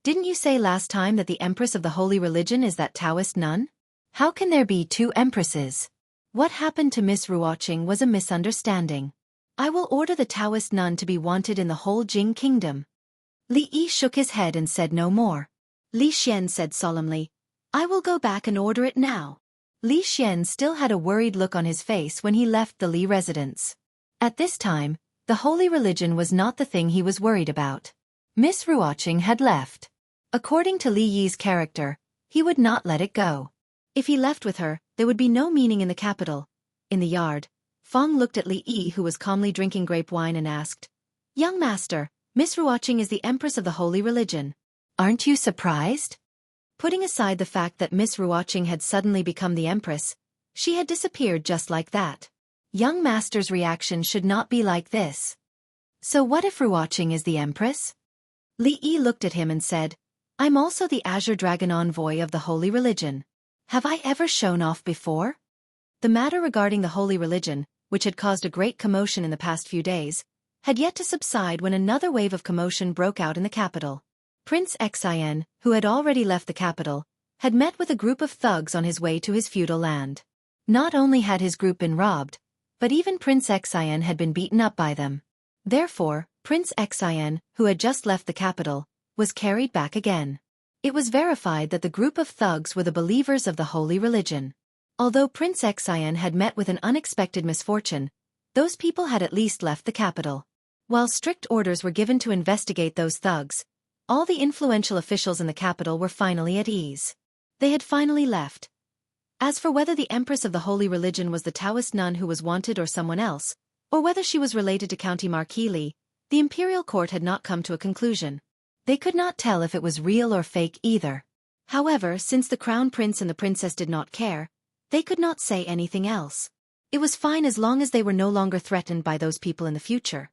Didn't you say last time that the Empress of the Holy Religion is that Taoist nun? How can there be two empresses? What happened to Miss Ruoqing was a misunderstanding. I will order the Taoist nun to be wanted in the whole Jing kingdom. Li Yi shook his head and said no more. Li Xian said solemnly, I will go back and order it now. Li Xian still had a worried look on his face when he left the Li residence. At this time, the Holy Religion was not the thing he was worried about. Miss Ruoqing had left. According to Li Yi's character, he would not let it go. If he left with her, there would be no meaning in the capital. In the yard, Fong looked at Li Yi, who was calmly drinking grape wine, and asked, Young master, Miss Ruoqing is the Empress of the Holy Religion. Aren't you surprised? Putting aside the fact that Miss Ruoqing had suddenly become the Empress, she had disappeared just like that. Young master's reaction should not be like this. So what if Ruoqing is the Empress? Li Yi looked at him and said, I'm also the Azure Dragon Envoy of the Holy Religion. Have I ever shown off before? The matter regarding the Holy Religion, which had caused a great commotion in the past few days, had yet to subside when another wave of commotion broke out in the capital. Prince Xian, who had already left the capital, had met with a group of thugs on his way to his feudal land. Not only had his group been robbed, but even Prince Xian had been beaten up by them. Therefore, Prince Xian, who had just left the capital, was carried back again. It was verified that the group of thugs were the believers of the Holy Religion. Although Prince Xian had met with an unexpected misfortune, those people had at least left the capital. While strict orders were given to investigate those thugs, all the influential officials in the capital were finally at ease. They had finally left. As for whether the Empress of the Holy Religion was the Taoist nun who was wanted or someone else, or whether she was related to County Marquis Li, the imperial court had not come to a conclusion. They could not tell if it was real or fake either. However, since the crown prince and the princess did not care, they could not say anything else. It was fine as long as they were no longer threatened by those people in the future.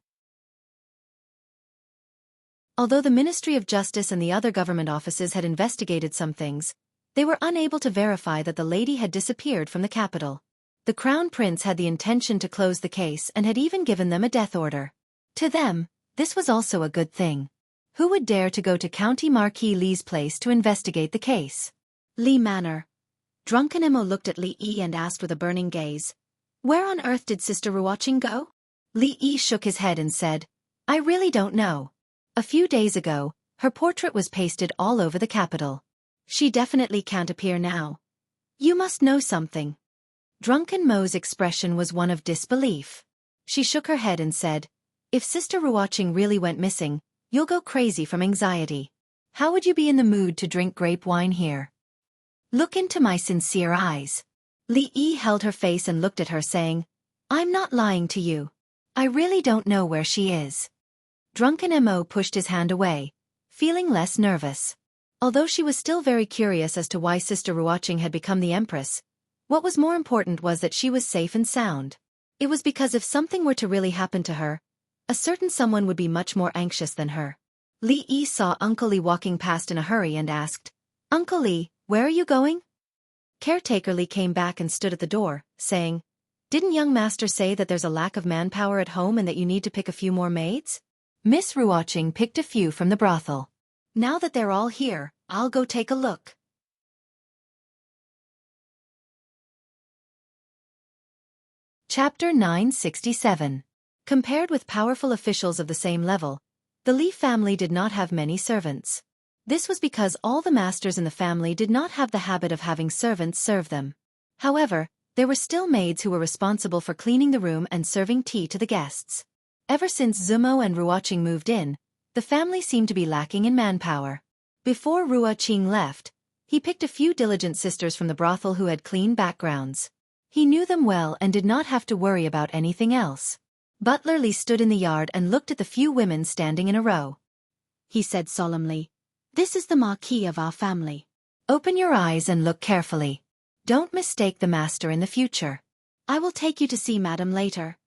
Although the Ministry of Justice and the other government offices had investigated some things, they were unable to verify that the lady had disappeared from the capital. The crown prince had the intention to close the case and had even given them a death order. To them, this was also a good thing. Who would dare to go to County Marquis Li's place to investigate the case? Li Manor. Drunken Emo looked at Li Yi and asked with a burning gaze, Where on earth did Sister Ruoqing go? Li Yi shook his head and said, I really don't know. A few days ago, her portrait was pasted all over the capital. She definitely can't appear now. You must know something. Drunken Mo's expression was one of disbelief. She shook her head and said, If Sister Ruoqing really went missing, you'll go crazy from anxiety. How would you be in the mood to drink grape wine here? Look into my sincere eyes. Li Yi held her face and looked at her saying, I'm not lying to you. I really don't know where she is. Drunken Mo pushed his hand away, feeling less nervous. Although she was still very curious as to why Sister Ruoqing had become the Empress, what was more important was that she was safe and sound. It was because if something were to really happen to her, a certain someone would be much more anxious than her. Li Yi saw Uncle Li walking past in a hurry and asked, Uncle Li, where are you going? Caretaker Li came back and stood at the door, saying, Didn't young master say that there's a lack of manpower at home and that you need to pick a few more maids? Miss Ruoqing picked a few from the brothel. Now that they're all here, I'll go take a look. Chapter 967. Compared with powerful officials of the same level, the Li family did not have many servants. This was because all the masters in the family did not have the habit of having servants serve them. However, there were still maids who were responsible for cleaning the room and serving tea to the guests. Ever since Zumo and Ruoqing moved in, the family seemed to be lacking in manpower. Before Ruoqing left, he picked a few diligent sisters from the brothel who had clean backgrounds. He knew them well and did not have to worry about anything else. Butler Li stood in the yard and looked at the few women standing in a row. He said solemnly, This is the marquis of our family. Open your eyes and look carefully. Don't mistake the master in the future. I will take you to see Madam later.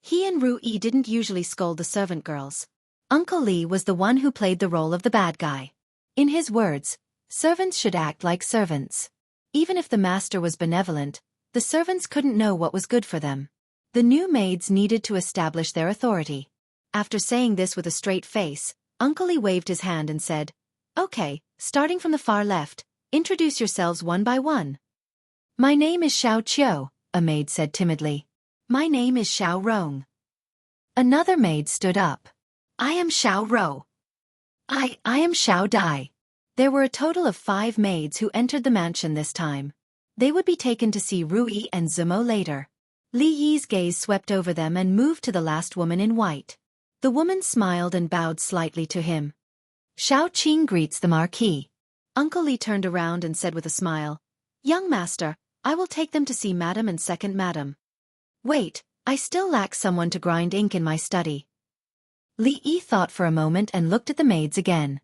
He and Ru Yi didn't usually scold the servant girls. Uncle Li was the one who played the role of the bad guy. In his words, servants should act like servants. Even if the master was benevolent, the servants couldn't know what was good for them. The new maids needed to establish their authority. After saying this with a straight face, Uncle Li waved his hand and said, Okay, starting from the far left, introduce yourselves one by one. My name is Xiao Qiu, a maid said timidly. My name is Xiao Rong. Another maid stood up. I am Xiao Rou. I am Xiao Dai. There were a total of 5 maids who entered the mansion this time. They would be taken to see Ru Yi and Zumo later. Li Yi's gaze swept over them and moved to the last woman in white. The woman smiled and bowed slightly to him. Xiao Qing greets the marquis. Uncle Li turned around and said with a smile, Young master, I will take them to see Madam and second Madam. Wait, I still lack someone to grind ink in my study. Li Yi thought for a moment and looked at the maids again.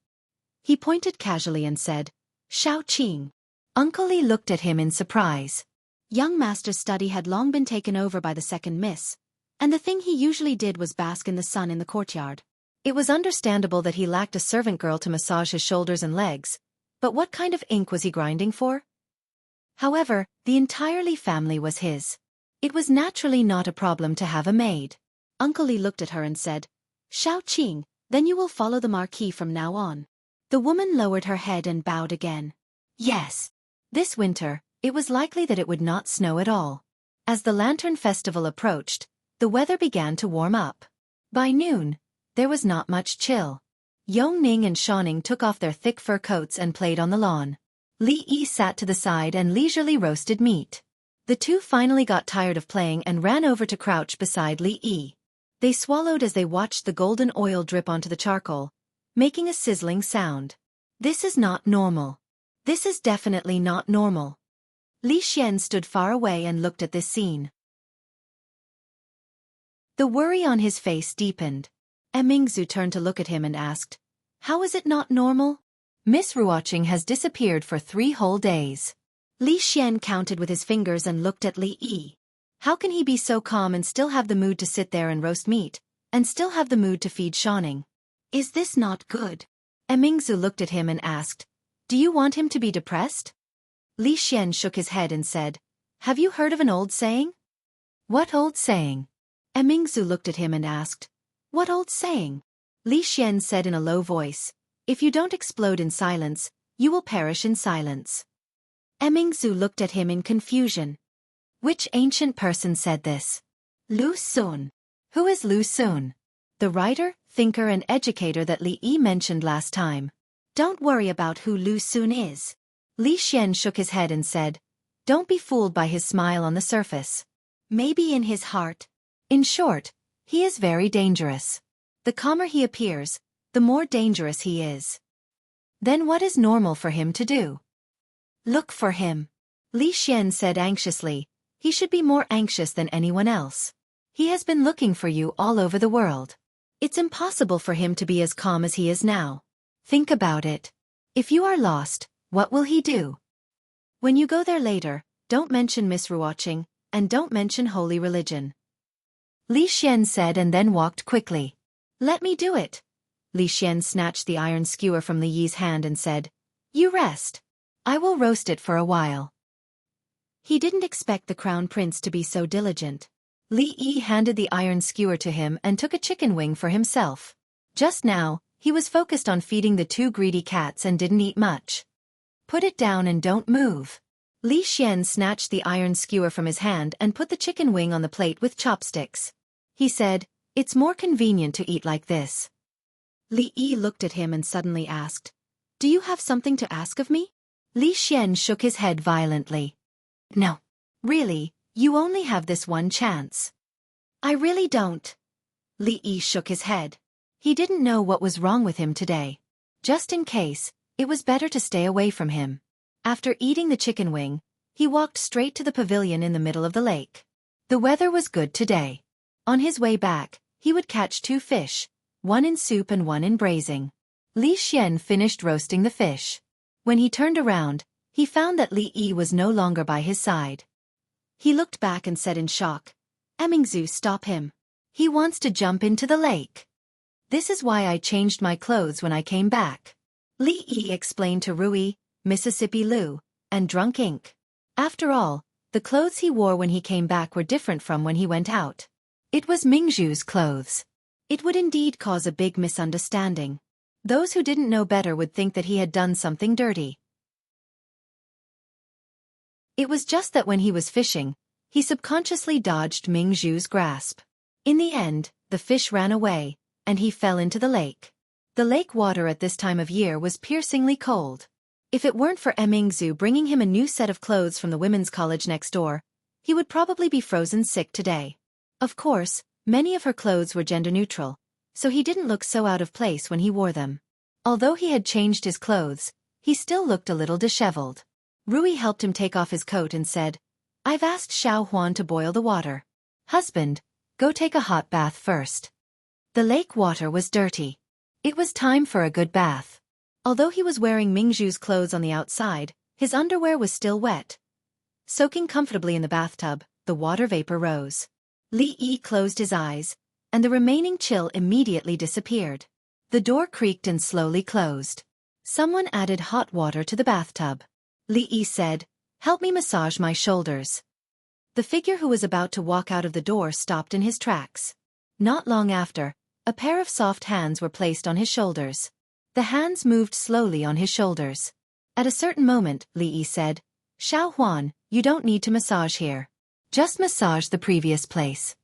He pointed casually and said, Xiao Qing. Uncle Li looked at him in surprise. Young master's study had long been taken over by the second miss, and the thing he usually did was bask in the sun in the courtyard. It was understandable that he lacked a servant girl to massage his shoulders and legs, but what kind of ink was he grinding for? However, the entire Li family was his. It was naturally not a problem to have a maid. Uncle Li looked at her and said, Xiao Qing, then you will follow the marquis from now on. The woman lowered her head and bowed again. Yes. This winter, it was likely that it would not snow at all. As the Lantern Festival approached, the weather began to warm up. By noon, there was not much chill. Yongning and Shaoning took off their thick fur coats and played on the lawn. Li Yi sat to the side and leisurely roasted meat. The two finally got tired of playing and ran over to crouch beside Li Yi. They swallowed as they watched the golden oil drip onto the charcoal, making a sizzling sound. This is not normal. This is definitely not normal. Li Xian stood far away and looked at this scene. The worry on his face deepened. Mingzu turned to look at him and asked, How is it not normal? Miss Ruoqing has disappeared for 3 whole days. Li Xian counted with his fingers and looked at Li Yi. How can he be so calm and still have the mood to sit there and roast meat, and still have the mood to feed Shaoning? Is this not good? Mingzu looked at him and asked, Do you want him to be depressed? Li Xian shook his head and said, Have you heard of an old saying? What old saying? Mingzu looked at him and asked, What old saying? Li Xian said in a low voice, If you don't explode in silence, you will perish in silence. Mingzu looked at him in confusion. Which ancient person said this? Lu Xun. Who is Lu Xun? The writer, thinker and educator that Li Yi mentioned last time. Don't worry about who Lu Xun is. Li Xian shook his head and said, Don't be fooled by his smile on the surface. Maybe in his heart. In short, he is very dangerous. The calmer he appears, the more dangerous he is. Then what is normal for him to do? Look for him. Li Xian said anxiously. He should be more anxious than anyone else. He has been looking for you all over the world. It's impossible for him to be as calm as he is now. Think about it. If you are lost, what will he do? When you go there later, don't mention misrewatching, and don't mention holy religion. Li Xian said and then walked quickly. Let me do it. Li Xian snatched the iron skewer from Li Yi's hand and said, You rest. I will roast it for a while. He didn't expect the crown prince to be so diligent. Li Yi handed the iron skewer to him and took a chicken wing for himself. Just now, he was focused on feeding the two greedy cats and didn't eat much. Put it down and don't move. Li Xian snatched the iron skewer from his hand and put the chicken wing on the plate with chopsticks. He said, It's more convenient to eat like this. Li Yi looked at him and suddenly asked, Do you have something to ask of me? Li Xian shook his head violently. No. Really, you only have this one chance. I really don't. Li Yi shook his head. He didn't know what was wrong with him today. Just in case, it was better to stay away from him. After eating the chicken wing, he walked straight to the pavilion in the middle of the lake. The weather was good today. On his way back, he would catch 2 fish, one in soup and one in braising. Li Xian finished roasting the fish. When he turned around, he found that Li Yi was no longer by his side. He looked back and said in shock, Emingzu, stop him. He wants to jump into the lake. This is why I changed my clothes when I came back. Li Yi explained to Rui, Mississippi Lu, and Drunk Ink. After all, the clothes he wore when he came back were different from when he went out. It was Mingzhu's clothes. It would indeed cause a big misunderstanding. Those who didn't know better would think that he had done something dirty. It was just that when he was fishing, he subconsciously dodged Mingzhu's grasp. In the end, the fish ran away, and he fell into the lake. The lake water at this time of year was piercingly cold. If it weren't for Mingzhu bringing him a new set of clothes from the women's college next door, he would probably be frozen sick today. Of course, many of her clothes were gender-neutral, so he didn't look so out of place when he wore them. Although he had changed his clothes, he still looked a little disheveled. Rui helped him take off his coat and said, I've asked Xiaofan to boil the water. Husband, go take a hot bath first. The lake water was dirty. It was time for a good bath. Although he was wearing Mingzhu's clothes on the outside, his underwear was still wet. Soaking comfortably in the bathtub, the water vapor rose. Li Yi closed his eyes, and the remaining chill immediately disappeared. The door creaked and slowly closed. Someone added hot water to the bathtub. Li Yi said, Help me massage my shoulders. The figure who was about to walk out of the door stopped in his tracks. Not long after, a pair of soft hands were placed on his shoulders. The hands moved slowly on his shoulders. At a certain moment, Li Yi said, Xiaohuan, you don't need to massage here. Just massage the previous place.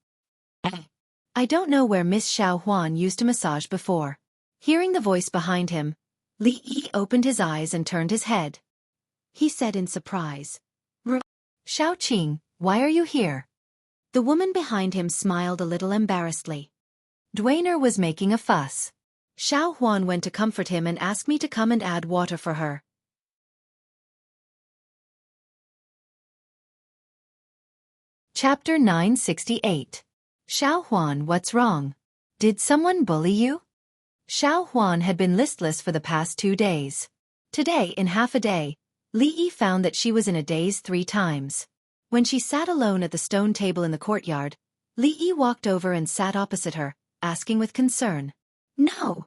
I don't know where Miss Xiaohuan used to massage before. Hearing the voice behind him, Li Yi opened his eyes and turned his head. He said in surprise, Xiaoqing, why are you here? The woman behind him smiled a little embarrassedly. Dwainer was making a fuss. Xiaohuan went to comfort him and asked me to come and add water for her. Chapter 968. Xiaohuan, what's wrong? Did someone bully you? Xiaohuan had been listless for the past 2 days. Today, in half a day, Li Yi found that she was in a daze 3 times. When she sat alone at the stone table in the courtyard, Li Yi walked over and sat opposite her, asking with concern. No.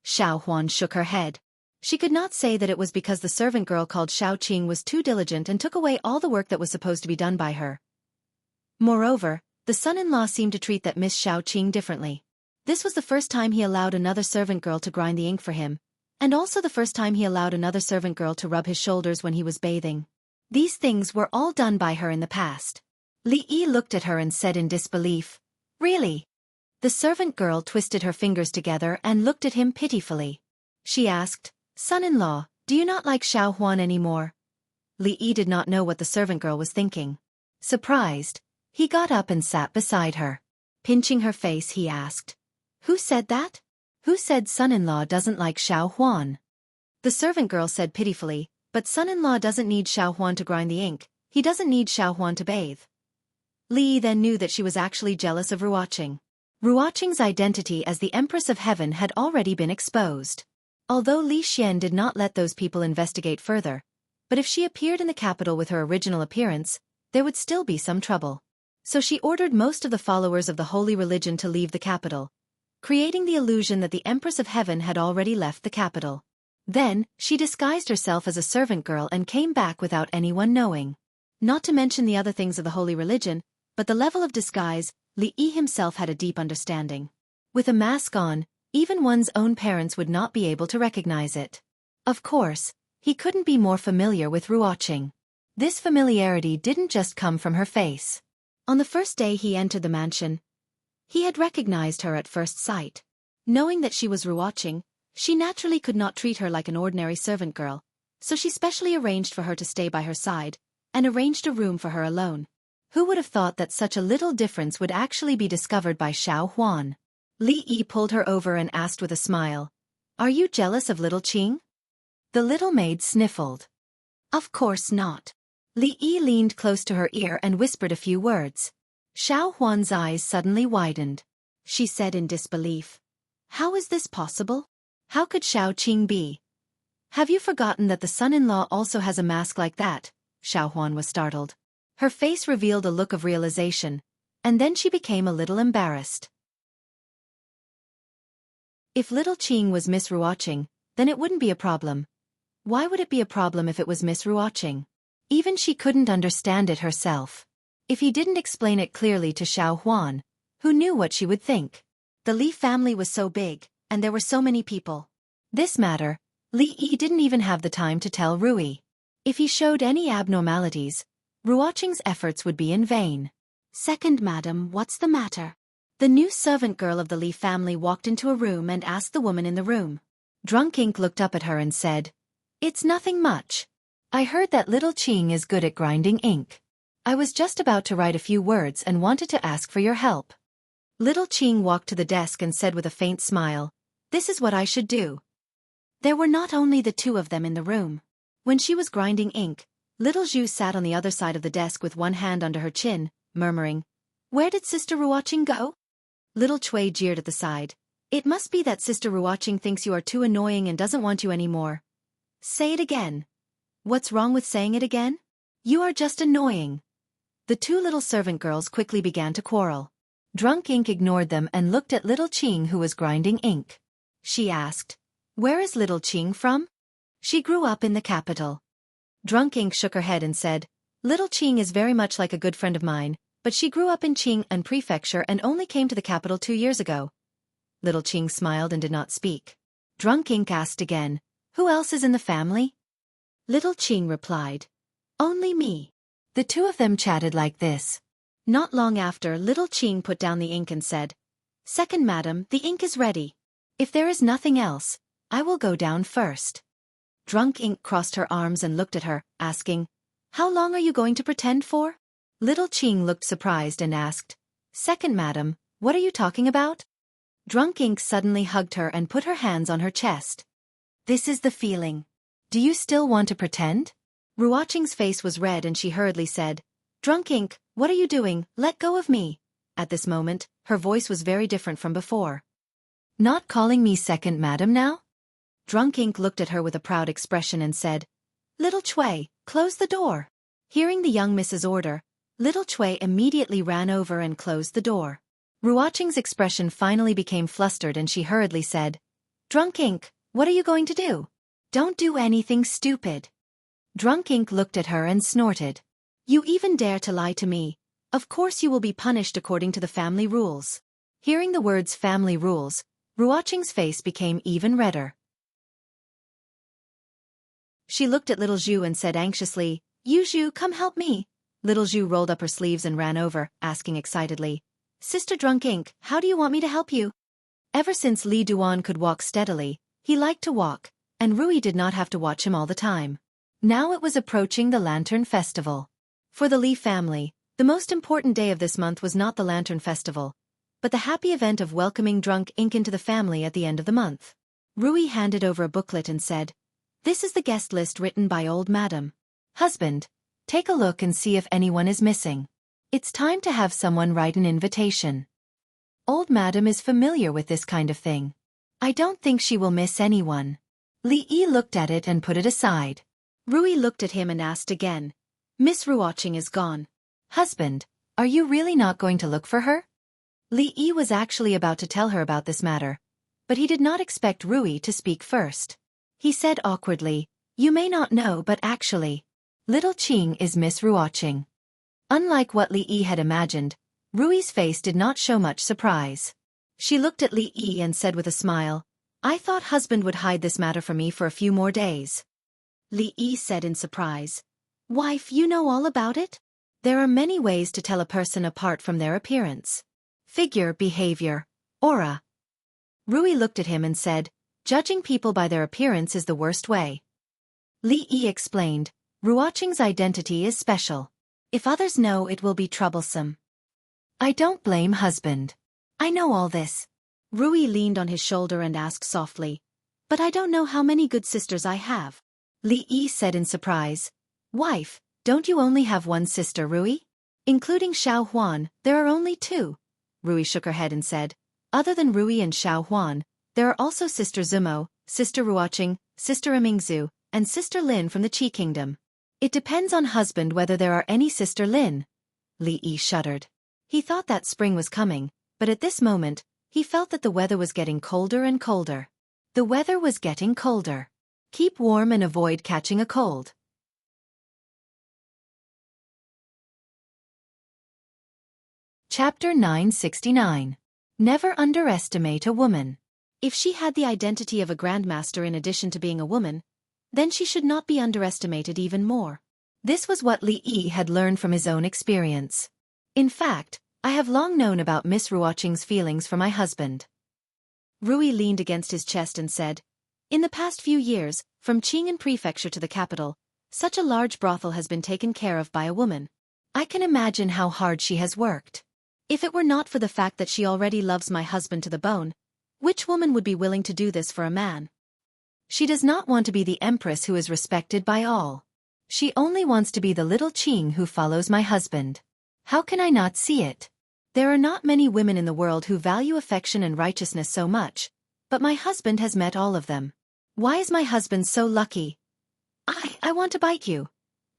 Xiaohuan shook her head. She could not say that it was because the servant girl called Xiaoqing was too diligent and took away all the work that was supposed to be done by her. Moreover, the son-in-law seemed to treat that Miss Xiaoqing differently. This was the first time he allowed another servant girl to grind the ink for him, and also the first time he allowed another servant girl to rub his shoulders when he was bathing. These things were all done by her in the past. Li Yi looked at her and said in disbelief, Really? The servant girl twisted her fingers together and looked at him pitifully. She asked, Son-in-law, do you not like Xiaohuan anymore? Li Yi did not know what the servant girl was thinking. Surprised, he got up and sat beside her. Pinching her face, he asked, Who said that? Who said son-in-law doesn't like Xiaohuan? The servant girl said pitifully, But son-in-law doesn't need Xiaofan to grind the ink, he doesn't need Xiaofan to bathe. Li then knew that she was actually jealous of Ruoqing. Ruoqing's identity as the Empress of Heaven had already been exposed. Although Li Xian did not let those people investigate further, but if she appeared in the capital with her original appearance, there would still be some trouble. So she ordered most of the followers of the holy religion to leave the capital, creating the illusion that the Empress of Heaven had already left the capital. Then, she disguised herself as a servant girl and came back without anyone knowing. Not to mention the other things of the holy religion, but the level of disguise, Li Yi himself had a deep understanding. With a mask on, even one's own parents would not be able to recognize it. Of course, he couldn't be more familiar with Ruoqing. This familiarity didn't just come from her face. On the first day he entered the mansion, he had recognized her at first sight. Knowing that she was Ruoqing, she naturally could not treat her like an ordinary servant girl, so she specially arranged for her to stay by her side, and arranged a room for her alone. Who would have thought that such a little difference would actually be discovered by Xiaofan? Li Yi pulled her over and asked with a smile, "Are you jealous of little Qing?" The little maid sniffled. "Of course not." Li Yi leaned close to her ear and whispered a few words. Xiaofan's eyes suddenly widened. She said in disbelief, "How is this possible? How could Xiao Qing be? Have you forgotten that the son-in-law also has a mask like that?" Xiaofan was startled. Her face revealed a look of realization, and then she became a little embarrassed. If little Qing was Miss Ruoqing, then it wouldn't be a problem. Why would it be a problem if it was Miss Ruoqing? Even she couldn't understand it herself. If he didn't explain it clearly to Xiaofan, who knew what she would think? The Li family was so big, and there were so many people. This matter, Li Yi didn't even have the time to tell Rui. If he showed any abnormalities, Ruoqing's efforts would be in vain. "Second madam, what's the matter?" The new servant girl of the Li family walked into a room and asked the woman in the room. Drunk Ink looked up at her and said, "It's nothing much. I heard that little Qing is good at grinding ink. I was just about to write a few words and wanted to ask for your help." Little Qing walked to the desk and said with a faint smile, "This is what I should do." There were not only the two of them in the room. When she was grinding ink, little Zhu sat on the other side of the desk with one hand under her chin, murmuring, "Where did Sister Ruoqing go?" Little Cui jeered at the side. "It must be that Sister Ruoqing thinks you are too annoying and doesn't want you anymore." "Say it again." "What's wrong with saying it again?" "You are just annoying." The two little servant girls quickly began to quarrel. Drunk Ink ignored them and looked at little Qing who was grinding ink. She asked, "Where is little Qing from?" "She grew up in the capital." Drunk Ink shook her head and said, "Little Qing is very much like a good friend of mine, but she grew up in Qing'an Prefecture and only came to the capital 2 years ago." Little Qing smiled and did not speak. Drunk Ink asked again, "Who else is in the family?" Little Qing replied, "Only me." The two of them chatted like this. Not long after, little Qing put down the ink and said, "Second madam, the ink is ready. If there is nothing else, I will go down first." Drunk Ink crossed her arms and looked at her, asking, "How long are you going to pretend for?" Little Qing looked surprised and asked, "Second madam, what are you talking about?" Drunk Ink suddenly hugged her and put her hands on her chest. "This is the feeling. Do you still want to pretend?" Ruoqing's face was red and she hurriedly said, "Drunk Ink, what are you doing? Let go of me." At this moment, her voice was very different from before. "Not calling me second madam now?" Drunk Ink looked at her with a proud expression and said, "Little Cui, close the door." Hearing the young Miss's order, little Cui immediately ran over and closed the door. Ruoqing's expression finally became flustered and she hurriedly said, "Drunk Ink, what are you going to do? Don't do anything stupid." Drunk Ink looked at her and snorted. "You even dare to lie to me. Of course you will be punished according to the family rules." Hearing the words family rules, Ruoqing's face became even redder. She looked at little Zhu and said anxiously, "You Zhu, come help me." Little Zhu rolled up her sleeves and ran over, asking excitedly, "Sister Drunk Ink, how do you want me to help you?" Ever since Li Duan could walk steadily, he liked to walk, and Rui did not have to watch him all the time. Now it was approaching the Lantern Festival. For the Li family, the most important day of this month was not the Lantern Festival, but the happy event of welcoming Drunk Ink into the family at the end of the month. Rui handed over a booklet and said, This is the guest list written by old madam. Husband, take a look and see if anyone is missing. It's time to have someone write an invitation. Old madam is familiar with this kind of thing. I don't think she will miss anyone. Li Yi looked at it and put it aside. Rui looked at him and asked again. Miss Ruoqing is gone. Husband, are you really not going to look for her? Li Yi was actually about to tell her about this matter, but he did not expect Rui to speak first. He said awkwardly, you may not know but actually, little Qing is Miss Ruoqing. Unlike what Li Yi had imagined, Rui's face did not show much surprise. She looked at Li Yi and said with a smile, I thought husband would hide this matter from me for a few more days. Li Yi said in surprise, Wife, you know all about it? There are many ways to tell a person apart from their appearance. Figure, behavior, aura. Rui looked at him and said, judging people by their appearance is the worst way. Li Yi explained, Ruoqing's identity is special. If others know, it will be troublesome. I don't blame husband. I know all this. Rui leaned on his shoulder and asked softly, but I don't know how many good sisters I have. Li Yi said in surprise, Wife, don't you only have one sister, Rui? Including Xiaofan, there are only two. Rui shook her head and said, other than Rui and Xiaofan, there are also Sister Zumo, Sister Ruoqing, Sister Mingzu, and Sister Lin from the Qi Kingdom. It depends on husband whether there are any Sister Lin. Li Yi shuddered. He thought that spring was coming, but at this moment, he felt that the weather was getting colder and colder. The weather was getting colder. Keep warm and avoid catching a cold. Chapter 969. Never underestimate a woman. If she had the identity of a grandmaster in addition to being a woman, then she should not be underestimated even more. This was what Li Yi had learned from his own experience. In fact, I have long known about Miss Ruoqing's feelings for my husband. Rui leaned against his chest and said, in the past few years, from Qing'an Prefecture to the capital, such a large brothel has been taken care of by a woman. I can imagine how hard she has worked. If it were not for the fact that she already loves my husband to the bone, which woman would be willing to do this for a man? She does not want to be the empress who is respected by all. She only wants to be the little Qing who follows my husband. How can I not see it? There are not many women in the world who value affection and righteousness so much, but my husband has met all of them. Why is my husband so lucky? I want to bite you.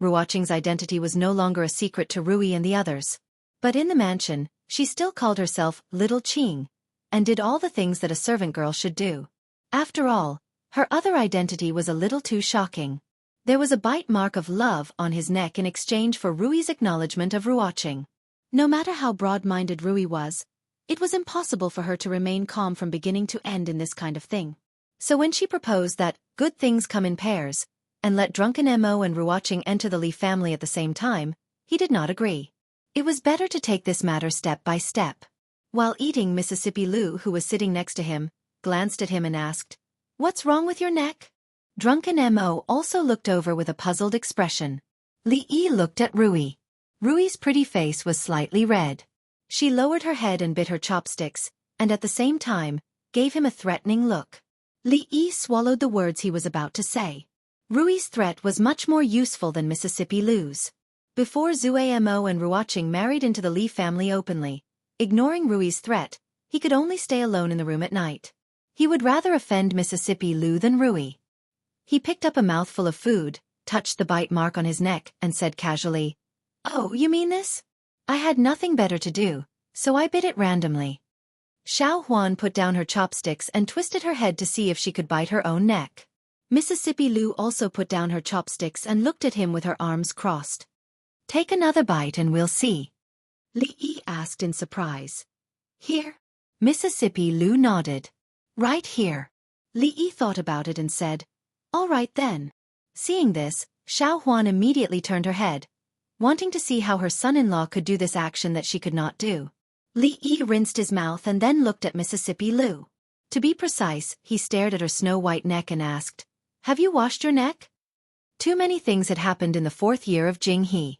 Ruoqing's identity was no longer a secret to Rui and the others. But in the mansion, she still called herself Little Qing, and did all the things that a servant girl should do. After all, her other identity was a little too shocking. There was a bite mark of love on his neck in exchange for Rui's acknowledgement of Ruoqing. No matter how broad-minded Rui was, it was impossible for her to remain calm from beginning to end in this kind of thing. So when she proposed that good things come in pairs, and let drunken Mo and Ruoqing enter the Li family at the same time, he did not agree. It was better to take this matter step by step. While eating, Mississippi Lu, who was sitting next to him, glanced at him and asked, What's wrong with your neck? Drunken Mo also looked over with a puzzled expression. Li Yi looked at Rui. Rui's pretty face was slightly red. She lowered her head and bit her chopsticks, and at the same time, gave him a threatening look. Li Yi swallowed the words he was about to say. Rui's threat was much more useful than Mississippi Lu's. Before Zue Mo and Ruoqing married into the Li family openly, ignoring Rui's threat, he could only stay alone in the room at night. He would rather offend Mississippi Lu than Rui. He picked up a mouthful of food, touched the bite mark on his neck, and said casually, Oh, you mean this? I had nothing better to do, so I bit it randomly. Xiaofan put down her chopsticks and twisted her head to see if she could bite her own neck. Mississippi Lu also put down her chopsticks and looked at him with her arms crossed. Take another bite and we'll see. Li Yi asked in surprise. Here? Mississippi Lu nodded. Right here. Li Yi thought about it and said, All right then. Seeing this, Xiaofan immediately turned her head, wanting to see how her son-in-law could do this action that she could not do. Li Yi rinsed his mouth and then looked at Mississippi Lu. To be precise, he stared at her snow-white neck and asked, Have you washed your neck? Too many things had happened in the 4th year of Jing He.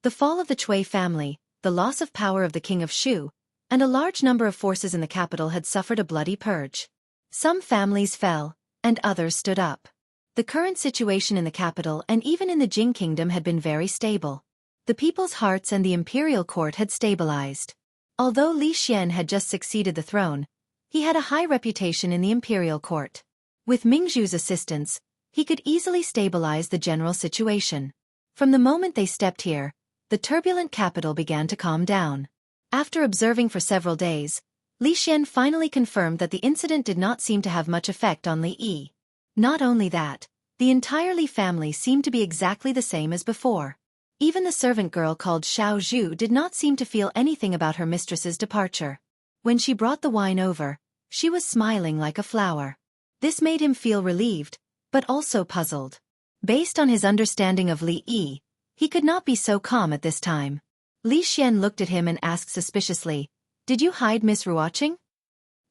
The fall of the Cui family, the loss of power of the king of Shu, and a large number of forces in the capital had suffered a bloody purge. Some families fell, and others stood up. The current situation in the capital and even in the Jing kingdom had been very stable. The people's hearts and the imperial court had stabilized. Although Li Xian had just succeeded the throne, he had a high reputation in the imperial court. With Mingzhu's assistance, he could easily stabilize the general situation. From the moment they stepped here, the turbulent capital began to calm down. After observing for several days, Li Xian finally confirmed that the incident did not seem to have much effect on Li Yi. Not only that, the entire Li family seemed to be exactly the same as before. Even the servant girl called Xiao Zhu did not seem to feel anything about her mistress's departure. When she brought the wine over, she was smiling like a flower. This made him feel relieved, but also puzzled. Based on his understanding of Li Yi, he could not be so calm at this time. Li Xian looked at him and asked suspiciously, "Did you hide Miss Ruoqing?"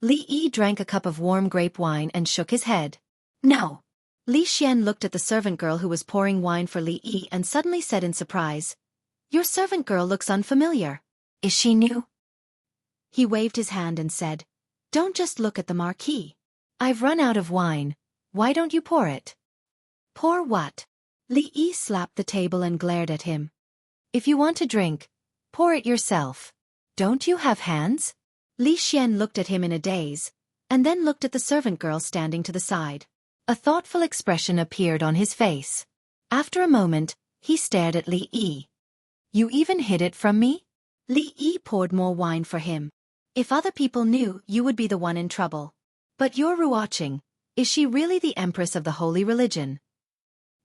Li Yi drank a cup of warm grape wine and shook his head. "No." Li Xian looked at the servant girl who was pouring wine for Li Yi and suddenly said in surprise, "Your servant girl looks unfamiliar. Is she new?" He waved his hand and said, "Don't just look at the marquee. I've run out of wine. Why don't you pour it?" "Pour what?" Li Yi slapped the table and glared at him. "If you want to drink, pour it yourself. Don't you have hands?" Li Xian looked at him in a daze, and then looked at the servant girl standing to the side. A thoughtful expression appeared on his face. After a moment, he stared at Li Yi. "You even hid it from me?" Li Yi poured more wine for him. "If other people knew, you would be the one in trouble. But you're Ruoqing. Is she really the empress of the holy religion?"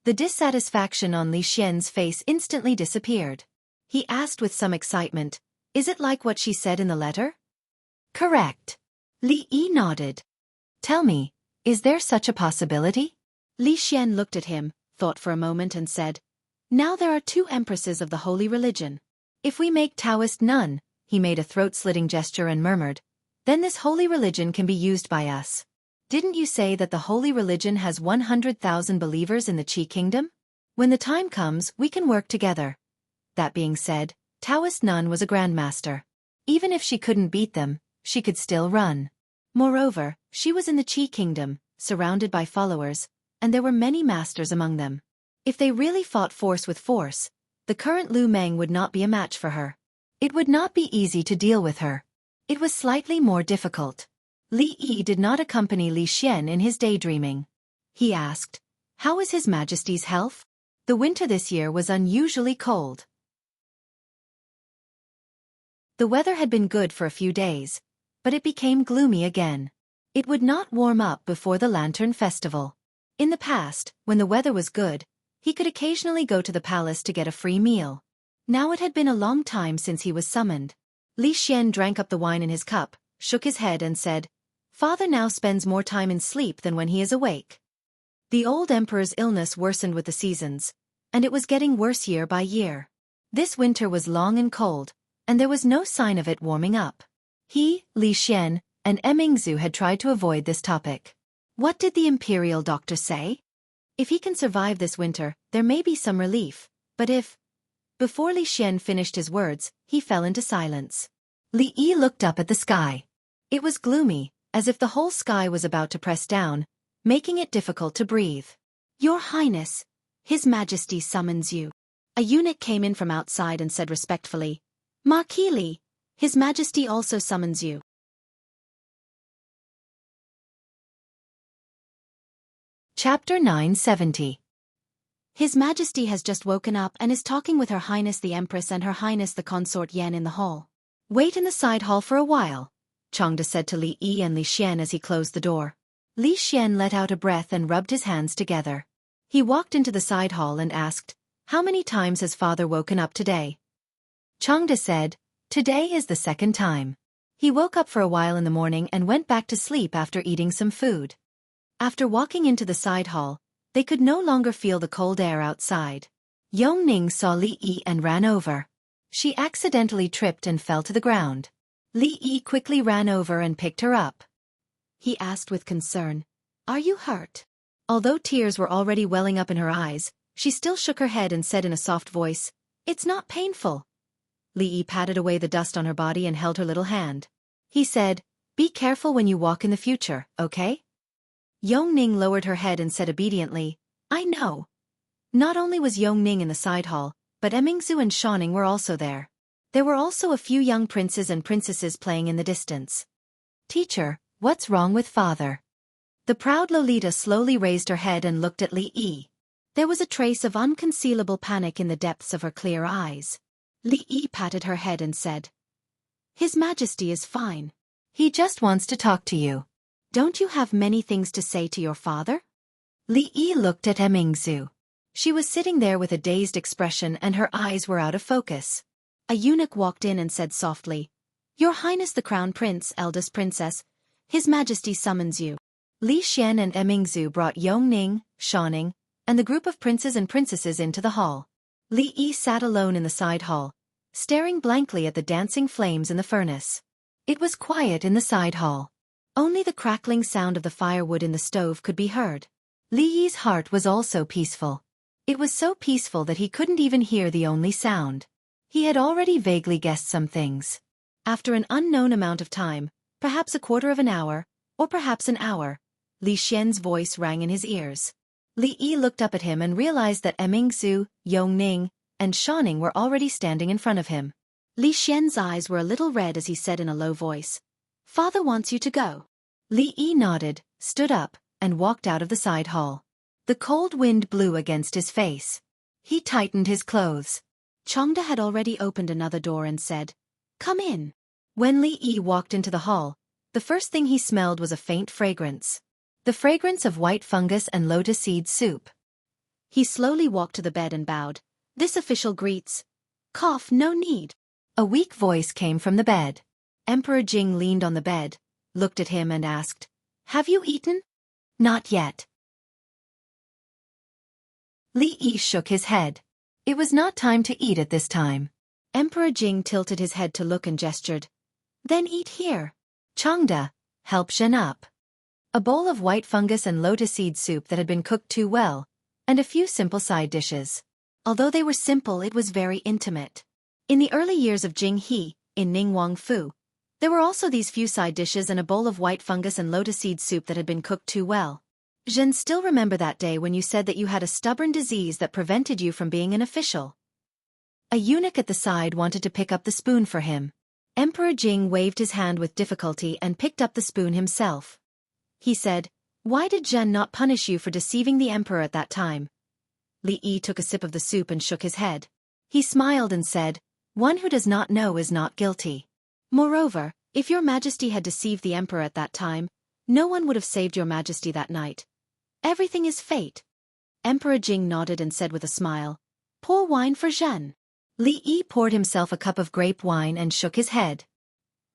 The dissatisfaction on Li Xian's face instantly disappeared. He asked with some excitement, "Is it like what she said in the letter?" "Correct." Li Yi nodded. "Tell me, is there such a possibility?" Li Xian looked at him, thought for a moment and said, "Now there are two empresses of the holy religion. If we make Taoist none," he made a throat-slitting gesture and murmured, "then this holy religion can be used by us. Didn't you say that the holy religion has 100,000 believers in the Qi kingdom? When the time comes, we can work together." That being said, Taoist Nun was a grandmaster. Even if she couldn't beat them, she could still run. Moreover, she was in the Qi kingdom, surrounded by followers, and there were many masters among them. If they really fought force with force, the current Lu Meng would not be a match for her. It would not be easy to deal with her. It was slightly more difficult. Li Yi did not accompany Li Xian in his daydreaming. He asked, "How is His Majesty's health?" The winter this year was unusually cold. The weather had been good for a few days, but it became gloomy again. It would not warm up before the Lantern Festival. In the past, when the weather was good, he could occasionally go to the palace to get a free meal. Now it had been a long time since he was summoned. Li Xian drank up the wine in his cup, shook his head and said, "Father now spends more time in sleep than when he is awake." The old emperor's illness worsened with the seasons, and it was getting worse year by year. This winter was long and cold, and there was no sign of it warming up. He, Li Xian, and Mingzhu had tried to avoid this topic. What did the imperial doctor say? If he can survive this winter, there may be some relief, but if... Before Li Xian finished his words, he fell into silence. Li Yi looked up at the sky. It was gloomy, as if the whole sky was about to press down, making it difficult to breathe. "Your Highness, His Majesty summons you." A eunuch came in from outside and said respectfully, "Marquis Li, His Majesty also summons you." Chapter 970. His Majesty has just woken up and is talking with Her Highness the Empress and Her Highness the Consort Yan in the hall. "Wait in the side hall for a while," Changde said to Li Yi and Li Xian as he closed the door. Li Xian let out a breath and rubbed his hands together. He walked into the side hall and asked, "How many times has father woken up today?" Changde said, "Today is the second time." He woke up for a while in the morning and went back to sleep after eating some food. After walking into the side hall, they could no longer feel the cold air outside. Yongning saw Li Yi and ran over. She accidentally tripped and fell to the ground. Li Yi quickly ran over and picked her up. He asked with concern, "Are you hurt?" Although tears were already welling up in her eyes, she still shook her head and said in a soft voice, "It's not painful." Li Yi patted away the dust on her body and held her little hand. He said, "Be careful when you walk in the future, okay?" Yongning lowered her head and said obediently, I know. Not only was Yongning in the side hall, but Emingzu and Xiaofan were also there. There were also a few young princes and princesses playing in the distance. Teacher, what's wrong with father? The proud Lolita slowly raised her head and looked at Li Yi. There was a trace of unconcealable panic in the depths of her clear eyes. Li Yi patted her head and said, His Majesty is fine. He just wants to talk to you. Don't you have many things to say to your father? Li Yi looked at Emingzu. She was sitting there with a dazed expression and her eyes were out of focus. A eunuch walked in and said softly, Your Highness the Crown Prince, eldest princess, His Majesty summons you. Li Xian and Emingzu brought Yongning, Xiaofan, and the group of princes and princesses into the hall. Li Yi sat alone in the side hall, staring blankly at the dancing flames in the furnace. It was quiet in the side hall. Only the crackling sound of the firewood in the stove could be heard. Li Yi's heart was also peaceful. It was so peaceful that he couldn't even hear the only sound. He had already vaguely guessed some things. After an unknown amount of time, perhaps a quarter of an hour, or perhaps an hour, Li Xian's voice rang in his ears. Li Yi looked up at him and realized that Emingzu, Yongning, and Xiaofan were already standing in front of him. Li Xian's eyes were a little red as he said in a low voice, Father wants you to go. Li Yi nodded, stood up, and walked out of the side hall. The cold wind blew against his face. He tightened his clothes. Chongda had already opened another door and said, Come in. When Li Yi walked into the hall, the first thing he smelled was a faint fragrance. The fragrance of white fungus and lotus seed soup. He slowly walked to the bed and bowed. This official greets. Cough, no need. A weak voice came from the bed. Emperor Jing leaned on the bed, looked at him and asked, Have you eaten? Not yet. Li Yi shook his head. It was not time to eat at this time. Emperor Jing tilted his head to look and gestured. Then eat here. Chongda, help Shen up. A bowl of white fungus and lotus seed soup that had been cooked too well, and a few simple side dishes. Although they were simple, it was very intimate. In the early years of Jing He, in Ningguang Fu, there were also these few side dishes and a bowl of white fungus and lotus seed soup that had been cooked too well. Zhen still remember that day when you said that you had a stubborn disease that prevented you from being an official. A eunuch at the side wanted to pick up the spoon for him. Emperor Jing waved his hand with difficulty and picked up the spoon himself. He said, Why did Zhen not punish you for deceiving the emperor at that time? Li Yi took a sip of the soup and shook his head. He smiled and said, One who does not know is not guilty. Moreover, if your majesty had deceived the emperor at that time, no one would have saved your majesty that night. Everything is fate. Emperor Jing nodded and said with a smile, Pour wine for Zhen. Li Yi poured himself a cup of grape wine and shook his head.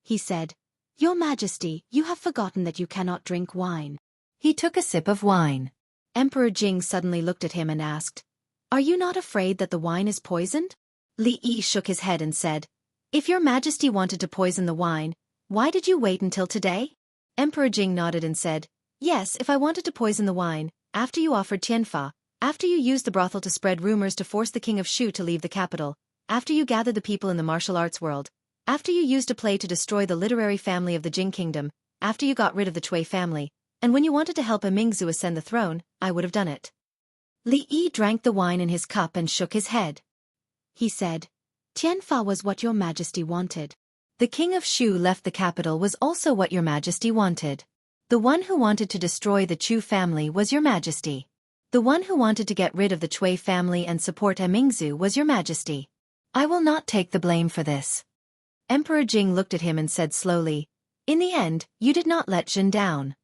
He said, Your Majesty, you have forgotten that you cannot drink wine. He took a sip of wine. Emperor Jing suddenly looked at him and asked, Are you not afraid that the wine is poisoned? Li Yi shook his head and said, If your Majesty wanted to poison the wine, why did you wait until today? Emperor Jing nodded and said, Yes, if I wanted to poison the wine, after you offered Tianfa, after you used the brothel to spread rumors to force the king of Shu to leave the capital, after you gathered the people in the martial arts world, after you used a play to destroy the literary family of the Jing kingdom, after you got rid of the Cui family, and when you wanted to help Emingzu ascend the throne, I would have done it. Li Yi drank the wine in his cup and shook his head. He said, Tianfa was what your majesty wanted. The king of Shu left the capital was also what your majesty wanted. The one who wanted to destroy the Chu family was your majesty. The one who wanted to get rid of the Cui family and support Emingzu was your majesty. I will not take the blame for this. Emperor Jing looked at him and said slowly, In the end, you did not let Zhen down.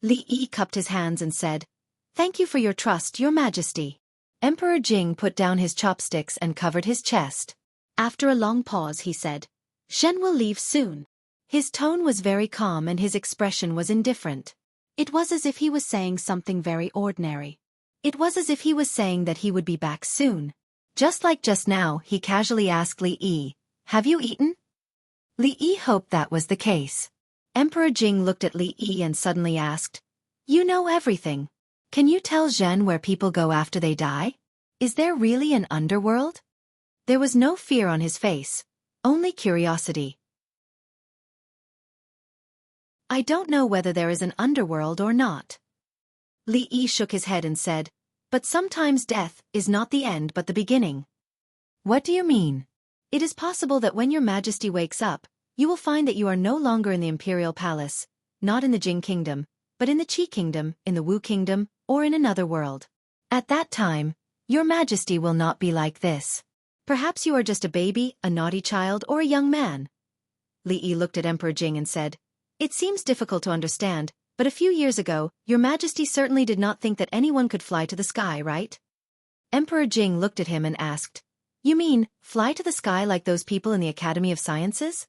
Li Yi cupped his hands and said, Thank you for your trust, your majesty. Emperor Jing put down his chopsticks and covered his chest. After a long pause he said, Zhen will leave soon. His tone was very calm and his expression was indifferent. It was as if he was saying something very ordinary. It was as if he was saying that he would be back soon. Just like just now, he casually asked Li Yi, Have you eaten? Li Yi hoped that was the case. Emperor Jing looked at Li Yi and suddenly asked, You know everything. Can you tell Zhen where people go after they die? Is there really an underworld? There was no fear on his face, only curiosity. I don't know whether there is an underworld or not. Li Yi shook his head and said, "But sometimes death is not the end but the beginning." "What do you mean?" "It is possible that when your majesty wakes up, you will find that you are no longer in the imperial palace, not in the Jing kingdom, but in the Qi kingdom, in the Wu kingdom, or in another world. At that time, your majesty will not be like this. Perhaps you are just a baby, a naughty child, or a young man." Li Yi looked at Emperor Jing and said, "It seems difficult to understand, but a few years ago, your majesty certainly did not think that anyone could fly to the sky, right?" Emperor Jing looked at him and asked, "You mean, fly to the sky like those people in the Academy of Sciences?"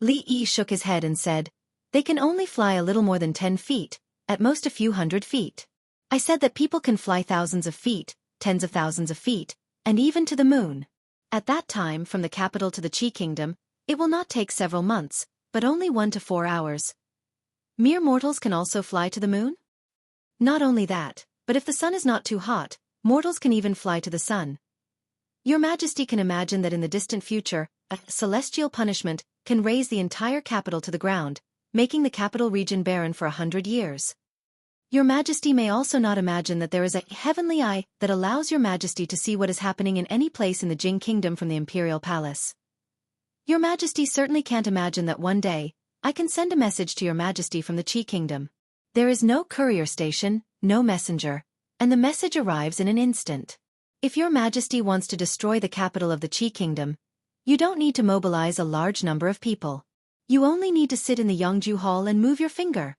Li Yi shook his head and said, "They can only fly a little more than 10 feet, at most a few hundred feet. I said that people can fly thousands of feet, tens of thousands of feet, and even to the moon. At that time, from the capital to the Qi kingdom, it will not take several months, but only 1 to 4 hours. Mere mortals can also fly to the moon? Not only that, but if the sun is not too hot, mortals can even fly to the sun. Your majesty can imagine that in the distant future, a celestial punishment can raise the entire capital to the ground, making the capital region barren for 100 years. Your majesty may also not imagine that there is a heavenly eye that allows your majesty to see what is happening in any place in the Jing kingdom from the imperial palace. Your majesty certainly can't imagine that one day, I can send a message to your majesty from the Qi kingdom. There is no courier station, no messenger, and the message arrives in an instant. If your majesty wants to destroy the capital of the Qi kingdom, you don't need to mobilize a large number of people. You only need to sit in the Yongju hall and move your finger."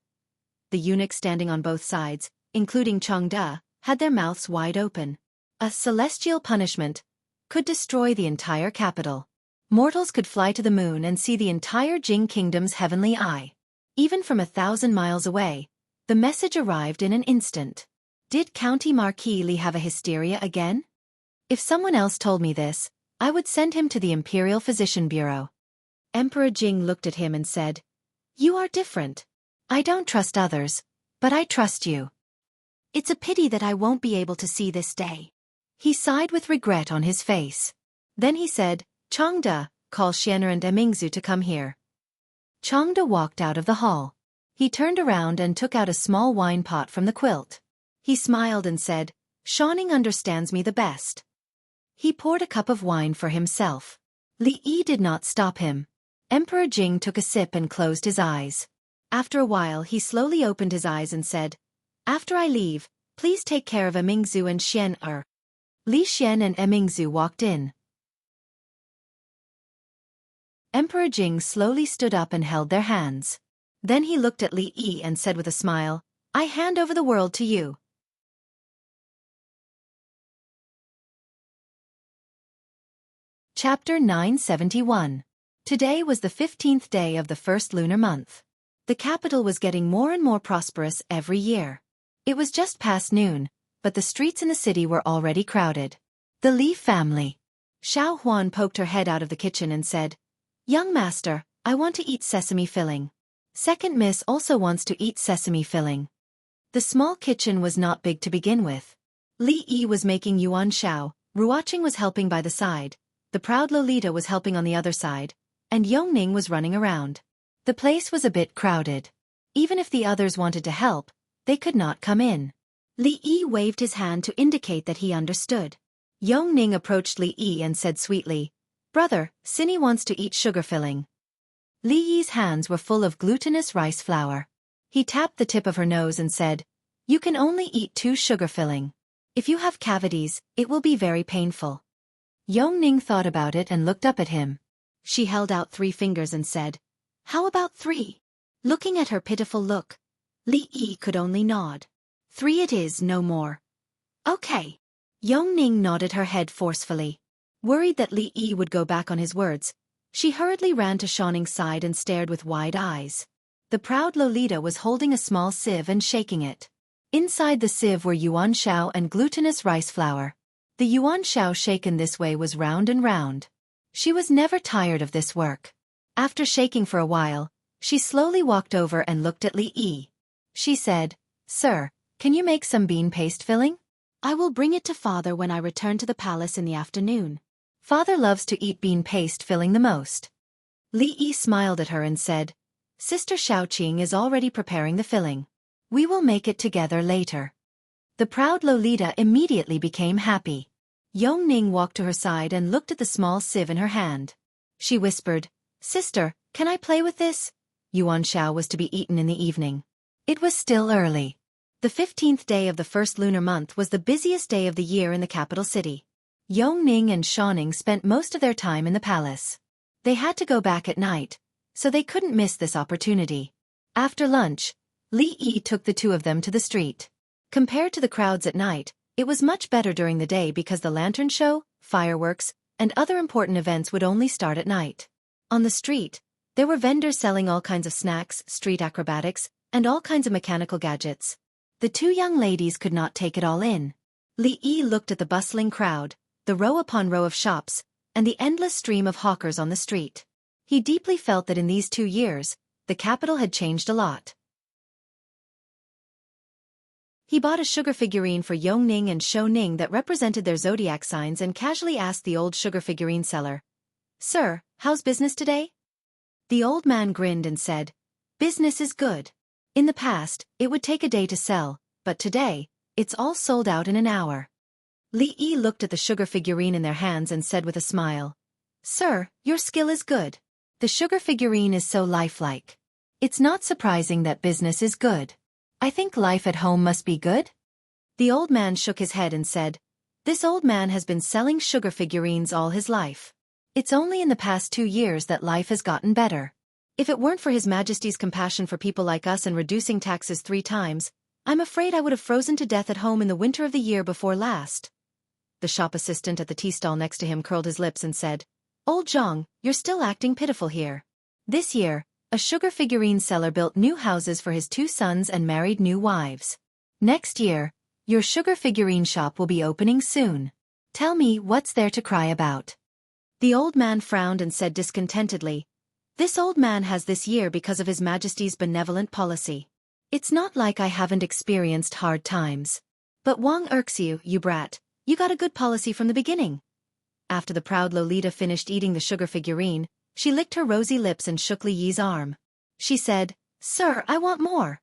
The eunuchs standing on both sides, including Changde, had their mouths wide open. A celestial punishment could destroy the entire capital. Mortals could fly to the moon and see the entire Jing kingdom's heavenly eye. Even from 1,000 miles away, the message arrived in an instant. Did County Marquis Li have a hysteria again? If someone else told me this, I would send him to the Imperial Physician Bureau. Emperor Jing looked at him and said, "You are different. I don't trust others, but I trust you. It's a pity that I won't be able to see this day." He sighed with regret on his face. Then he said, "Changde, call Xian'er and Emingzu to come here." Changde walked out of the hall. He turned around and took out a small wine pot from the quilt. He smiled and said, "Shaning understands me the best." He poured a cup of wine for himself. Li Yi did not stop him. Emperor Jing took a sip and closed his eyes. After a while he slowly opened his eyes and said, "After I leave, please take care of Emingzu and Xian'er." Li Xian and Emingzu walked in. Emperor Jing slowly stood up and held their hands. Then he looked at Li Yi and said with a smile, "I hand over the world to you." Chapter 971. Today was the 15th day of the first lunar month. The capital was getting more and more prosperous every year. It was just past noon, but the streets in the city were already crowded. The Li family. Xiaofan poked her head out of the kitchen and said, "Young master, I want to eat sesame filling. Second miss also wants to eat sesame filling." The small kitchen was not big to begin with. Li Yi was making yuan shao, Ruoqing was helping by the side, the proud Lolita was helping on the other side, and Yongning was running around. The place was a bit crowded. Even if the others wanted to help, they could not come in. Li Yi waved his hand to indicate that he understood. Yongning approached Li Yi and said sweetly, "Brother, Cindy wants to eat sugar filling." Li Yi's hands were full of glutinous rice flour. He tapped the tip of her nose and said, "You can only eat 2 sugar filling. If you have cavities, it will be very painful." Yongning thought about it and looked up at him. She held out 3 fingers and said, "How about 3? Looking at her pitiful look, Li Yi could only nod. 3 it is, no more." "Okay." Yongning nodded her head forcefully. Worried that Li Yi would go back on his words, she hurriedly ran to Shanning's side and stared with wide eyes. The proud Lolita was holding a small sieve and shaking it. Inside the sieve were yuan shao and glutinous rice flour. The yuan shao shaken this way was round and round. She was never tired of this work. After shaking for a while, she slowly walked over and looked at Li Yi. She said, "Sir, can you make some bean paste filling? I will bring it to father when I return to the palace in the afternoon. Father loves to eat bean paste filling the most." Li Yi smiled at her and said, "Sister Xiaoqing is already preparing the filling. We will make it together later. The proud Lolita immediately became happy. Yongning walked to her side and looked at the small sieve in her hand. She whispered, "Sister, can I play with this?" Yuan Shao was to be eaten in the evening. It was still early. The 15th day of the first lunar month was the busiest day of the year in the capital city. Yongning and Shaoning spent most of their time in the palace. They had to go back at night, so they couldn't miss this opportunity. After lunch, Li Yi took the two of them to the street. Compared to the crowds at night, it was much better during the day because the lantern show, fireworks, and other important events would only start at night. On the street, there were vendors selling all kinds of snacks, street acrobatics, and all kinds of mechanical gadgets. The two young ladies could not take it all in. Li Yi looked at the bustling crowd, the row upon row of shops, and the endless stream of hawkers on the street. He deeply felt that in these 2 years, the capital had changed a lot. He bought a sugar figurine for Yongning and Shouning that represented their zodiac signs and casually asked the old sugar figurine seller, "Sir, how's business today?" The old man grinned and said, "Business is good. In the past, it would take a day to sell, but today, it's all sold out in an hour." Li Yi looked at the sugar figurine in their hands and said with a smile, "Sir, your skill is good. The sugar figurine is so lifelike. It's not surprising that business is good. I think life at home must be good?" The old man shook his head and said, "This old man has been selling sugar figurines all his life. It's only in the past 2 years that life has gotten better. If it weren't for His Majesty's compassion for people like us and reducing taxes 3 times, I'm afraid I would have frozen to death at home in the winter of the year before last." The shop assistant at the tea stall next to him curled his lips and said, "Old Zhang, you're still acting pitiful here. This year, a sugar figurine seller built new houses for his 2 sons and married new wives. Next year, your sugar figurine shop will be opening soon. Tell me what's there to cry about." The old man frowned and said discontentedly, "This old man has this year because of His Majesty's benevolent policy. It's not like I haven't experienced hard times. But Wang irks you, you brat. You got a good policy from the beginning." After the proud Lolita finished eating the sugar figurine, she licked her rosy lips and shook Li Yi's arm. She said, "Sir, I want more."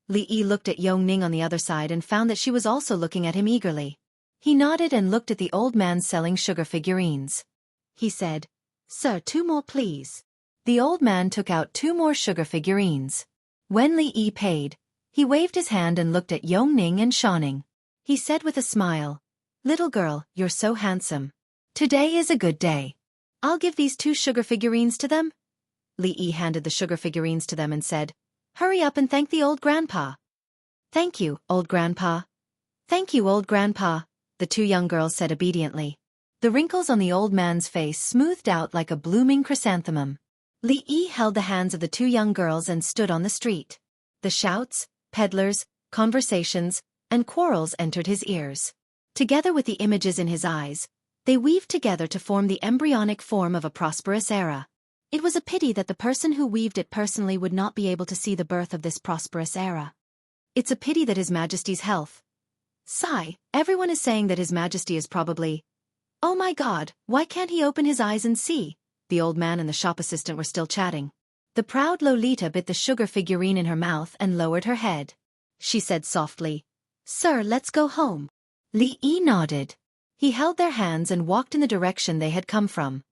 Li Yi looked at Yongning on the other side and found that she was also looking at him eagerly. He nodded and looked at the old man selling sugar figurines. He said, "Sir, 2 more please." The old man took out 2 more sugar figurines. When Li Yi paid, he waved his hand and looked at Yongning and Shaoning. He said with a smile, "Little girl, you're so handsome. Today is a good day. I'll give these 2 sugar figurines to them." Li Yi handed the sugar figurines to them and said, "Hurry up and thank the old grandpa." "Thank you, old grandpa." "Thank you, old grandpa," the 2 young girls said obediently. The wrinkles on the old man's face smoothed out like a blooming chrysanthemum. Li Yi held the hands of the 2 young girls and stood on the street. The shouts, peddlers, conversations, and quarrels entered his ears. Together with the images in his eyes, they weaved together to form the embryonic form of a prosperous era. It was a pity that the person who weaved it personally would not be able to see the birth of this prosperous era. It's a pity that His Majesty's health. Sigh, everyone is saying that His Majesty is probably... Oh my God, why can't he open his eyes and see? The old man and the shop assistant were still chatting. The proud Lolita bit the sugar figurine in her mouth and lowered her head. She said softly, "Sir, let's go home." Li Yi nodded. He held their hands and walked in the direction they had come from.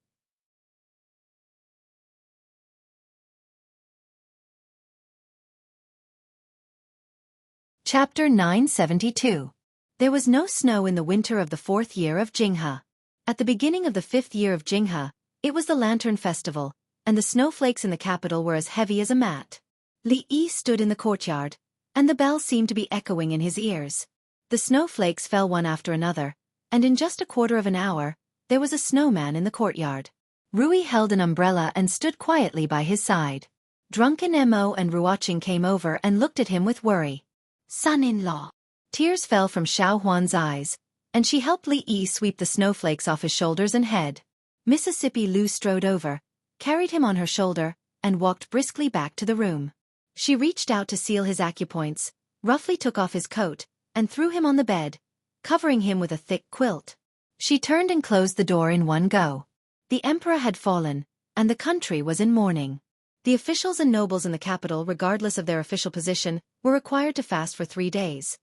Chapter 972. There was no snow in the winter of the 4th year of Jinghe. At the beginning of the 5th year of Jinghe, it was the Lantern Festival, and the snowflakes in the capital were as heavy as a mat. Li Yi stood in the courtyard, and the bell seemed to be echoing in his ears. The snowflakes fell one after another, and in just a quarter of an hour, there was a snowman in the courtyard. Rui held an umbrella and stood quietly by his side. Drunken Mo and Ruoqing came over and looked at him with worry. "Son-in-law." Tears fell from Xiaofan's eyes, and she helped Li Yi sweep the snowflakes off his shoulders and head. Mississippi Lu strode over, carried him on her shoulder, and walked briskly back to the room. She reached out to seal his acupoints, roughly took off his coat, and threw him on the bed, covering him with a thick quilt. She turned and closed the door in one go. The emperor had fallen, and the country was in mourning. The officials and nobles in the capital, regardless of their official position, were required to fast for 3 days.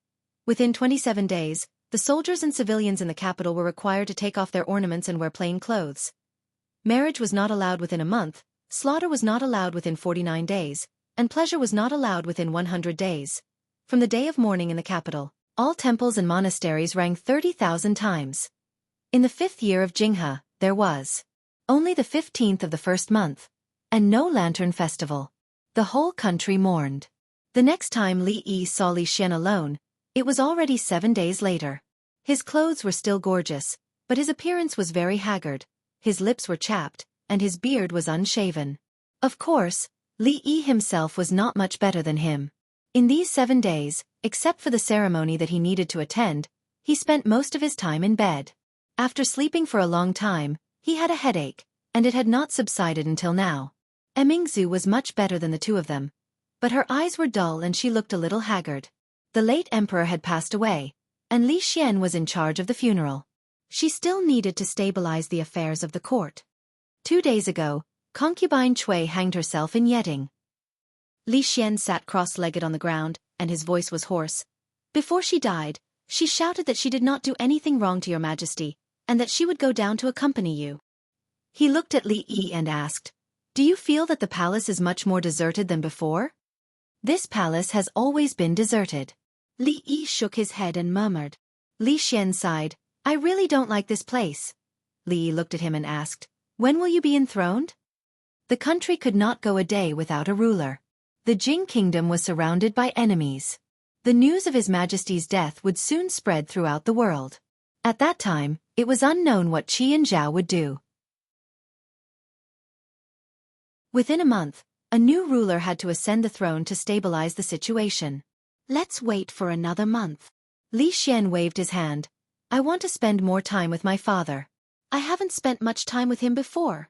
Within 27 days, the soldiers and civilians in the capital were required to take off their ornaments and wear plain clothes. Marriage was not allowed within a month, slaughter was not allowed within 49 days, and pleasure was not allowed within 100 days. From the day of mourning in the capital, all temples and monasteries rang 30,000 times. In the 5th year of Jinghe, there was only the 15th of the first month, and no lantern festival. The whole country mourned. The next time Li Yi saw Li Xian alone, it was already 7 days later. His clothes were still gorgeous, but his appearance was very haggard, his lips were chapped, and his beard was unshaven. Of course, Li Yi himself was not much better than him. In these 7 days, except for the ceremony that he needed to attend, he spent most of his time in bed. After sleeping for a long time, he had a headache, and it had not subsided until now. Emingzu was much better than the two of them, but her eyes were dull and she looked a little haggard. The late emperor had passed away, and Li Xian was in charge of the funeral. She still needed to stabilize the affairs of the court. 2 days ago, concubine Cui hanged herself in Yeding. Li Xian sat cross-legged on the ground, and his voice was hoarse. Before she died, she shouted that she did not do anything wrong to your majesty, and that she would go down to accompany you. He looked at Li Yi and asked, "Do you feel that the palace is much more deserted than before?" "This palace has always been deserted." Li Yi shook his head and murmured. Li Xian sighed, "I really don't like this place." Li Yi looked at him and asked, "When will you be enthroned?" The country could not go a day without a ruler. The Jing kingdom was surrounded by enemies. The news of His Majesty's death would soon spread throughout the world. At that time, it was unknown what Qi and Zhao would do. Within a month, a new ruler had to ascend the throne to stabilize the situation. "Let's wait for another month." Li Xian waved his hand. "I want to spend more time with my father. I haven't spent much time with him before."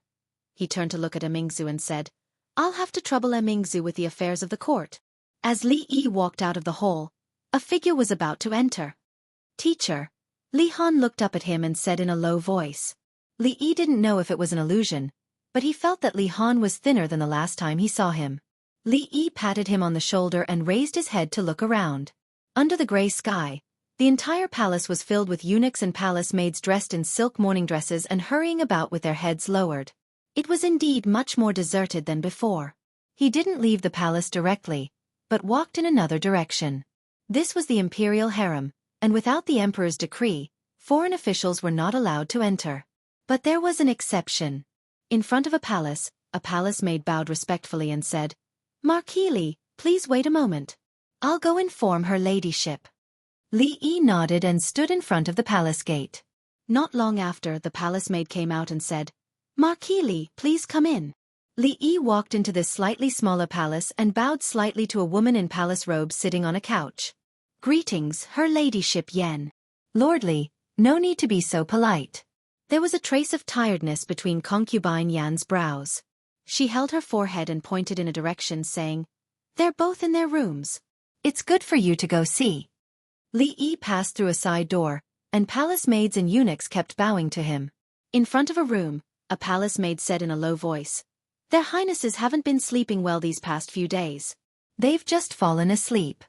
He turned to look at Emingzu and said, "I'll have to trouble Emingzu with the affairs of the court." As Li Yi walked out of the hall, a figure was about to enter. "Teacher." Li Han looked up at him and said in a low voice. Li Yi didn't know if it was an illusion, but he felt that Li Han was thinner than the last time he saw him. Li Yi patted him on the shoulder and raised his head to look around. Under the gray sky, the entire palace was filled with eunuchs and palace maids dressed in silk morning dresses and hurrying about with their heads lowered. It was indeed much more deserted than before. He didn't leave the palace directly, but walked in another direction. This was the imperial harem, and without the emperor's decree, foreign officials were not allowed to enter. But there was an exception. In front of a palace maid bowed respectfully and said, "Marquis Li, please wait a moment. I'll go inform her ladyship." Li Yi nodded and stood in front of the palace gate. Not long after, the palace maid came out and said, "Marquis Li, please come in." Li Yi walked into this slightly smaller palace and bowed slightly to a woman in palace robes sitting on a couch. "Greetings, Her Ladyship Yen." "Lord Li, no need to be so polite." There was a trace of tiredness between concubine Yan's brows. She held her forehead and pointed in a direction, saying, "They're both in their rooms. It's good for you to go see." Li Yi passed through a side door, and palace maids and eunuchs kept bowing to him. In front of a room, a palace maid said in a low voice, "Their Highnesses haven't been sleeping well these past few days. They've just fallen asleep."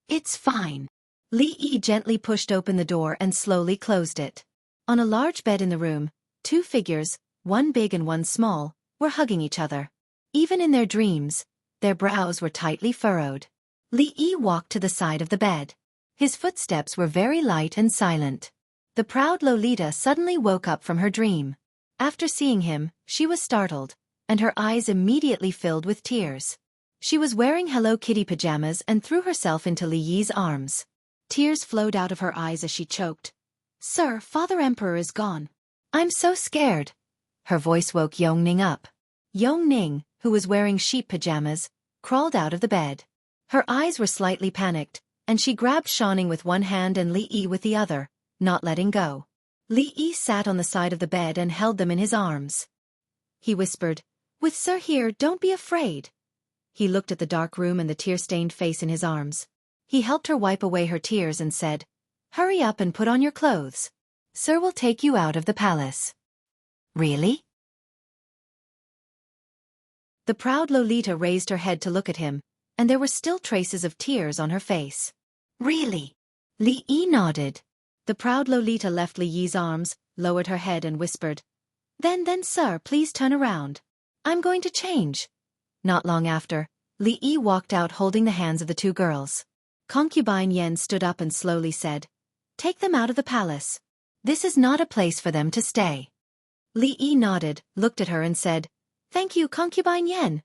"It's fine." Li Yi gently pushed open the door and slowly closed it. On a large bed in the room, 2 figures, one big and one small, were hugging each other. Even in their dreams, their brows were tightly furrowed. Li Yi walked to the side of the bed. His footsteps were very light and silent. The proud Lolita suddenly woke up from her dream. After seeing him, she was startled, and her eyes immediately filled with tears. She was wearing Hello Kitty pajamas and threw herself into Li Yi's arms. Tears flowed out of her eyes as she choked. "Sir, Father Emperor is gone." "I'm so scared." Her voice woke Yongning up. Yongning, who was wearing sheep pajamas, crawled out of the bed. Her eyes were slightly panicked, and she grabbed Shaoning with one hand and Li Yi with the other, not letting go. Li Yi sat on the side of the bed and held them in his arms. He whispered, "With Sir here, don't be afraid." He looked at the dark room and the tear-stained face in his arms. He helped her wipe away her tears and said, "Hurry up and put on your clothes. Sir will take you out of the palace." "Really?" The proud Lolita raised her head to look at him, and there were still traces of tears on her face. Really? Li Yi nodded. The proud Lolita left Li Yi's arms, lowered her head and whispered, Then sir, please turn around. I'm going to change. Not long after, Li Yi walked out holding the hands of the two girls. Concubine Yen stood up and slowly said, Take them out of the palace. This is not a place for them to stay. Li Yi nodded, looked at her and said, Thank you, Concubine Yen.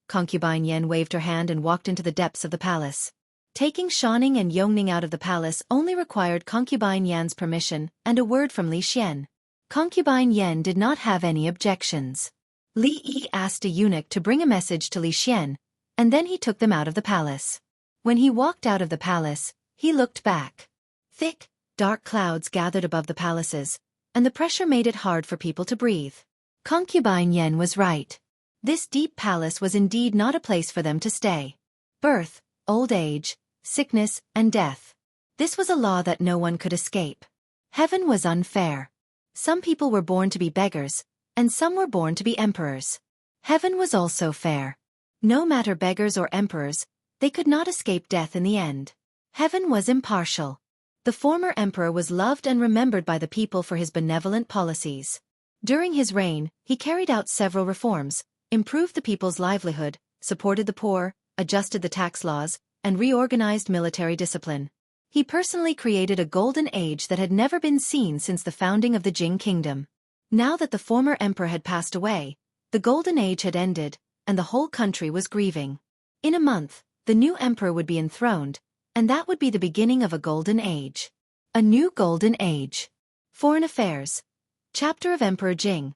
Concubine Yen waved her hand and walked into the depths of the palace. Taking Shaoning and Yongning out of the palace only required Concubine Yan's permission and a word from Li Xian. Concubine Yen did not have any objections. Li Yi asked a eunuch to bring a message to Li Xian, and then he took them out of the palace. When he walked out of the palace, he looked back. Thick, dark clouds gathered above the palaces, and the pressure made it hard for people to breathe. Concubine Yen was right. This deep palace was indeed not a place for them to stay. Birth, old age, sickness, and death. This was a law that no one could escape. Heaven was unfair. Some people were born to be beggars, and some were born to be emperors. Heaven was also fair. No matter beggars or emperors, they could not escape death in the end. Heaven was impartial. The former emperor was loved and remembered by the people for his benevolent policies. During his reign, he carried out several reforms, improved the people's livelihood, supported the poor, adjusted the tax laws, and reorganized military discipline. He personally created a golden age that had never been seen since the founding of the Jing kingdom. Now that the former emperor had passed away, the golden age had ended, and the whole country was grieving. In a month, the new emperor would be enthroned, and that would be the beginning of a golden age. A new golden age. Foreign Affairs. Chapter of Emperor Jing.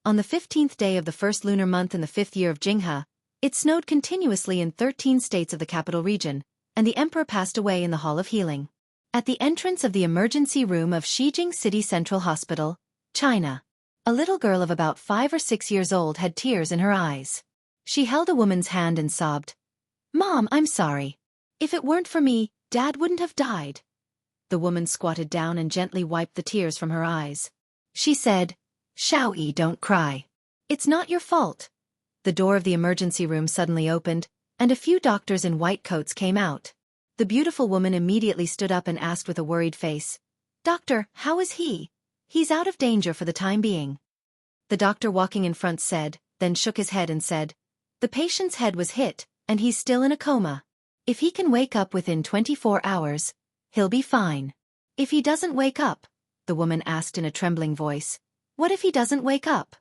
On the 15th day of the first lunar month in the 5th year of Jinghe, it snowed continuously in 13 states of the capital region, and the emperor passed away in the Hall of Healing. At the entrance of the emergency room of Shijing City Central Hospital, China, a little girl of about 5 or 6 years old had tears in her eyes. She held a woman's hand and sobbed, Mom, I'm sorry. If it weren't for me, Dad wouldn't have died. The woman squatted down and gently wiped the tears from her eyes. She said, Xiaoyi, don't cry. It's not your fault. The door of the emergency room suddenly opened, and a few doctors in white coats came out. The beautiful woman immediately stood up and asked with a worried face, Doctor, how is he? He's out of danger for the time being. The doctor walking in front said, then shook his head and said, The patient's head was hit, and he's still in a coma. If he can wake up within 24 hours, he'll be fine. If he doesn't wake up, the woman asked in a trembling voice, What if he doesn't wake up?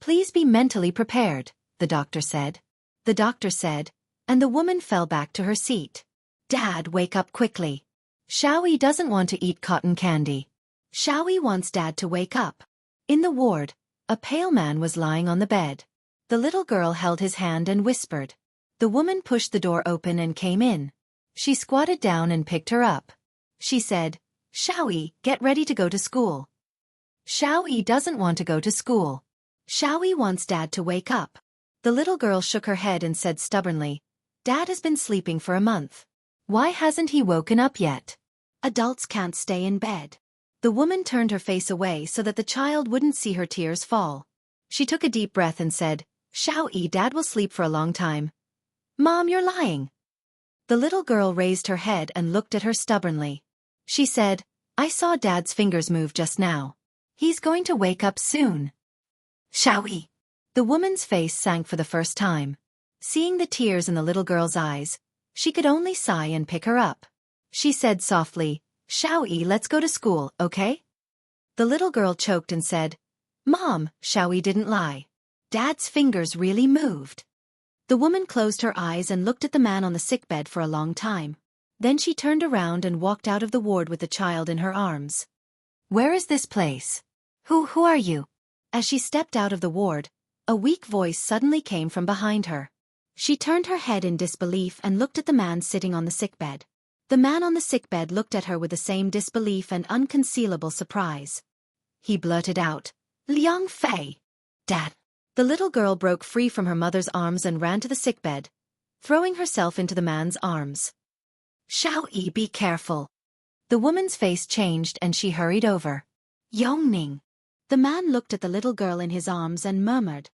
Please be mentally prepared, the doctor said. The doctor said, and the woman fell back to her seat. Dad, wake up quickly. Xiaoyi doesn't want to eat cotton candy. Xiaoyi wants Dad to wake up. In the ward, a pale man was lying on the bed. The little girl held his hand and whispered. The woman pushed the door open and came in. She squatted down and picked her up. She said, Xiaoyi, get ready to go to school. Xiaoyi doesn't want to go to school. Xiaoyi wants Dad to wake up. The little girl shook her head and said stubbornly, Dad has been sleeping for a month. Why hasn't he woken up yet? Adults can't stay in bed. The woman turned her face away so that the child wouldn't see her tears fall. She took a deep breath and said, Xiaoyi, Dad will sleep for a long time. Mom, you're lying. The little girl raised her head and looked at her stubbornly. She said, I saw Dad's fingers move just now. He's going to wake up soon. Xiaoyi. The woman's face sank for the first time. Seeing the tears in the little girl's eyes, she could only sigh and pick her up. She said softly, Xiaoyi, let's go to school, okay? The little girl choked and said, Mom, Xiaoyi didn't lie. Dad's fingers really moved. The woman closed her eyes and looked at the man on the sickbed for a long time. Then she turned around and walked out of the ward with the child in her arms. Where is this place? Who are you? As she stepped out of the ward, a weak voice suddenly came from behind her. She turned her head in disbelief and looked at the man sitting on the sickbed. The man on the sickbed looked at her with the same disbelief and unconcealable surprise. He blurted out, Liang Fei. Dad. The little girl broke free from her mother's arms and ran to the sickbed, throwing herself into the man's arms. Xiaoyi, be careful. The woman's face changed and she hurried over. Yongning. The man looked at the little girl in his arms and murmured.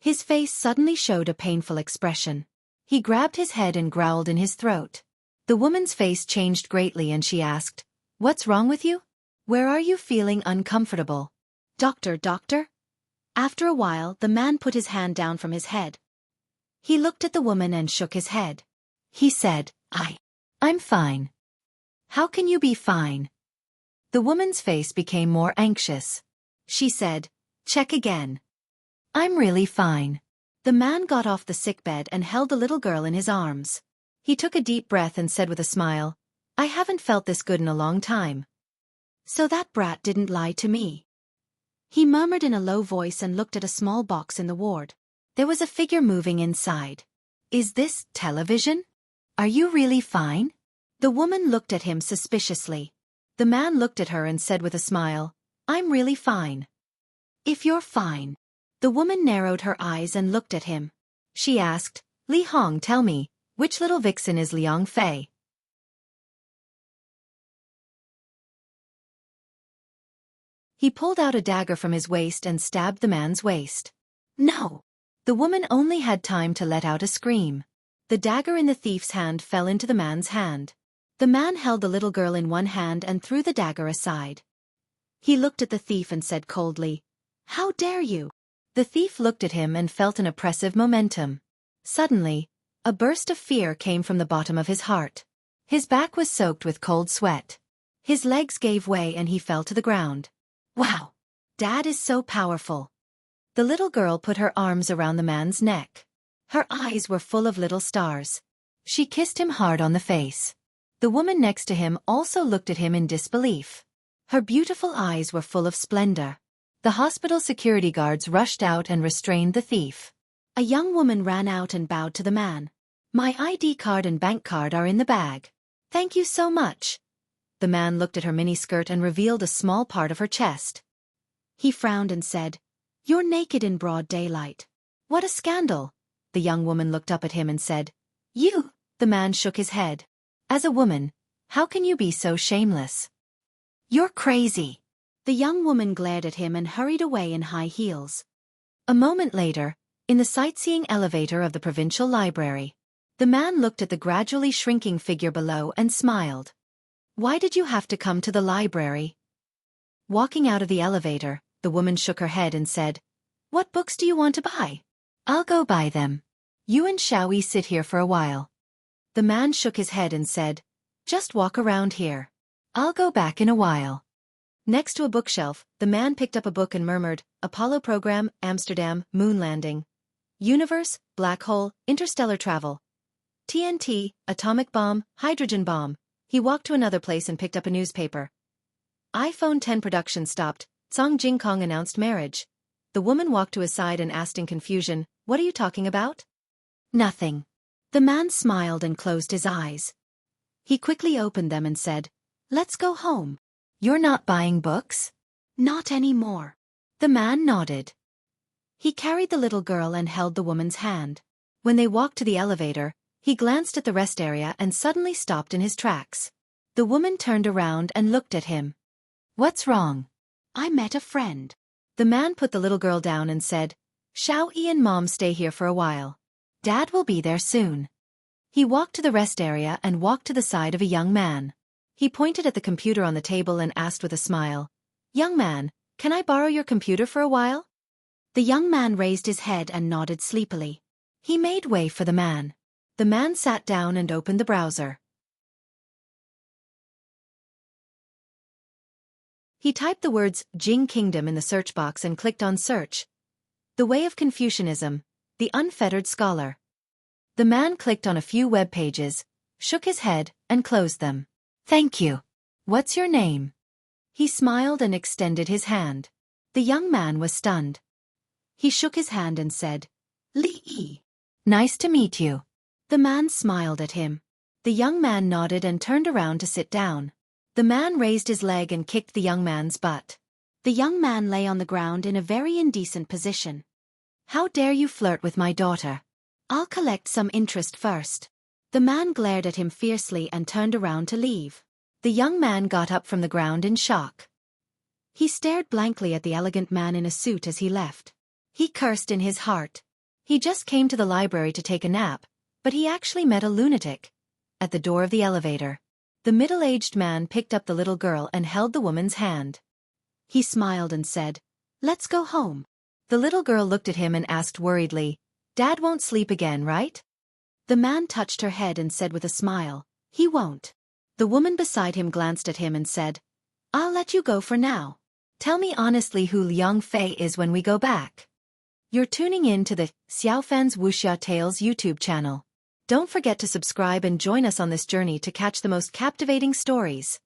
His face suddenly showed a painful expression. He grabbed his head and growled in his throat. The woman's face changed greatly and she asked, "What's wrong with you? Where are you feeling uncomfortable?" Doctor? After a while, the man put his hand down from his head. He looked at the woman and shook his head. He said, I'm fine." "How can you be fine?" The woman's face became more anxious. She said, "Check again." "I'm really fine." The man got off the sickbed and held the little girl in his arms. He took a deep breath and said with a smile, "I haven't felt this good in a long time. So that brat didn't lie to me." He murmured in a low voice and looked at a small box in the ward. There was a figure moving inside. "Is this television? Are you really fine?" The woman looked at him suspiciously. The man looked at her and said with a smile, "I'm really fine." "If you're fine." The woman narrowed her eyes and looked at him. She asked, "Li Hong, tell me, which little vixen is Liang Fei?" He pulled out a dagger from his waist and stabbed the man's waist. "No!" The woman only had time to let out a scream. The dagger in the thief's hand fell into the man's hand. The man held the little girl in one hand and threw the dagger aside. He looked at the thief and said coldly, "How dare you?" The thief looked at him and felt an oppressive momentum. Suddenly, a burst of fear came from the bottom of his heart. His back was soaked with cold sweat. His legs gave way and he fell to the ground. "Wow! Dad is so powerful." The little girl put her arms around the man's neck. Her eyes were full of little stars. She kissed him hard on the face. The woman next to him also looked at him in disbelief. Her beautiful eyes were full of splendor. The hospital security guards rushed out and restrained the thief. A young woman ran out and bowed to the man. "My ID card and bank card are in the bag. Thank you so much." The man looked at her miniskirt and revealed a small part of her chest. He frowned and said, "You're naked in broad daylight. What a scandal." The young woman looked up at him and said, "You." The man shook his head. "As a woman, how can you be so shameless? You're crazy." The young woman glared at him and hurried away in high heels. A moment later, in the sightseeing elevator of the provincial library, the man looked at the gradually shrinking figure below and smiled. "Why did you have to come to the library?" Walking out of the elevator, the woman shook her head and said, "What books do you want to buy? I'll go buy them. You and Xiaoyi sit here for a while." The man shook his head and said, "Just walk around here. I'll go back in a while." Next to a bookshelf, the man picked up a book and murmured, "Apollo Program, Amsterdam, Moon Landing. Universe, Black Hole, Interstellar Travel. TNT, Atomic Bomb, Hydrogen Bomb." He walked to another place and picked up a newspaper. iPhone 10 production stopped. Song Jing Kong announced marriage. The woman walked to his side and asked in confusion, "What are you talking about?" "Nothing." The man smiled and closed his eyes. He quickly opened them and said, "Let's go home." "You're not buying books?" "Not anymore." The man nodded. He carried the little girl and held the woman's hand. When they walked to the elevator, he glanced at the rest area and suddenly stopped in his tracks. The woman turned around and looked at him. "What's wrong?" "I met a friend." The man put the little girl down and said, "Xiaoyi and Mom stay here for a while. Dad will be there soon." He walked to the rest area and walked to the side of a young man. He pointed at the computer on the table and asked with a smile, "Young man, can I borrow your computer for a while?" The young man raised his head and nodded sleepily. He made way for the man. The man sat down and opened the browser. He typed the words Jing Kingdom in the search box and clicked on Search. The Way of Confucianism, The Unfettered Scholar. The man clicked on a few web pages, shook his head, and closed them. "Thank you. What's your name?" He smiled and extended his hand. The young man was stunned. He shook his hand and said, "Li. Nice to meet you." The man smiled at him. The young man nodded and turned around to sit down. The man raised his leg and kicked the young man's butt. The young man lay on the ground in a very indecent position. "How dare you flirt with my daughter? I'll collect some interest first." The man glared at him fiercely and turned around to leave. The young man got up from the ground in shock. He stared blankly at the elegant man in a suit as he left. He cursed in his heart. He just came to the library to take a nap, but he actually met a lunatic. At the door of the elevator, the middle-aged man picked up the little girl and held the woman's hand. He smiled and said, "Let's go home." The little girl looked at him and asked worriedly, "Dad won't sleep again, right?" The man touched her head and said with a smile, "He won't." The woman beside him glanced at him and said, "I'll let you go for now. Tell me honestly who Liang Fei is when we go back." You're tuning in to the Xiaofan's Wuxia Tales YouTube channel. Don't forget to subscribe and join us on this journey to catch the most captivating stories.